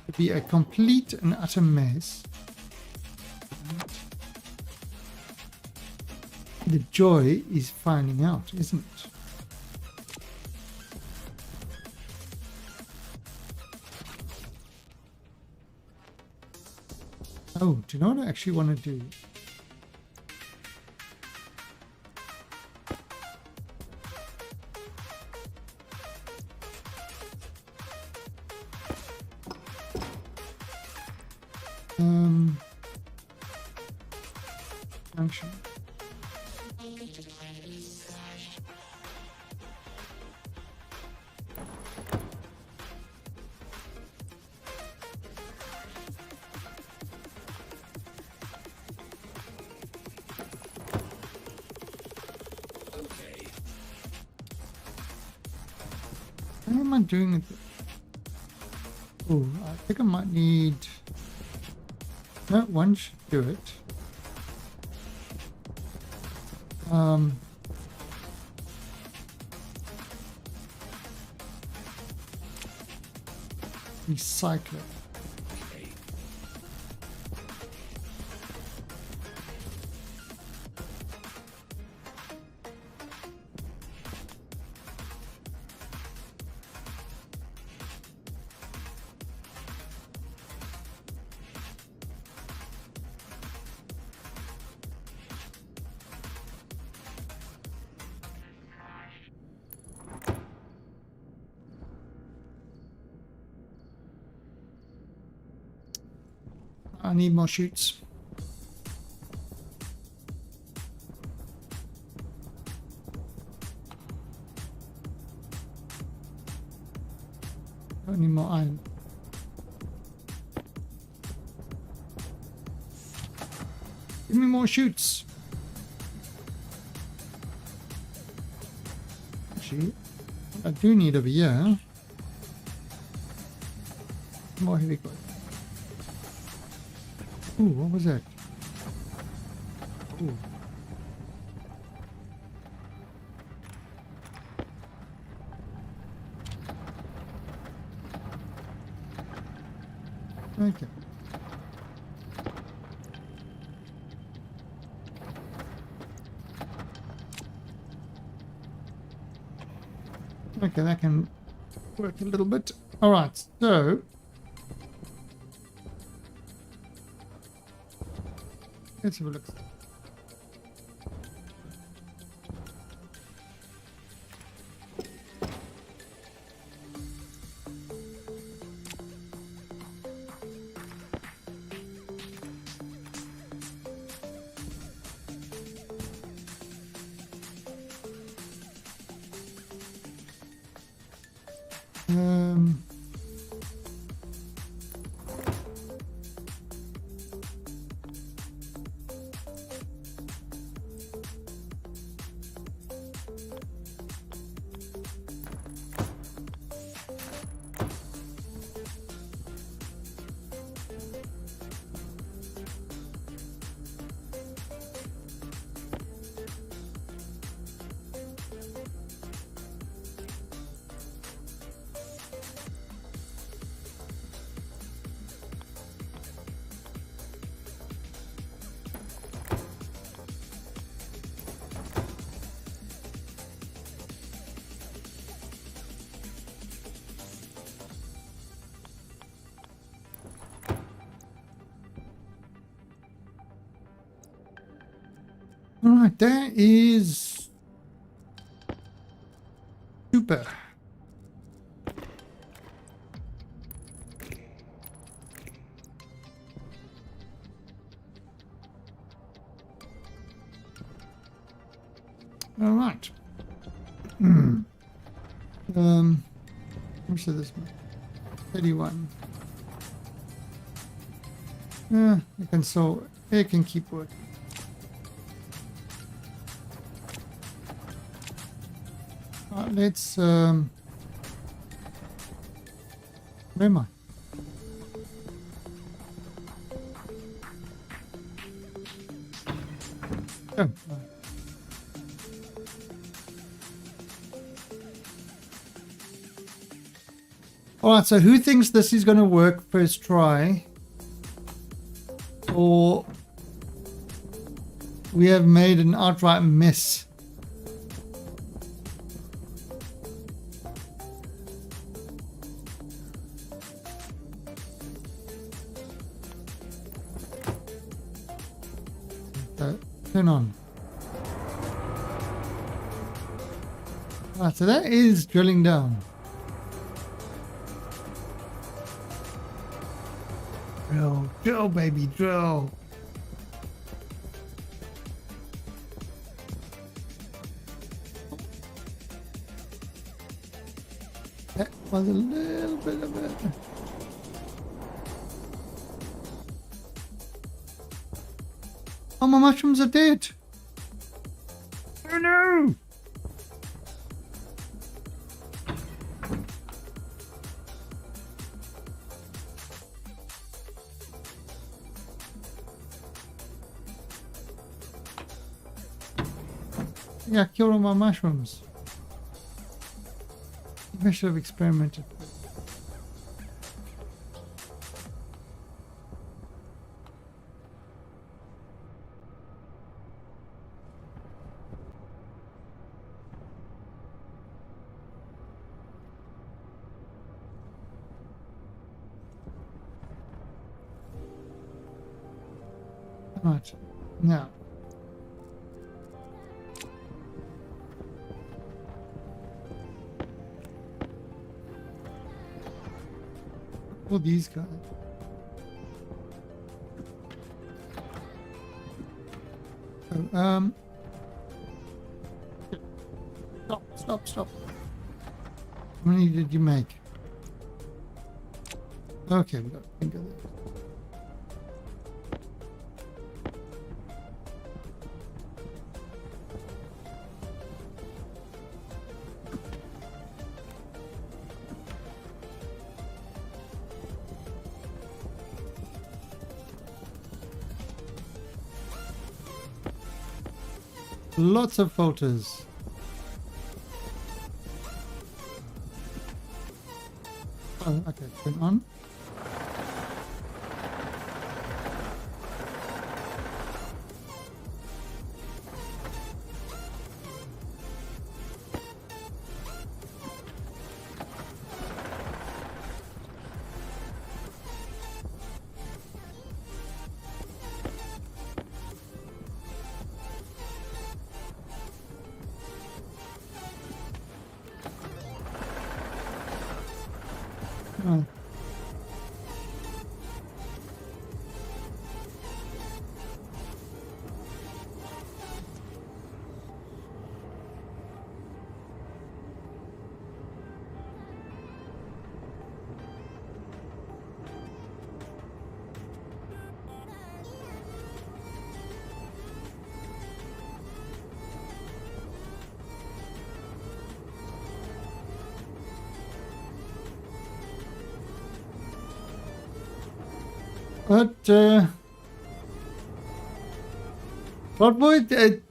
to be a complete and utter mess. The joy is finding out, isn't it? Oh, do you know what I actually want to do? Function. How am I doing it? Oh, I think I might need... No, one should do it. Recycle it. I need more chutes. I need more iron. Give me more chutes. Actually, I do need over here. More heavy equipment. Ooh, what was that? Ooh. Okay. Okay, that can work a little bit. All right, so let's have a look. Um, all right, that is super. All right. I'm sure this one. 31. Yeah, it can keep working. Let's where am I? Oh, all right, so who thinks this is going to work first try? Or we have made an outright mess? So, turn on. All right, so that is drilling down. Drill, drill, baby, drill. That was a little bit of it. Oh, my mushrooms are dead. Oh no! Yeah, kill all my mushrooms. I should have experimented. Right, now. All these guys. So, stop. How many did you make? Okay, we got to think of that. Lots of filters. Oh, okay, turn on. Oh. What would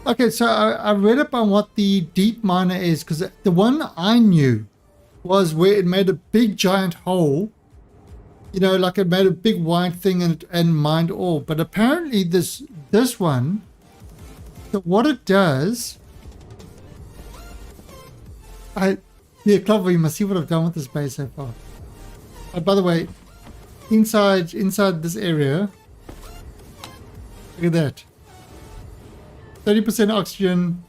okay, so I read up on what the deep miner is, because the one I knew was where it made a big giant hole, you know, like it made a big wide thing and mined ore. But apparently this one, so what it does, yeah, Clover, you must see what I've done with this base so far. By the way, inside this area, look at that. 30% oxygen,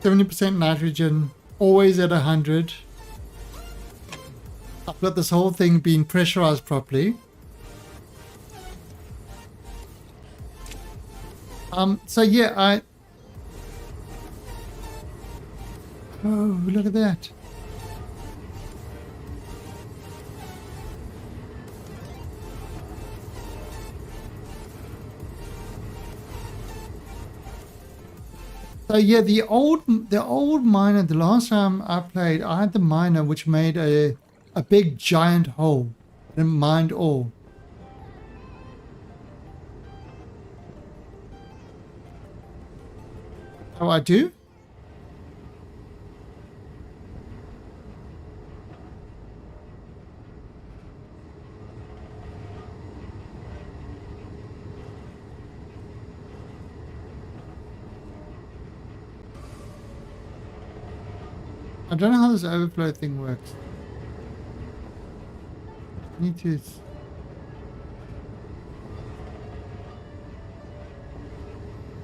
70% nitrogen, always at 100. I've got this whole thing being pressurized properly. So yeah, oh, look at that. So yeah, the old miner, the last time I played, I had the miner which made a big giant hole and mined ore. Oh, I do? I don't know how this overflow thing works. I need to...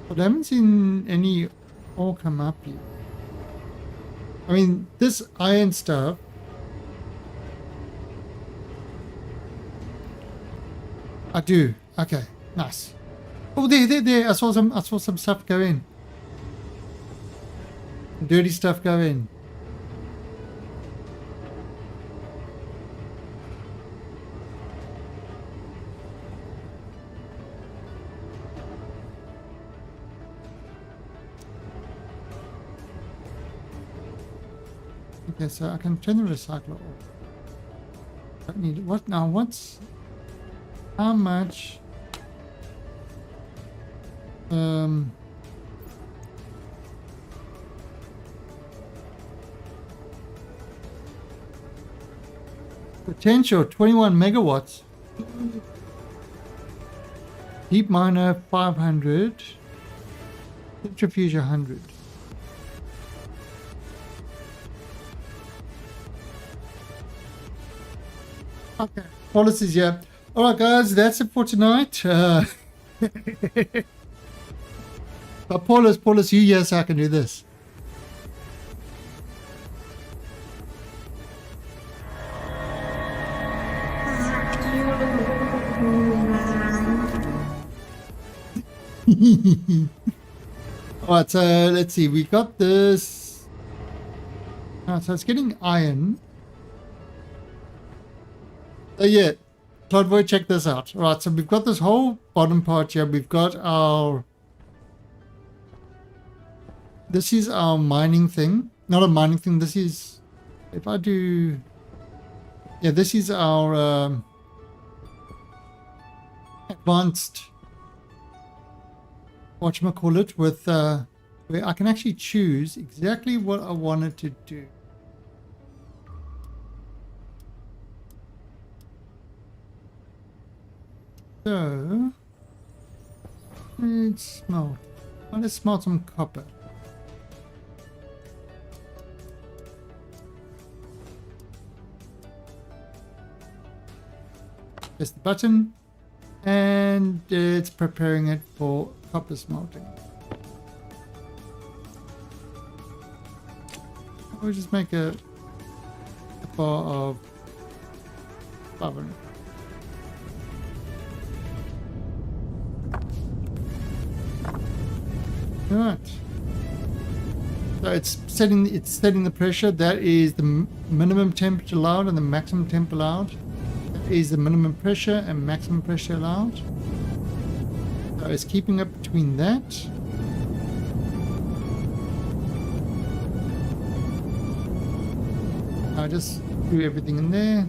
But I haven't seen any ore come up yet. I mean, this iron stuff... I do. Okay, nice. Oh, there. I saw some stuff go in. Dirty stuff go in. Okay, so I can turn the recycler off. I need what now? What's how much? Potential 21 megawatts. Deep miner 500. Centrifuge 100. Okay, policies, yeah. All right, guys, that's it for tonight. But Paulus, you yes, I can do this. All right, so let's see. We got this. So it's getting iron. So yeah, Cloudboy, check this out. Right, so we've got this whole bottom part here. We've got our... This is our mining thing. Not a mining thing. This is... If I do... Yeah, this is our advanced... Whatchamacallit with... where I can actually choose exactly what I wanted to do. So, let's smelt. Well, let's smelt some copper. Press the button, and it's preparing it for copper smelting. We'll just make a bar of 500. Right. So it's setting the pressure. That is the minimum temperature allowed and the maximum temp allowed. That is the minimum pressure and maximum pressure allowed. So it's keeping up between that. I just do everything in there.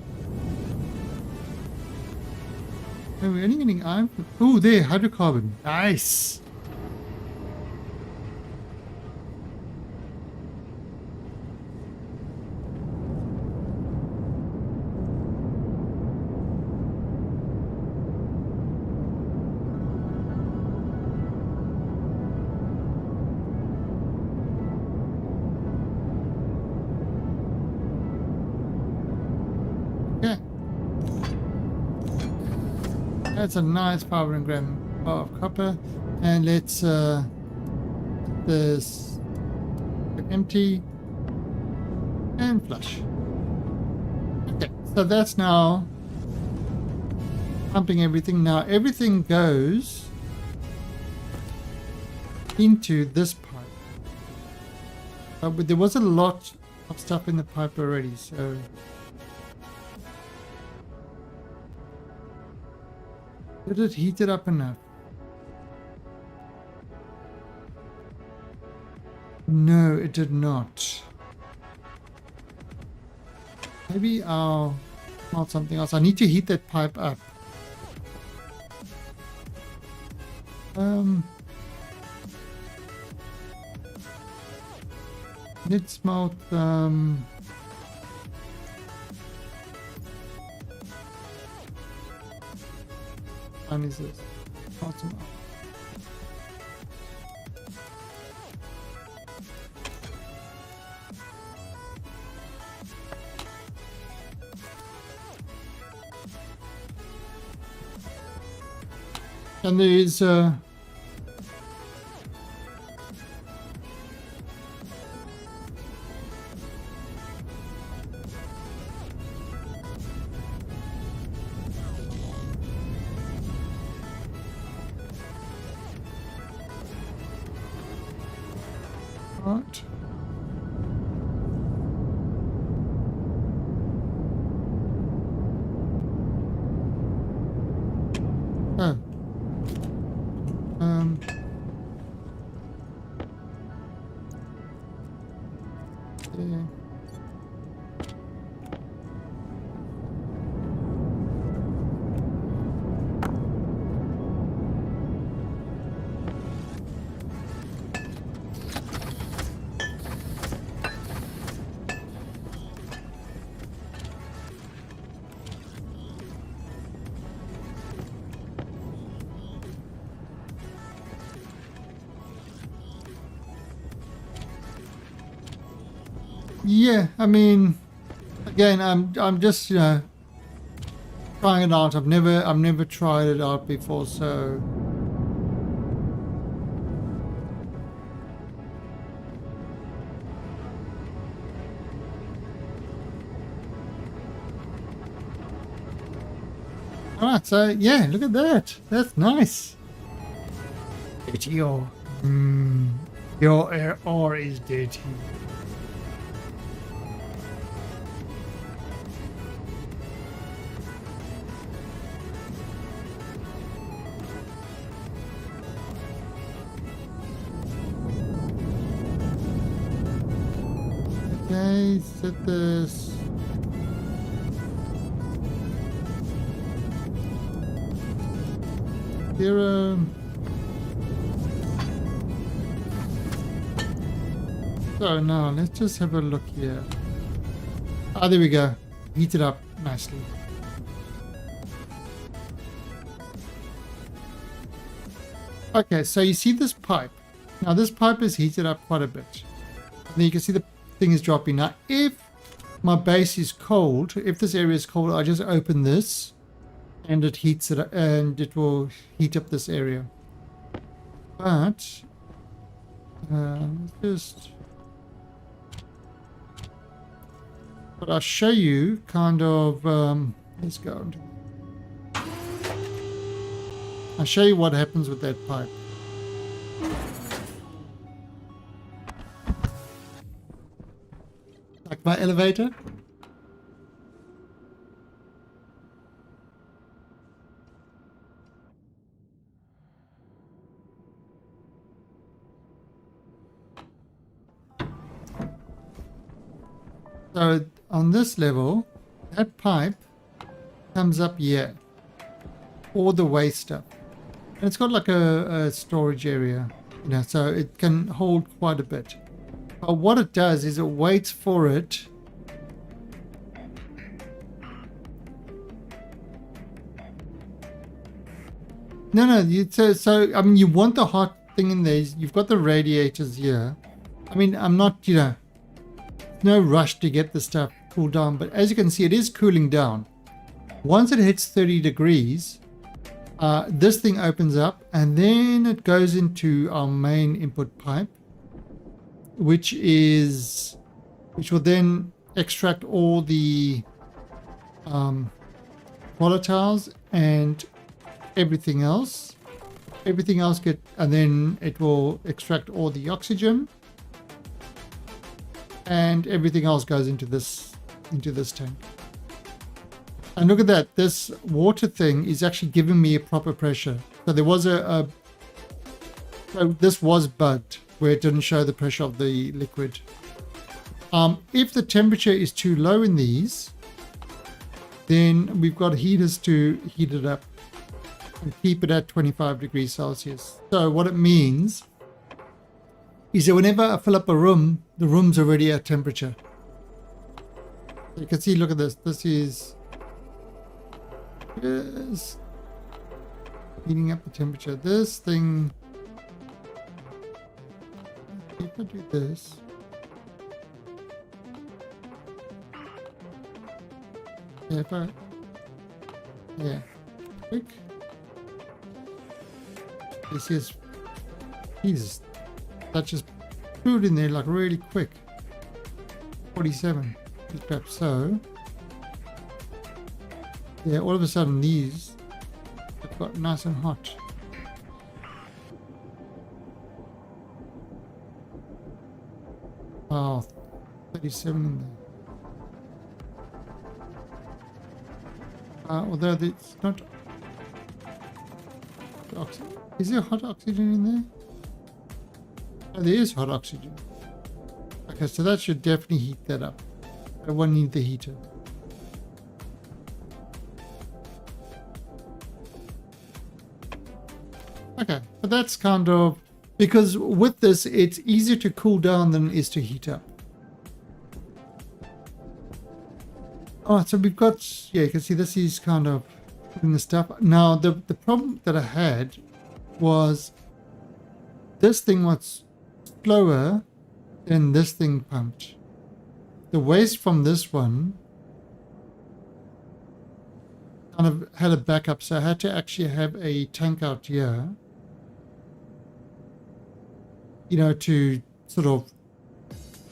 Oh, we're only getting iron. Oh, there, hydrocarbon. Nice. That's a nice 500 gram bar of copper, and let's this empty and flush. Okay, so that's now pumping everything. Now everything goes into this pipe, but there was a lot of stuff in the pipe already, so. Did it heat it up enough? No, it did not. Maybe I'll smelt something else. I need to heat that pipe up. Let's smelt is this? Awesome. And there's right. Oh. Yeah. Yeah, I mean, again, I'm just trying it out. I've never tried it out before, so all right. So yeah, look at that. That's nice. Dirty ore. Your ore is dirty. Okay, set this. Zero. So now let's just have a look here. Ah, there we go. Heat it up nicely. Okay, so you see this pipe. Now this pipe is heated up quite a bit. And then you can see the thing is dropping. Now if my base is cold, if this area is cold, I just open this and it heats it and it will heat up this area. But but I'll show you kind of Let's go on. I'll show you what happens with that pipe. Like my elevator. So on this level, that pipe comes up here. All the waste stuff. And it's got like a storage area, you know, so it can hold quite a bit. But what it does is it waits for it so I mean, you want the hot thing in there. You've got the radiators here. I mean, I'm not, you know, no rush to get the stuff cooled down, but as you can see, it is cooling down. Once it hits 30 degrees, this thing opens up and then it goes into our main input pipe, which will then extract all the volatiles and everything else and then it will extract all the oxygen, and everything else goes into this tank. And look at that, this water thing is actually giving me a proper pressure. So there was so this was bugged where it didn't show the pressure of the liquid. If the temperature is too low in these, then we've got heaters to heat it up and keep it at 25 degrees Celsius. So what it means is that whenever I fill up a room, the room's already at temperature. So you can see, look at this. This is just heating up the temperature. This thing, if I do this, quick. This is, Jesus, that just food in there like really quick. 47. Perhaps so. Yeah, all of a sudden these have got nice and hot. Oh, 37 in there. Although it's not. Is there hot oxygen in there? Oh, there is hot oxygen. Okay, so that should definitely heat that up. I won't need the heater. Okay, but that's kind of, because with this it's easier to cool down than it is to heat up. Alright, so we've got, yeah, you can see this is kind of putting the stuff. Now the problem that I had was this thing was slower than this thing pumped. The waste from this one kind of had a backup, so I had to actually have a tank out here, you know, to sort of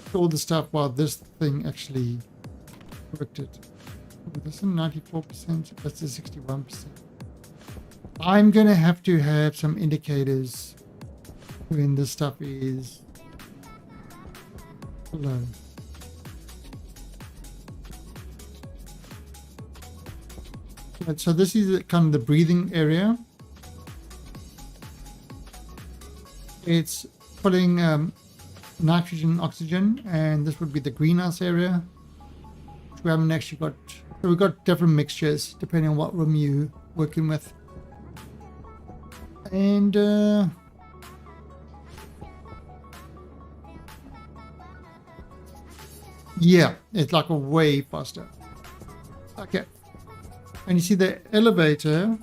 store the stuff while this thing actually worked it. This is 94%, that's a 61%. I'm going to have some indicators when this stuff is low. Right, so this is kind of the breathing area. It's putting nitrogen, oxygen, and this would be the greenhouse area. We haven't actually got, so we've got different mixtures depending on what room you're working with. And yeah, it's like a way faster. Okay, and you see the elevator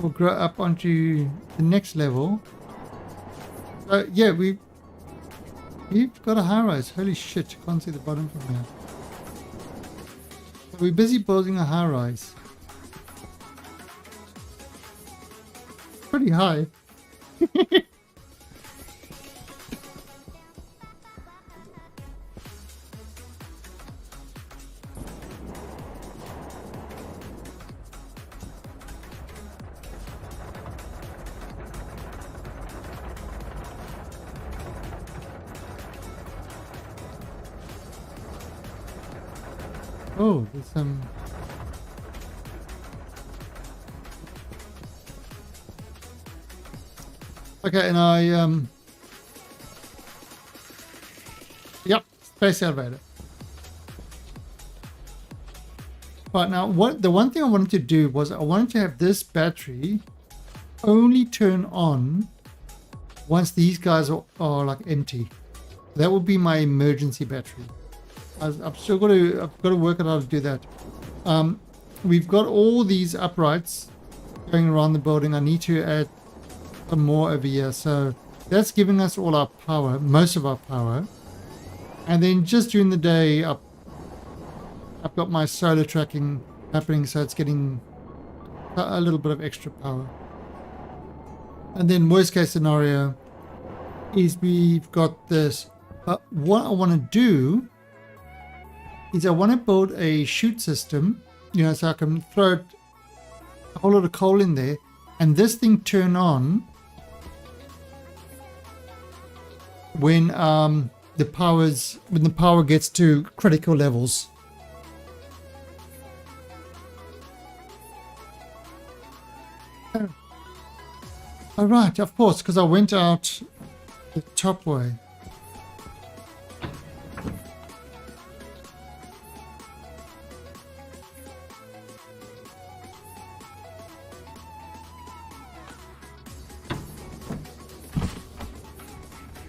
will grow up onto the next level. So yeah, we've got a high rise. Holy shit, you can't see the bottom from here. So we're busy building a high rise. Pretty high. Oh, there's some. Okay, and yep, space elevator. Right, now the one thing I wanted to do was I wanted to have this battery only turn on once these guys are like empty. That would be my emergency battery. I've still got to work out how to do that. We've got all these uprights going around the building. I need to add some more over here. So that's giving us all our power, most of our power. And then just during the day, I've got my solar tracking happening, so it's getting a little bit of extra power. And then worst case scenario is we've got this. But what I want to do is I want to build a chute system, you know, so I can throw a whole lot of coal in there and this thing turn on when the power gets to critical levels. Oh, right, of course, because I went out the top way.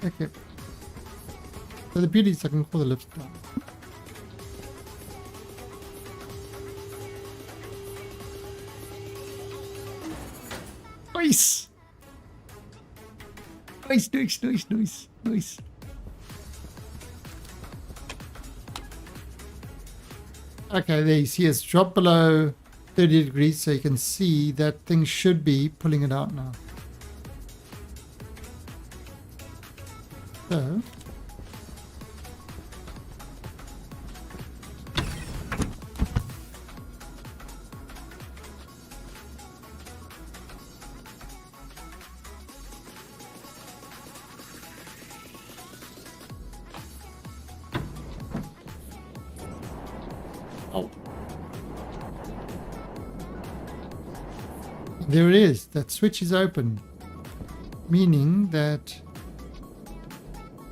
Okay. So the beauty is I can call the lift down. Nice! Nice. Okay, there you see it's dropped below 30 degrees, so you can see that thing should be pulling it out now. So there it is. That switch is open, meaning that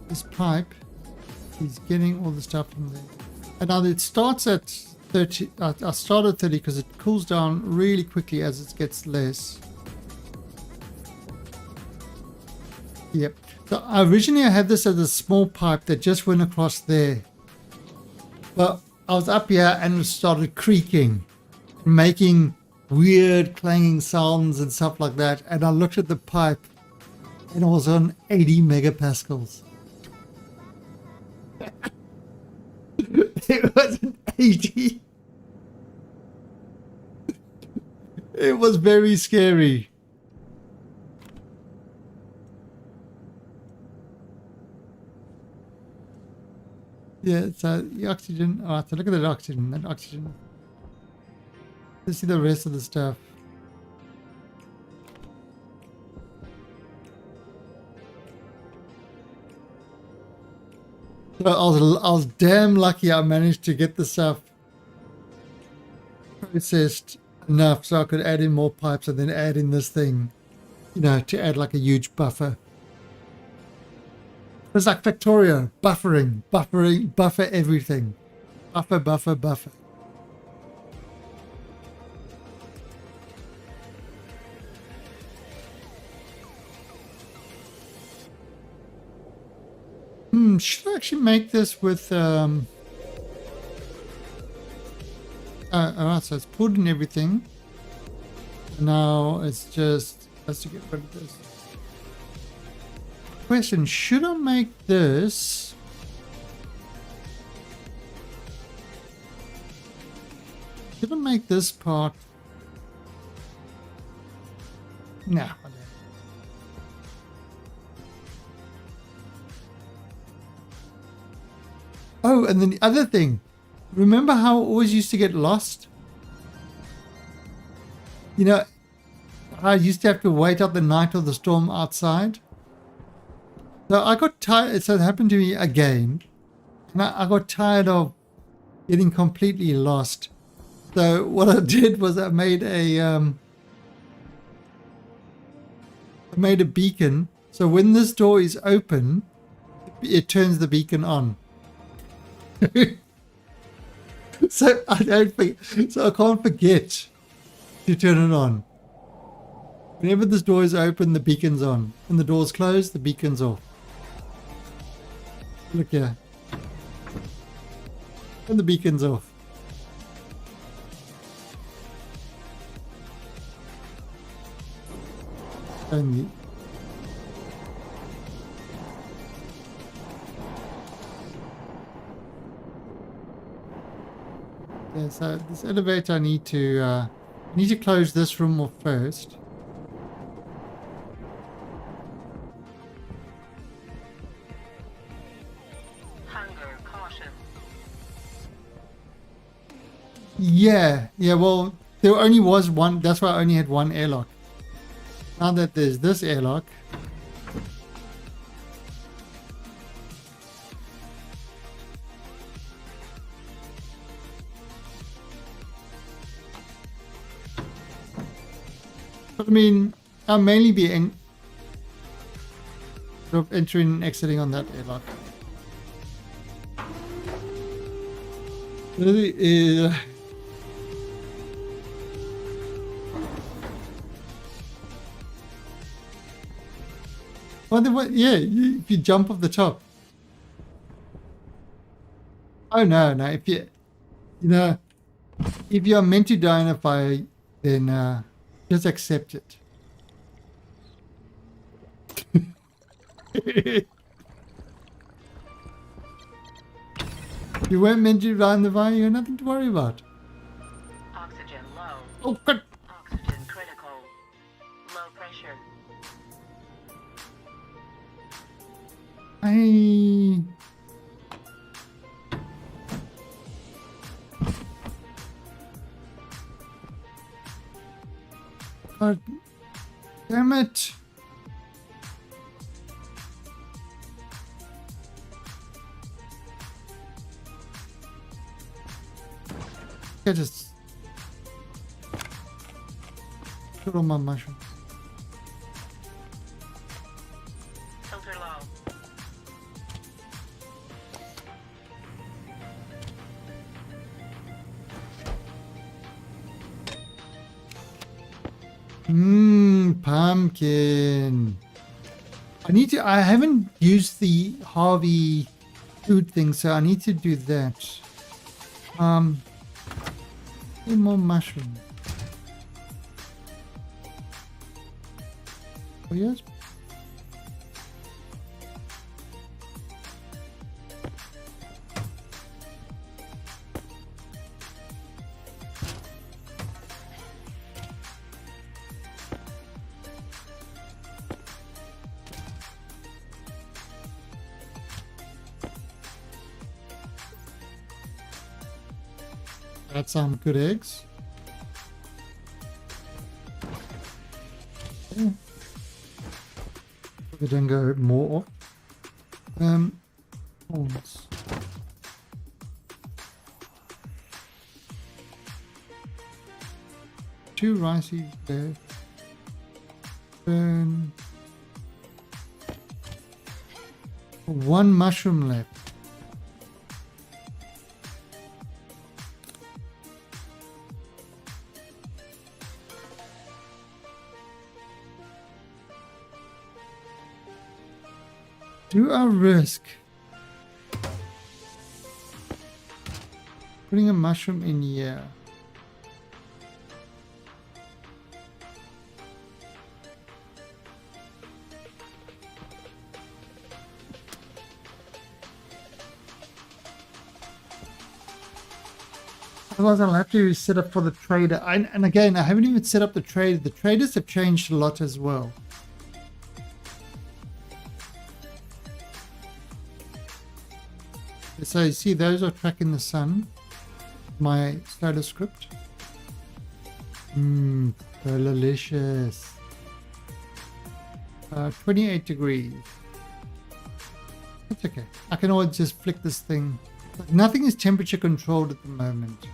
this pipe is getting all the stuff from there. And now it starts at 30. I start at 30 because it cools down really quickly as it gets less. Yep. So originally I had this as a small pipe that just went across there. But I was up here and it started creaking, making weird clanging sounds and stuff like that. And I looked at the pipe and it was on 80 megapascals. It wasn't 80. It was very scary. Yeah, so the oxygen. Oh, so look at that oxygen. Let's see the rest of the stuff. So I was damn lucky I managed to get the stuff processed enough so I could add in more pipes and then add in this thing, you know, to add like a huge buffer. It's like Factorio, buffer everything. Buffer. Should I actually make this with alright, so it's pulled in everything. Now it's just has to get rid of this. Question, should I make this part? No. Oh, and then the other thing, remember how I always used to get lost? You know, I used to have to wait out the night of the storm outside. So I got tired. So it happened to me again. And I got tired of getting completely lost. So what I did was I made a beacon. So when this door is open, it turns the beacon on. So I can't forget to turn it on. Whenever this door is open, the beacon's on. When the door's closed, the beacon's off. Look here. And the beacon's off. Only. Yeah, so this elevator, I need to close this room off first. Hunger, caution. Yeah, well, there only was one, that's why I only had one airlock. Now that there's this airlock, I mean, I'll mainly be sort of entering and exiting on that airlock. What? Yeah, if you jump off the top. Oh no! If if you are meant to die in a fire, then just accept it. You weren't meant to die in the fire. You have nothing to worry about. Oxygen low. Oh God! Oxygen critical. Low pressure. God damn it! I just put on my mushroom. Filter low. Pumpkin. I haven't used the Harvey food thing, so I need to do that. Need more mushroom. Oh yes. That's some good eggs. Okay. We then go more. Horns. Two rices there. Burn. One mushroom left. Do I risk putting a mushroom in here? Otherwise I'll have to set up for the trader. And again, I haven't even set up the trader. The traders have changed a lot as well. So you see, those are tracking the sun. My solar script. Delicious. 28 degrees. It's okay. I can always just flick this thing Nothing is temperature controlled at the moment.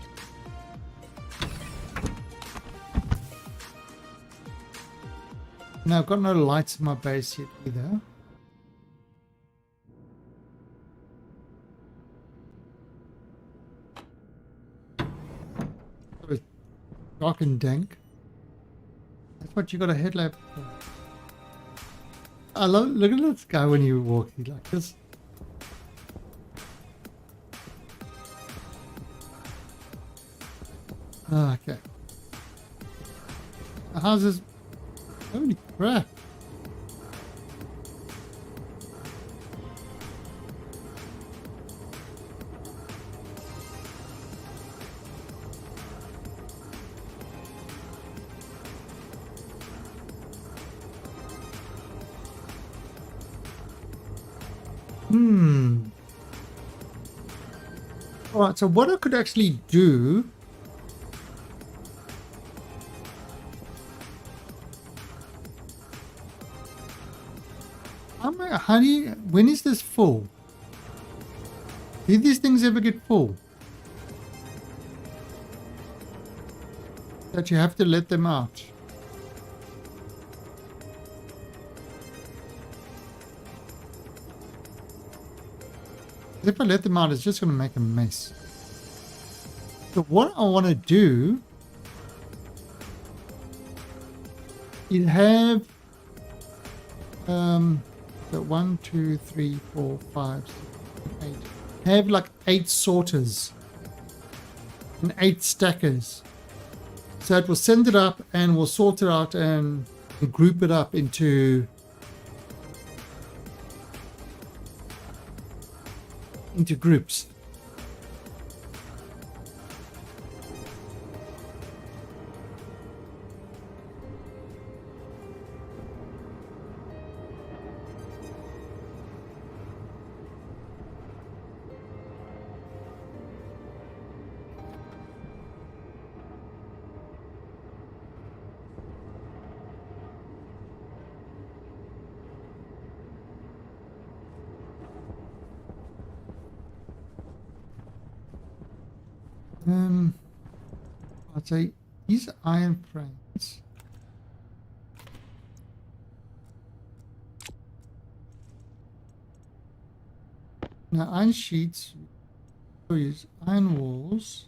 Now I've got no lights in my base yet either. So it's dark and dank. That's what you got a headlamp for. I love, look at this guy when you walk, he like this. Oh, okay. The houses. Holy crap. Alright, so what I could actually do. How do you, when is this full? Do these things ever get full? That you have to let them out. If I let them out, it's just going to make a mess. So what I want to do is have so 1, 2, 3, 4, 5, 6, 8. Have like 8 sorters and 8 stackers. So it will send it up and will sort it out and group it up into groups. I'd say these iron frames. Now iron sheets, we use iron walls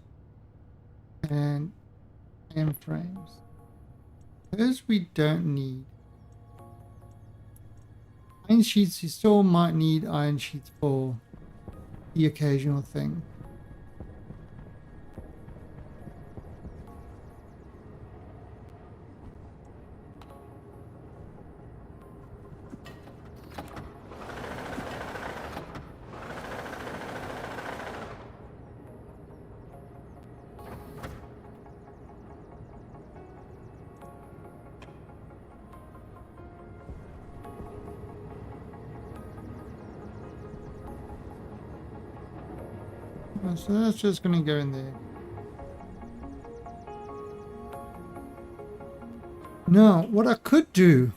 and iron frames. Those we don't need. Iron sheets, you still might need iron sheets for the occasional thing. So that's just going to go in there. Now, what I could do,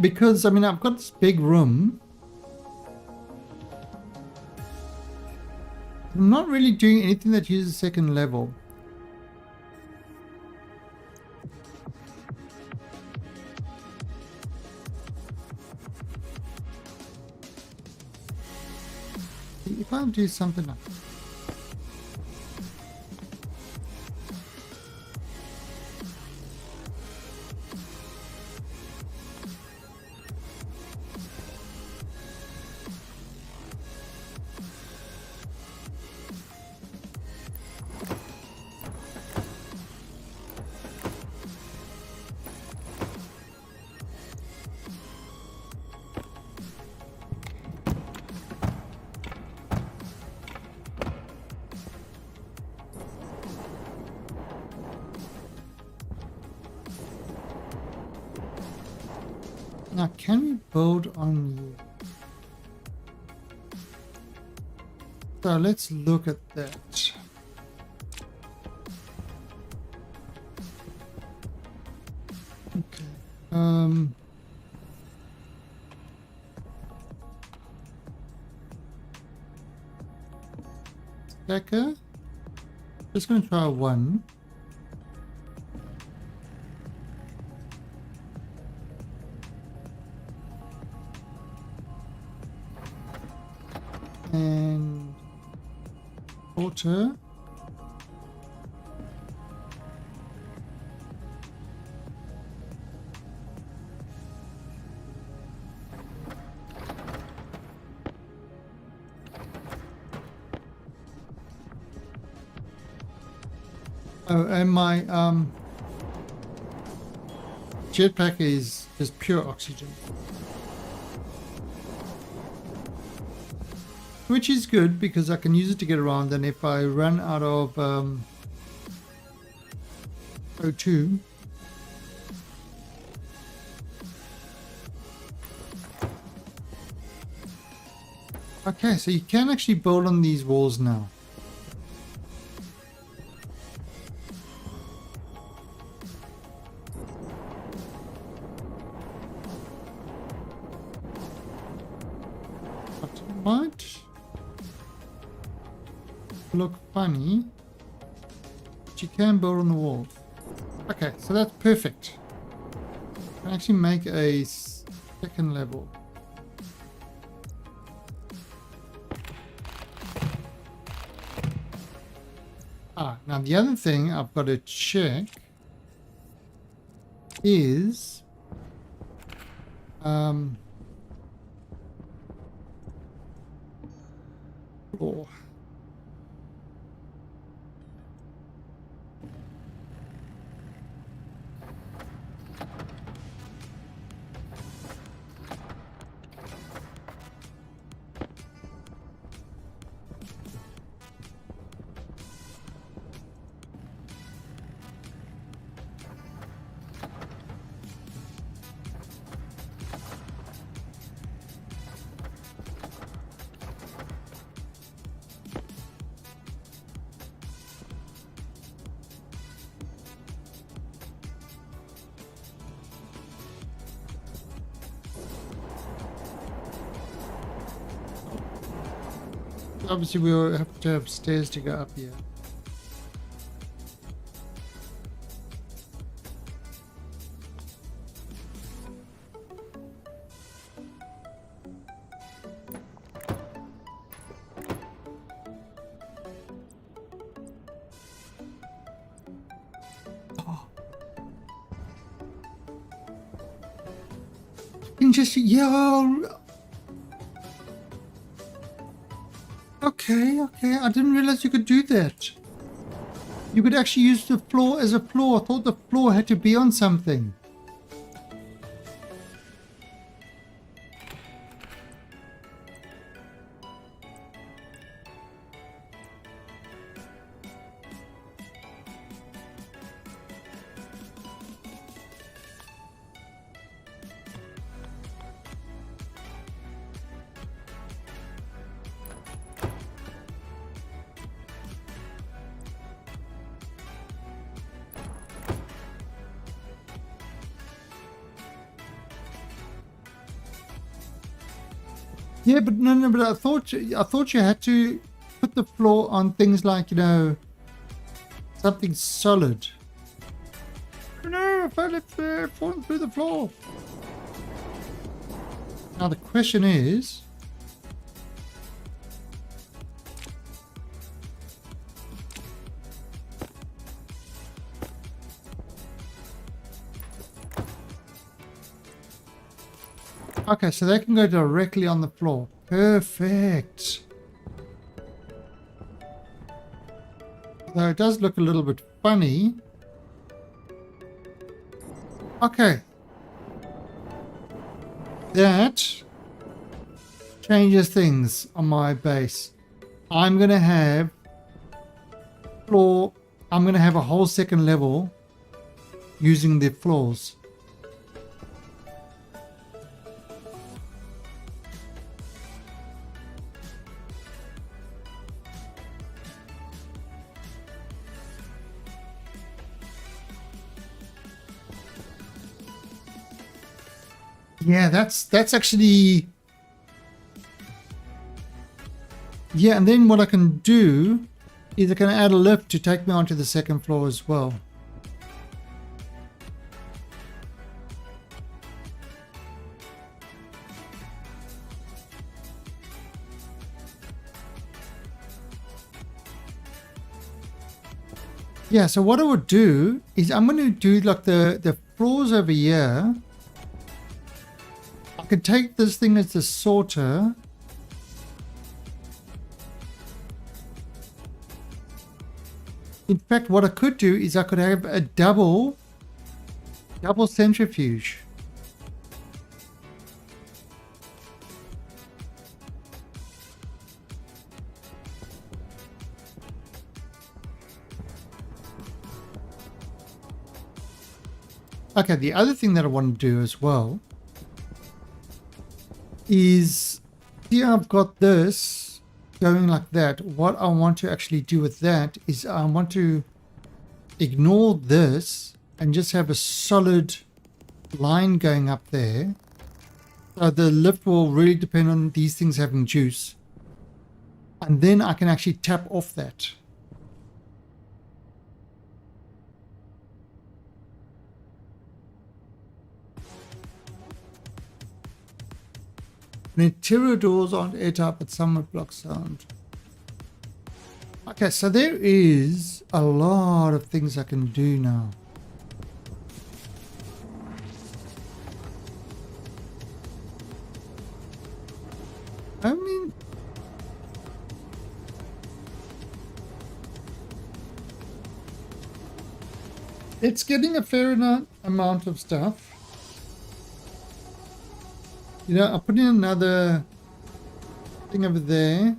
because I mean I've got this big room, I'm not really doing anything that uses second level. If I do something like this. Now, can we build on you? So let's look at that. Okay. stacker. Just going to try one. And water. Oh, and my jetpack is just pure oxygen, which is good because I can use it to get around, and if I run out of O2, okay, so you can actually build on these walls now. Might look funny, but you can build on the wall. Okay, so that's perfect. I can actually make a second level. Now the other thing I've got to check is floor. Obviously we will have to have stairs to go up here. Oh. You can just, yeah. Okay, I didn't realize you could do that. You could actually use the floor as a floor. I thought the floor had to be on something. Yeah, but no, but I thought you had to put the floor on things like, you know, something solid. No, I fell falling through the floor. Now the question is, okay, so they can go directly on the floor. Perfect. Though it does look a little bit funny. Okay. That changes things on my base. I'm going to have floor. I'm going to have a whole second level using the floors. Yeah, that's actually, yeah, and then what I can do either can add a lift to take me onto the second floor as well. Yeah, so what I would do is I'm going to do like the floors over here. I could take this thing as the sorter. In fact, what I could do is I could have a double centrifuge. Okay, the other thing that I want to do as well is, here I've got this going like that. What I want to actually do with that is I want to ignore this and just have a solid line going up there. So the lift will really depend on these things having juice. And then I can actually tap off that. And interior doors aren't airtight, but some would block sound. Okay, so there is a lot of things I can do now. I mean, it's getting a fair amount of stuff. You know, I'll put in another thing over there.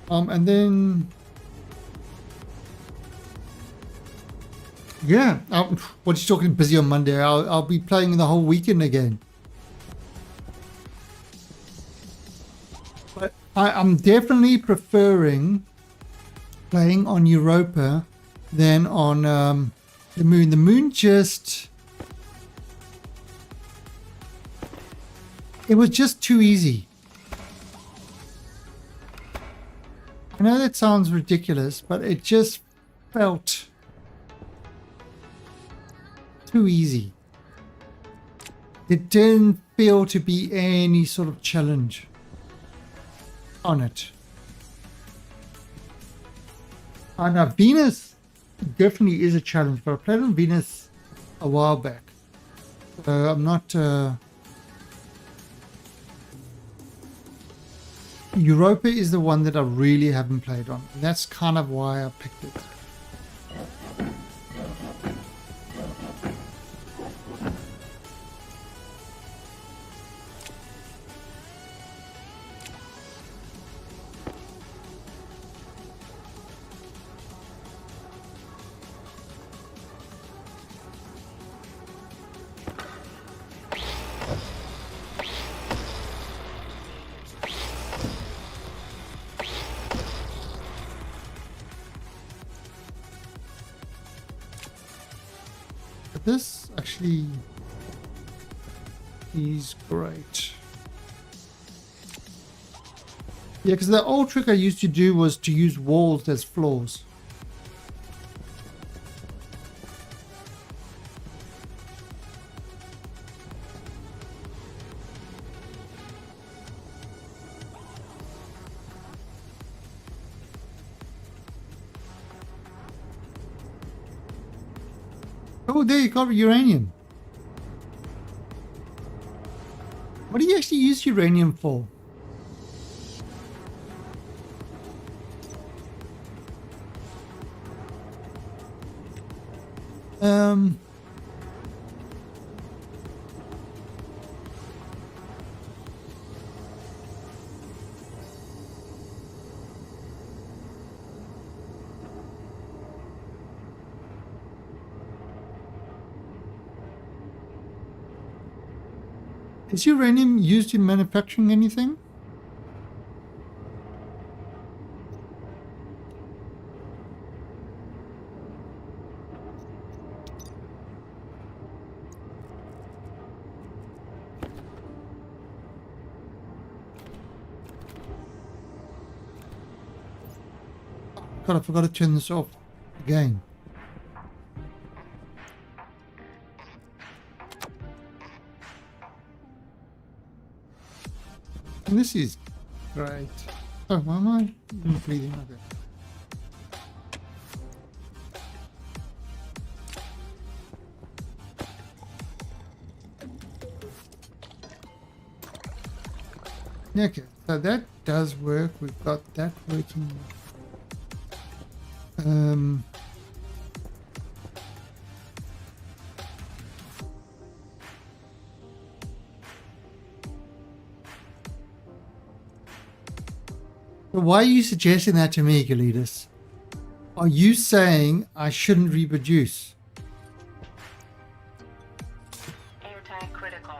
And then, yeah, what are you talking busy on Monday? I'll be playing the whole weekend again. But I'm definitely preferring playing on Europa than on the Moon. The Moon just... it was just too easy. I know that sounds ridiculous, but it just felt too easy. It didn't feel to be any sort of challenge on it. Now Venus definitely is a challenge, but I played on Venus a while back. So I'm not... Europa is the one that I really haven't played on. And that's kind of why I picked it. This actually is great. Yeah, because the old trick I used to do was to use walls as floors. Oh, there you got uranium. What do you actually use uranium for? Is uranium used in manufacturing anything? God, I forgot to turn this off again. And this is great. Oh, why am I breathing like that? Okay, so that does work. We've got that working. So why are you suggesting that to me, Galidas? Are you saying I shouldn't reproduce? Air tank critical.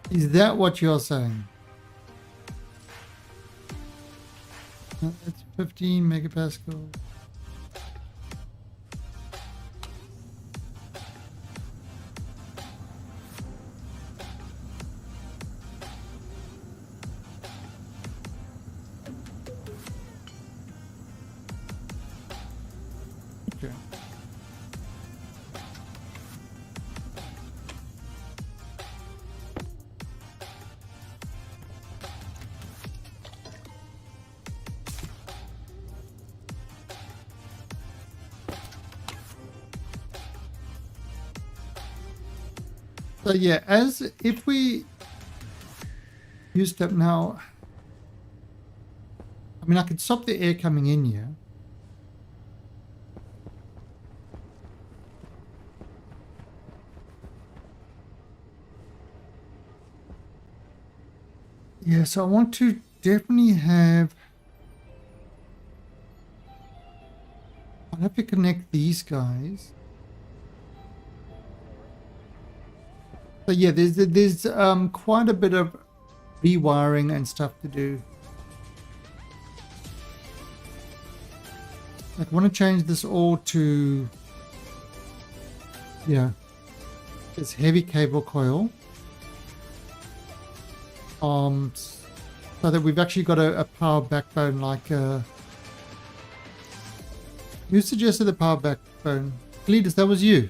Is that what you're saying? It's 15 megapascal. Okay. So yeah, as if we used up now, I mean, I could stop the air coming in here. Yeah, so I want to definitely have, I'll have to connect these guys. So yeah, there's quite a bit of rewiring and stuff to do. Like, I want to change this all to, yeah, this heavy cable coil. So that we've actually got a power backbone, like who suggested the power backbone? Cletus, that was you.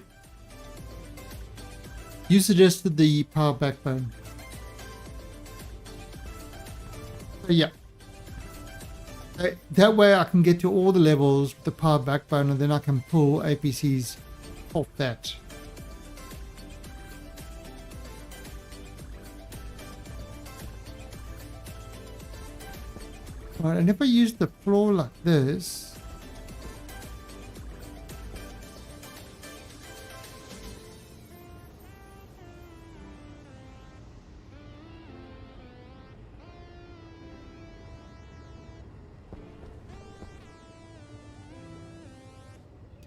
You suggested the power backbone. So yeah. That way I can get to all the levels with the power backbone, and then I can pull APCs off that. Right, and if I use the floor like this,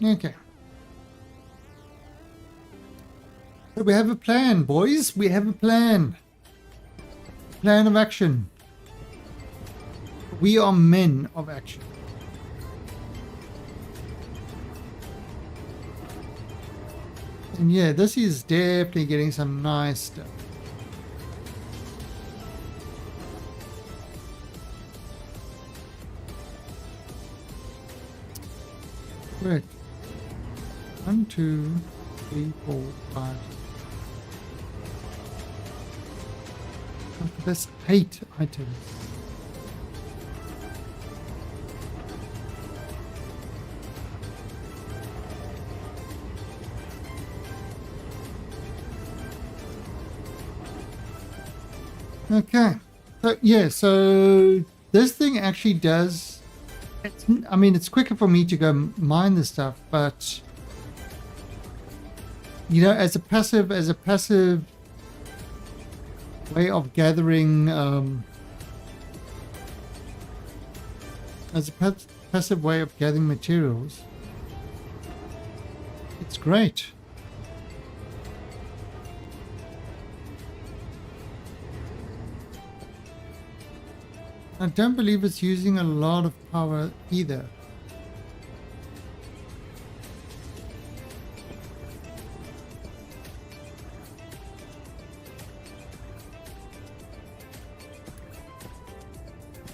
okay. So we have a plan, boys. We have a plan. Plan of action. We are men of action. And yeah, this is definitely getting some nice stuff. Great. 1, 2, 3, 4, 5. That's 8 items. Okay, so yeah, so this thing actually does, I mean, it's quicker for me to go mine this stuff, but you know, as a passive way of gathering, passive way of gathering materials, it's great. I don't believe it's using a lot of power either.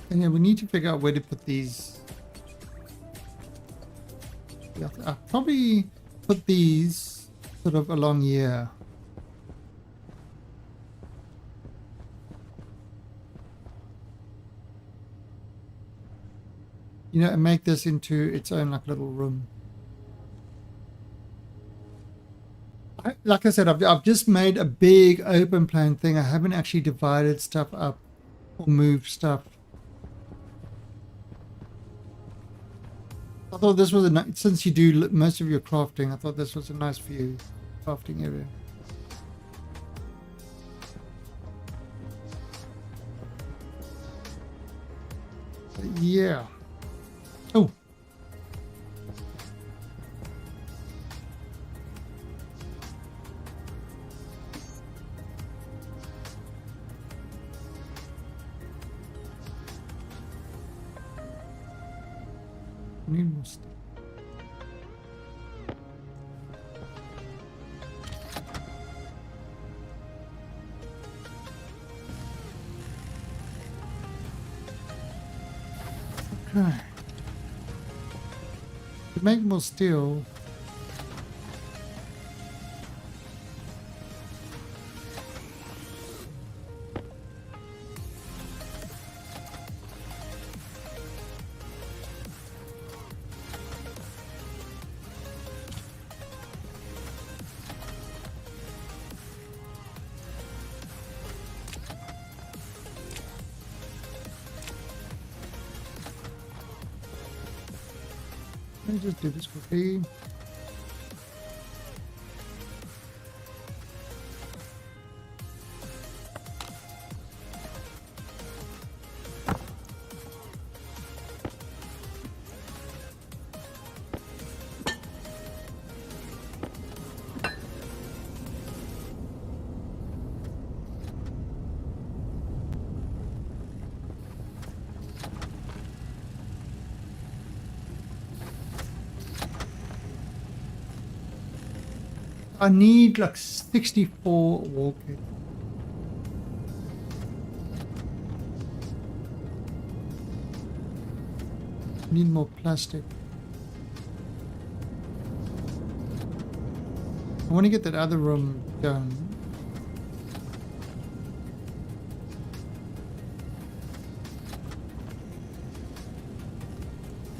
And yeah, we need to figure out where to put these Yeah, I'll probably put these sort of along here. You know, and make this into its own like little room. Like I said, I've just made a big open plan thing. I haven't actually divided stuff up or moved stuff. I thought this was a nice, since you do most of your crafting, I thought this was a nice view crafting area. But yeah. Oh. Need more stuff. Okay. To make more steel. Let me just do this quickly. I need like 64 wall kits. Need more plastic. I want to get that other room done.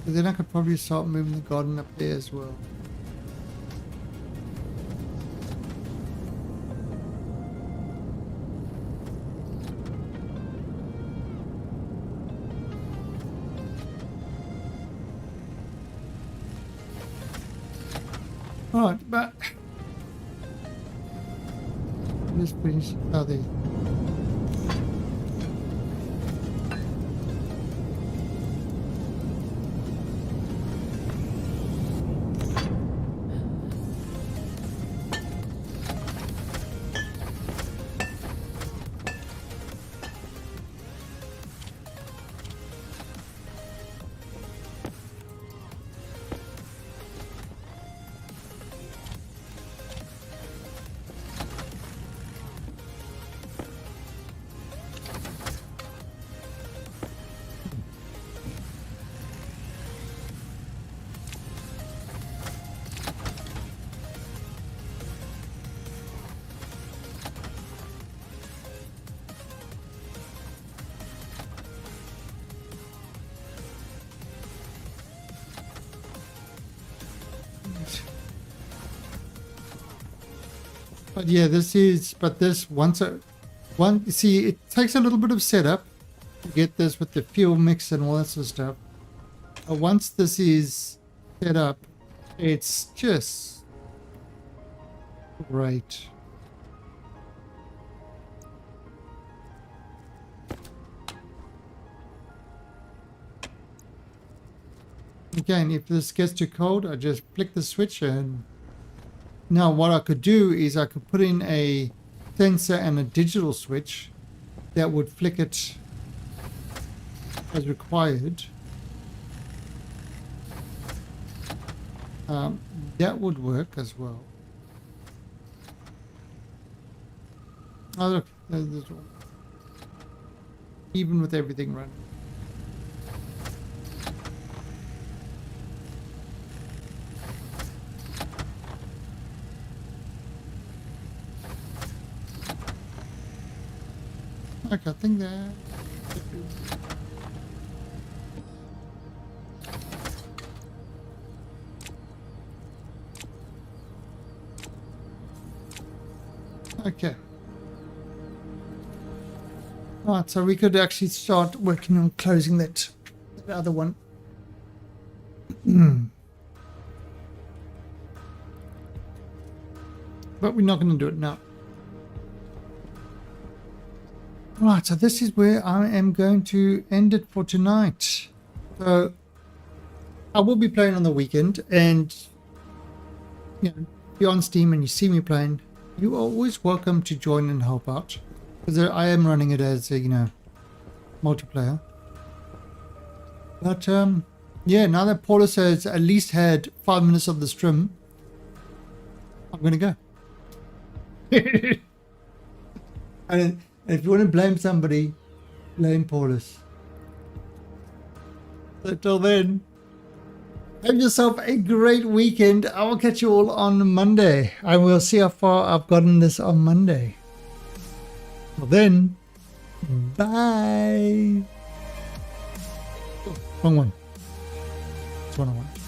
But then I could probably start moving the garden up there as well. Alright, but let's finish. Oh, there. But yeah, this once see, it takes a little bit of setup to get this with the fuel mix and all that sort of stuff. But once this is set up, it's just great. Again, if this gets too cold, I just flick the switch and now what I could do is I could put in a sensor and a digital switch that would flick it as required. That would work as well. Oh, look, there's one. Even with everything running. Okay, I think that. Okay. Right, so we could actually start working on closing that other one. But we're not going to do it now. Right, so this is where I am going to end it for tonight. So I will be playing on the weekend, and you know, if you're on Steam and you see me playing, you are always welcome to join and help out. Because I am running it as a, multiplayer. But yeah, now that Paulus has at least had 5 minutes of the stream, I'm gonna go. And if you want to blame somebody, blame Paulus. So till then, have yourself a great weekend. I will catch you all on Monday. I will see how far I've gotten this on Monday. Well then, bye. Oh, wrong one. It's one I want.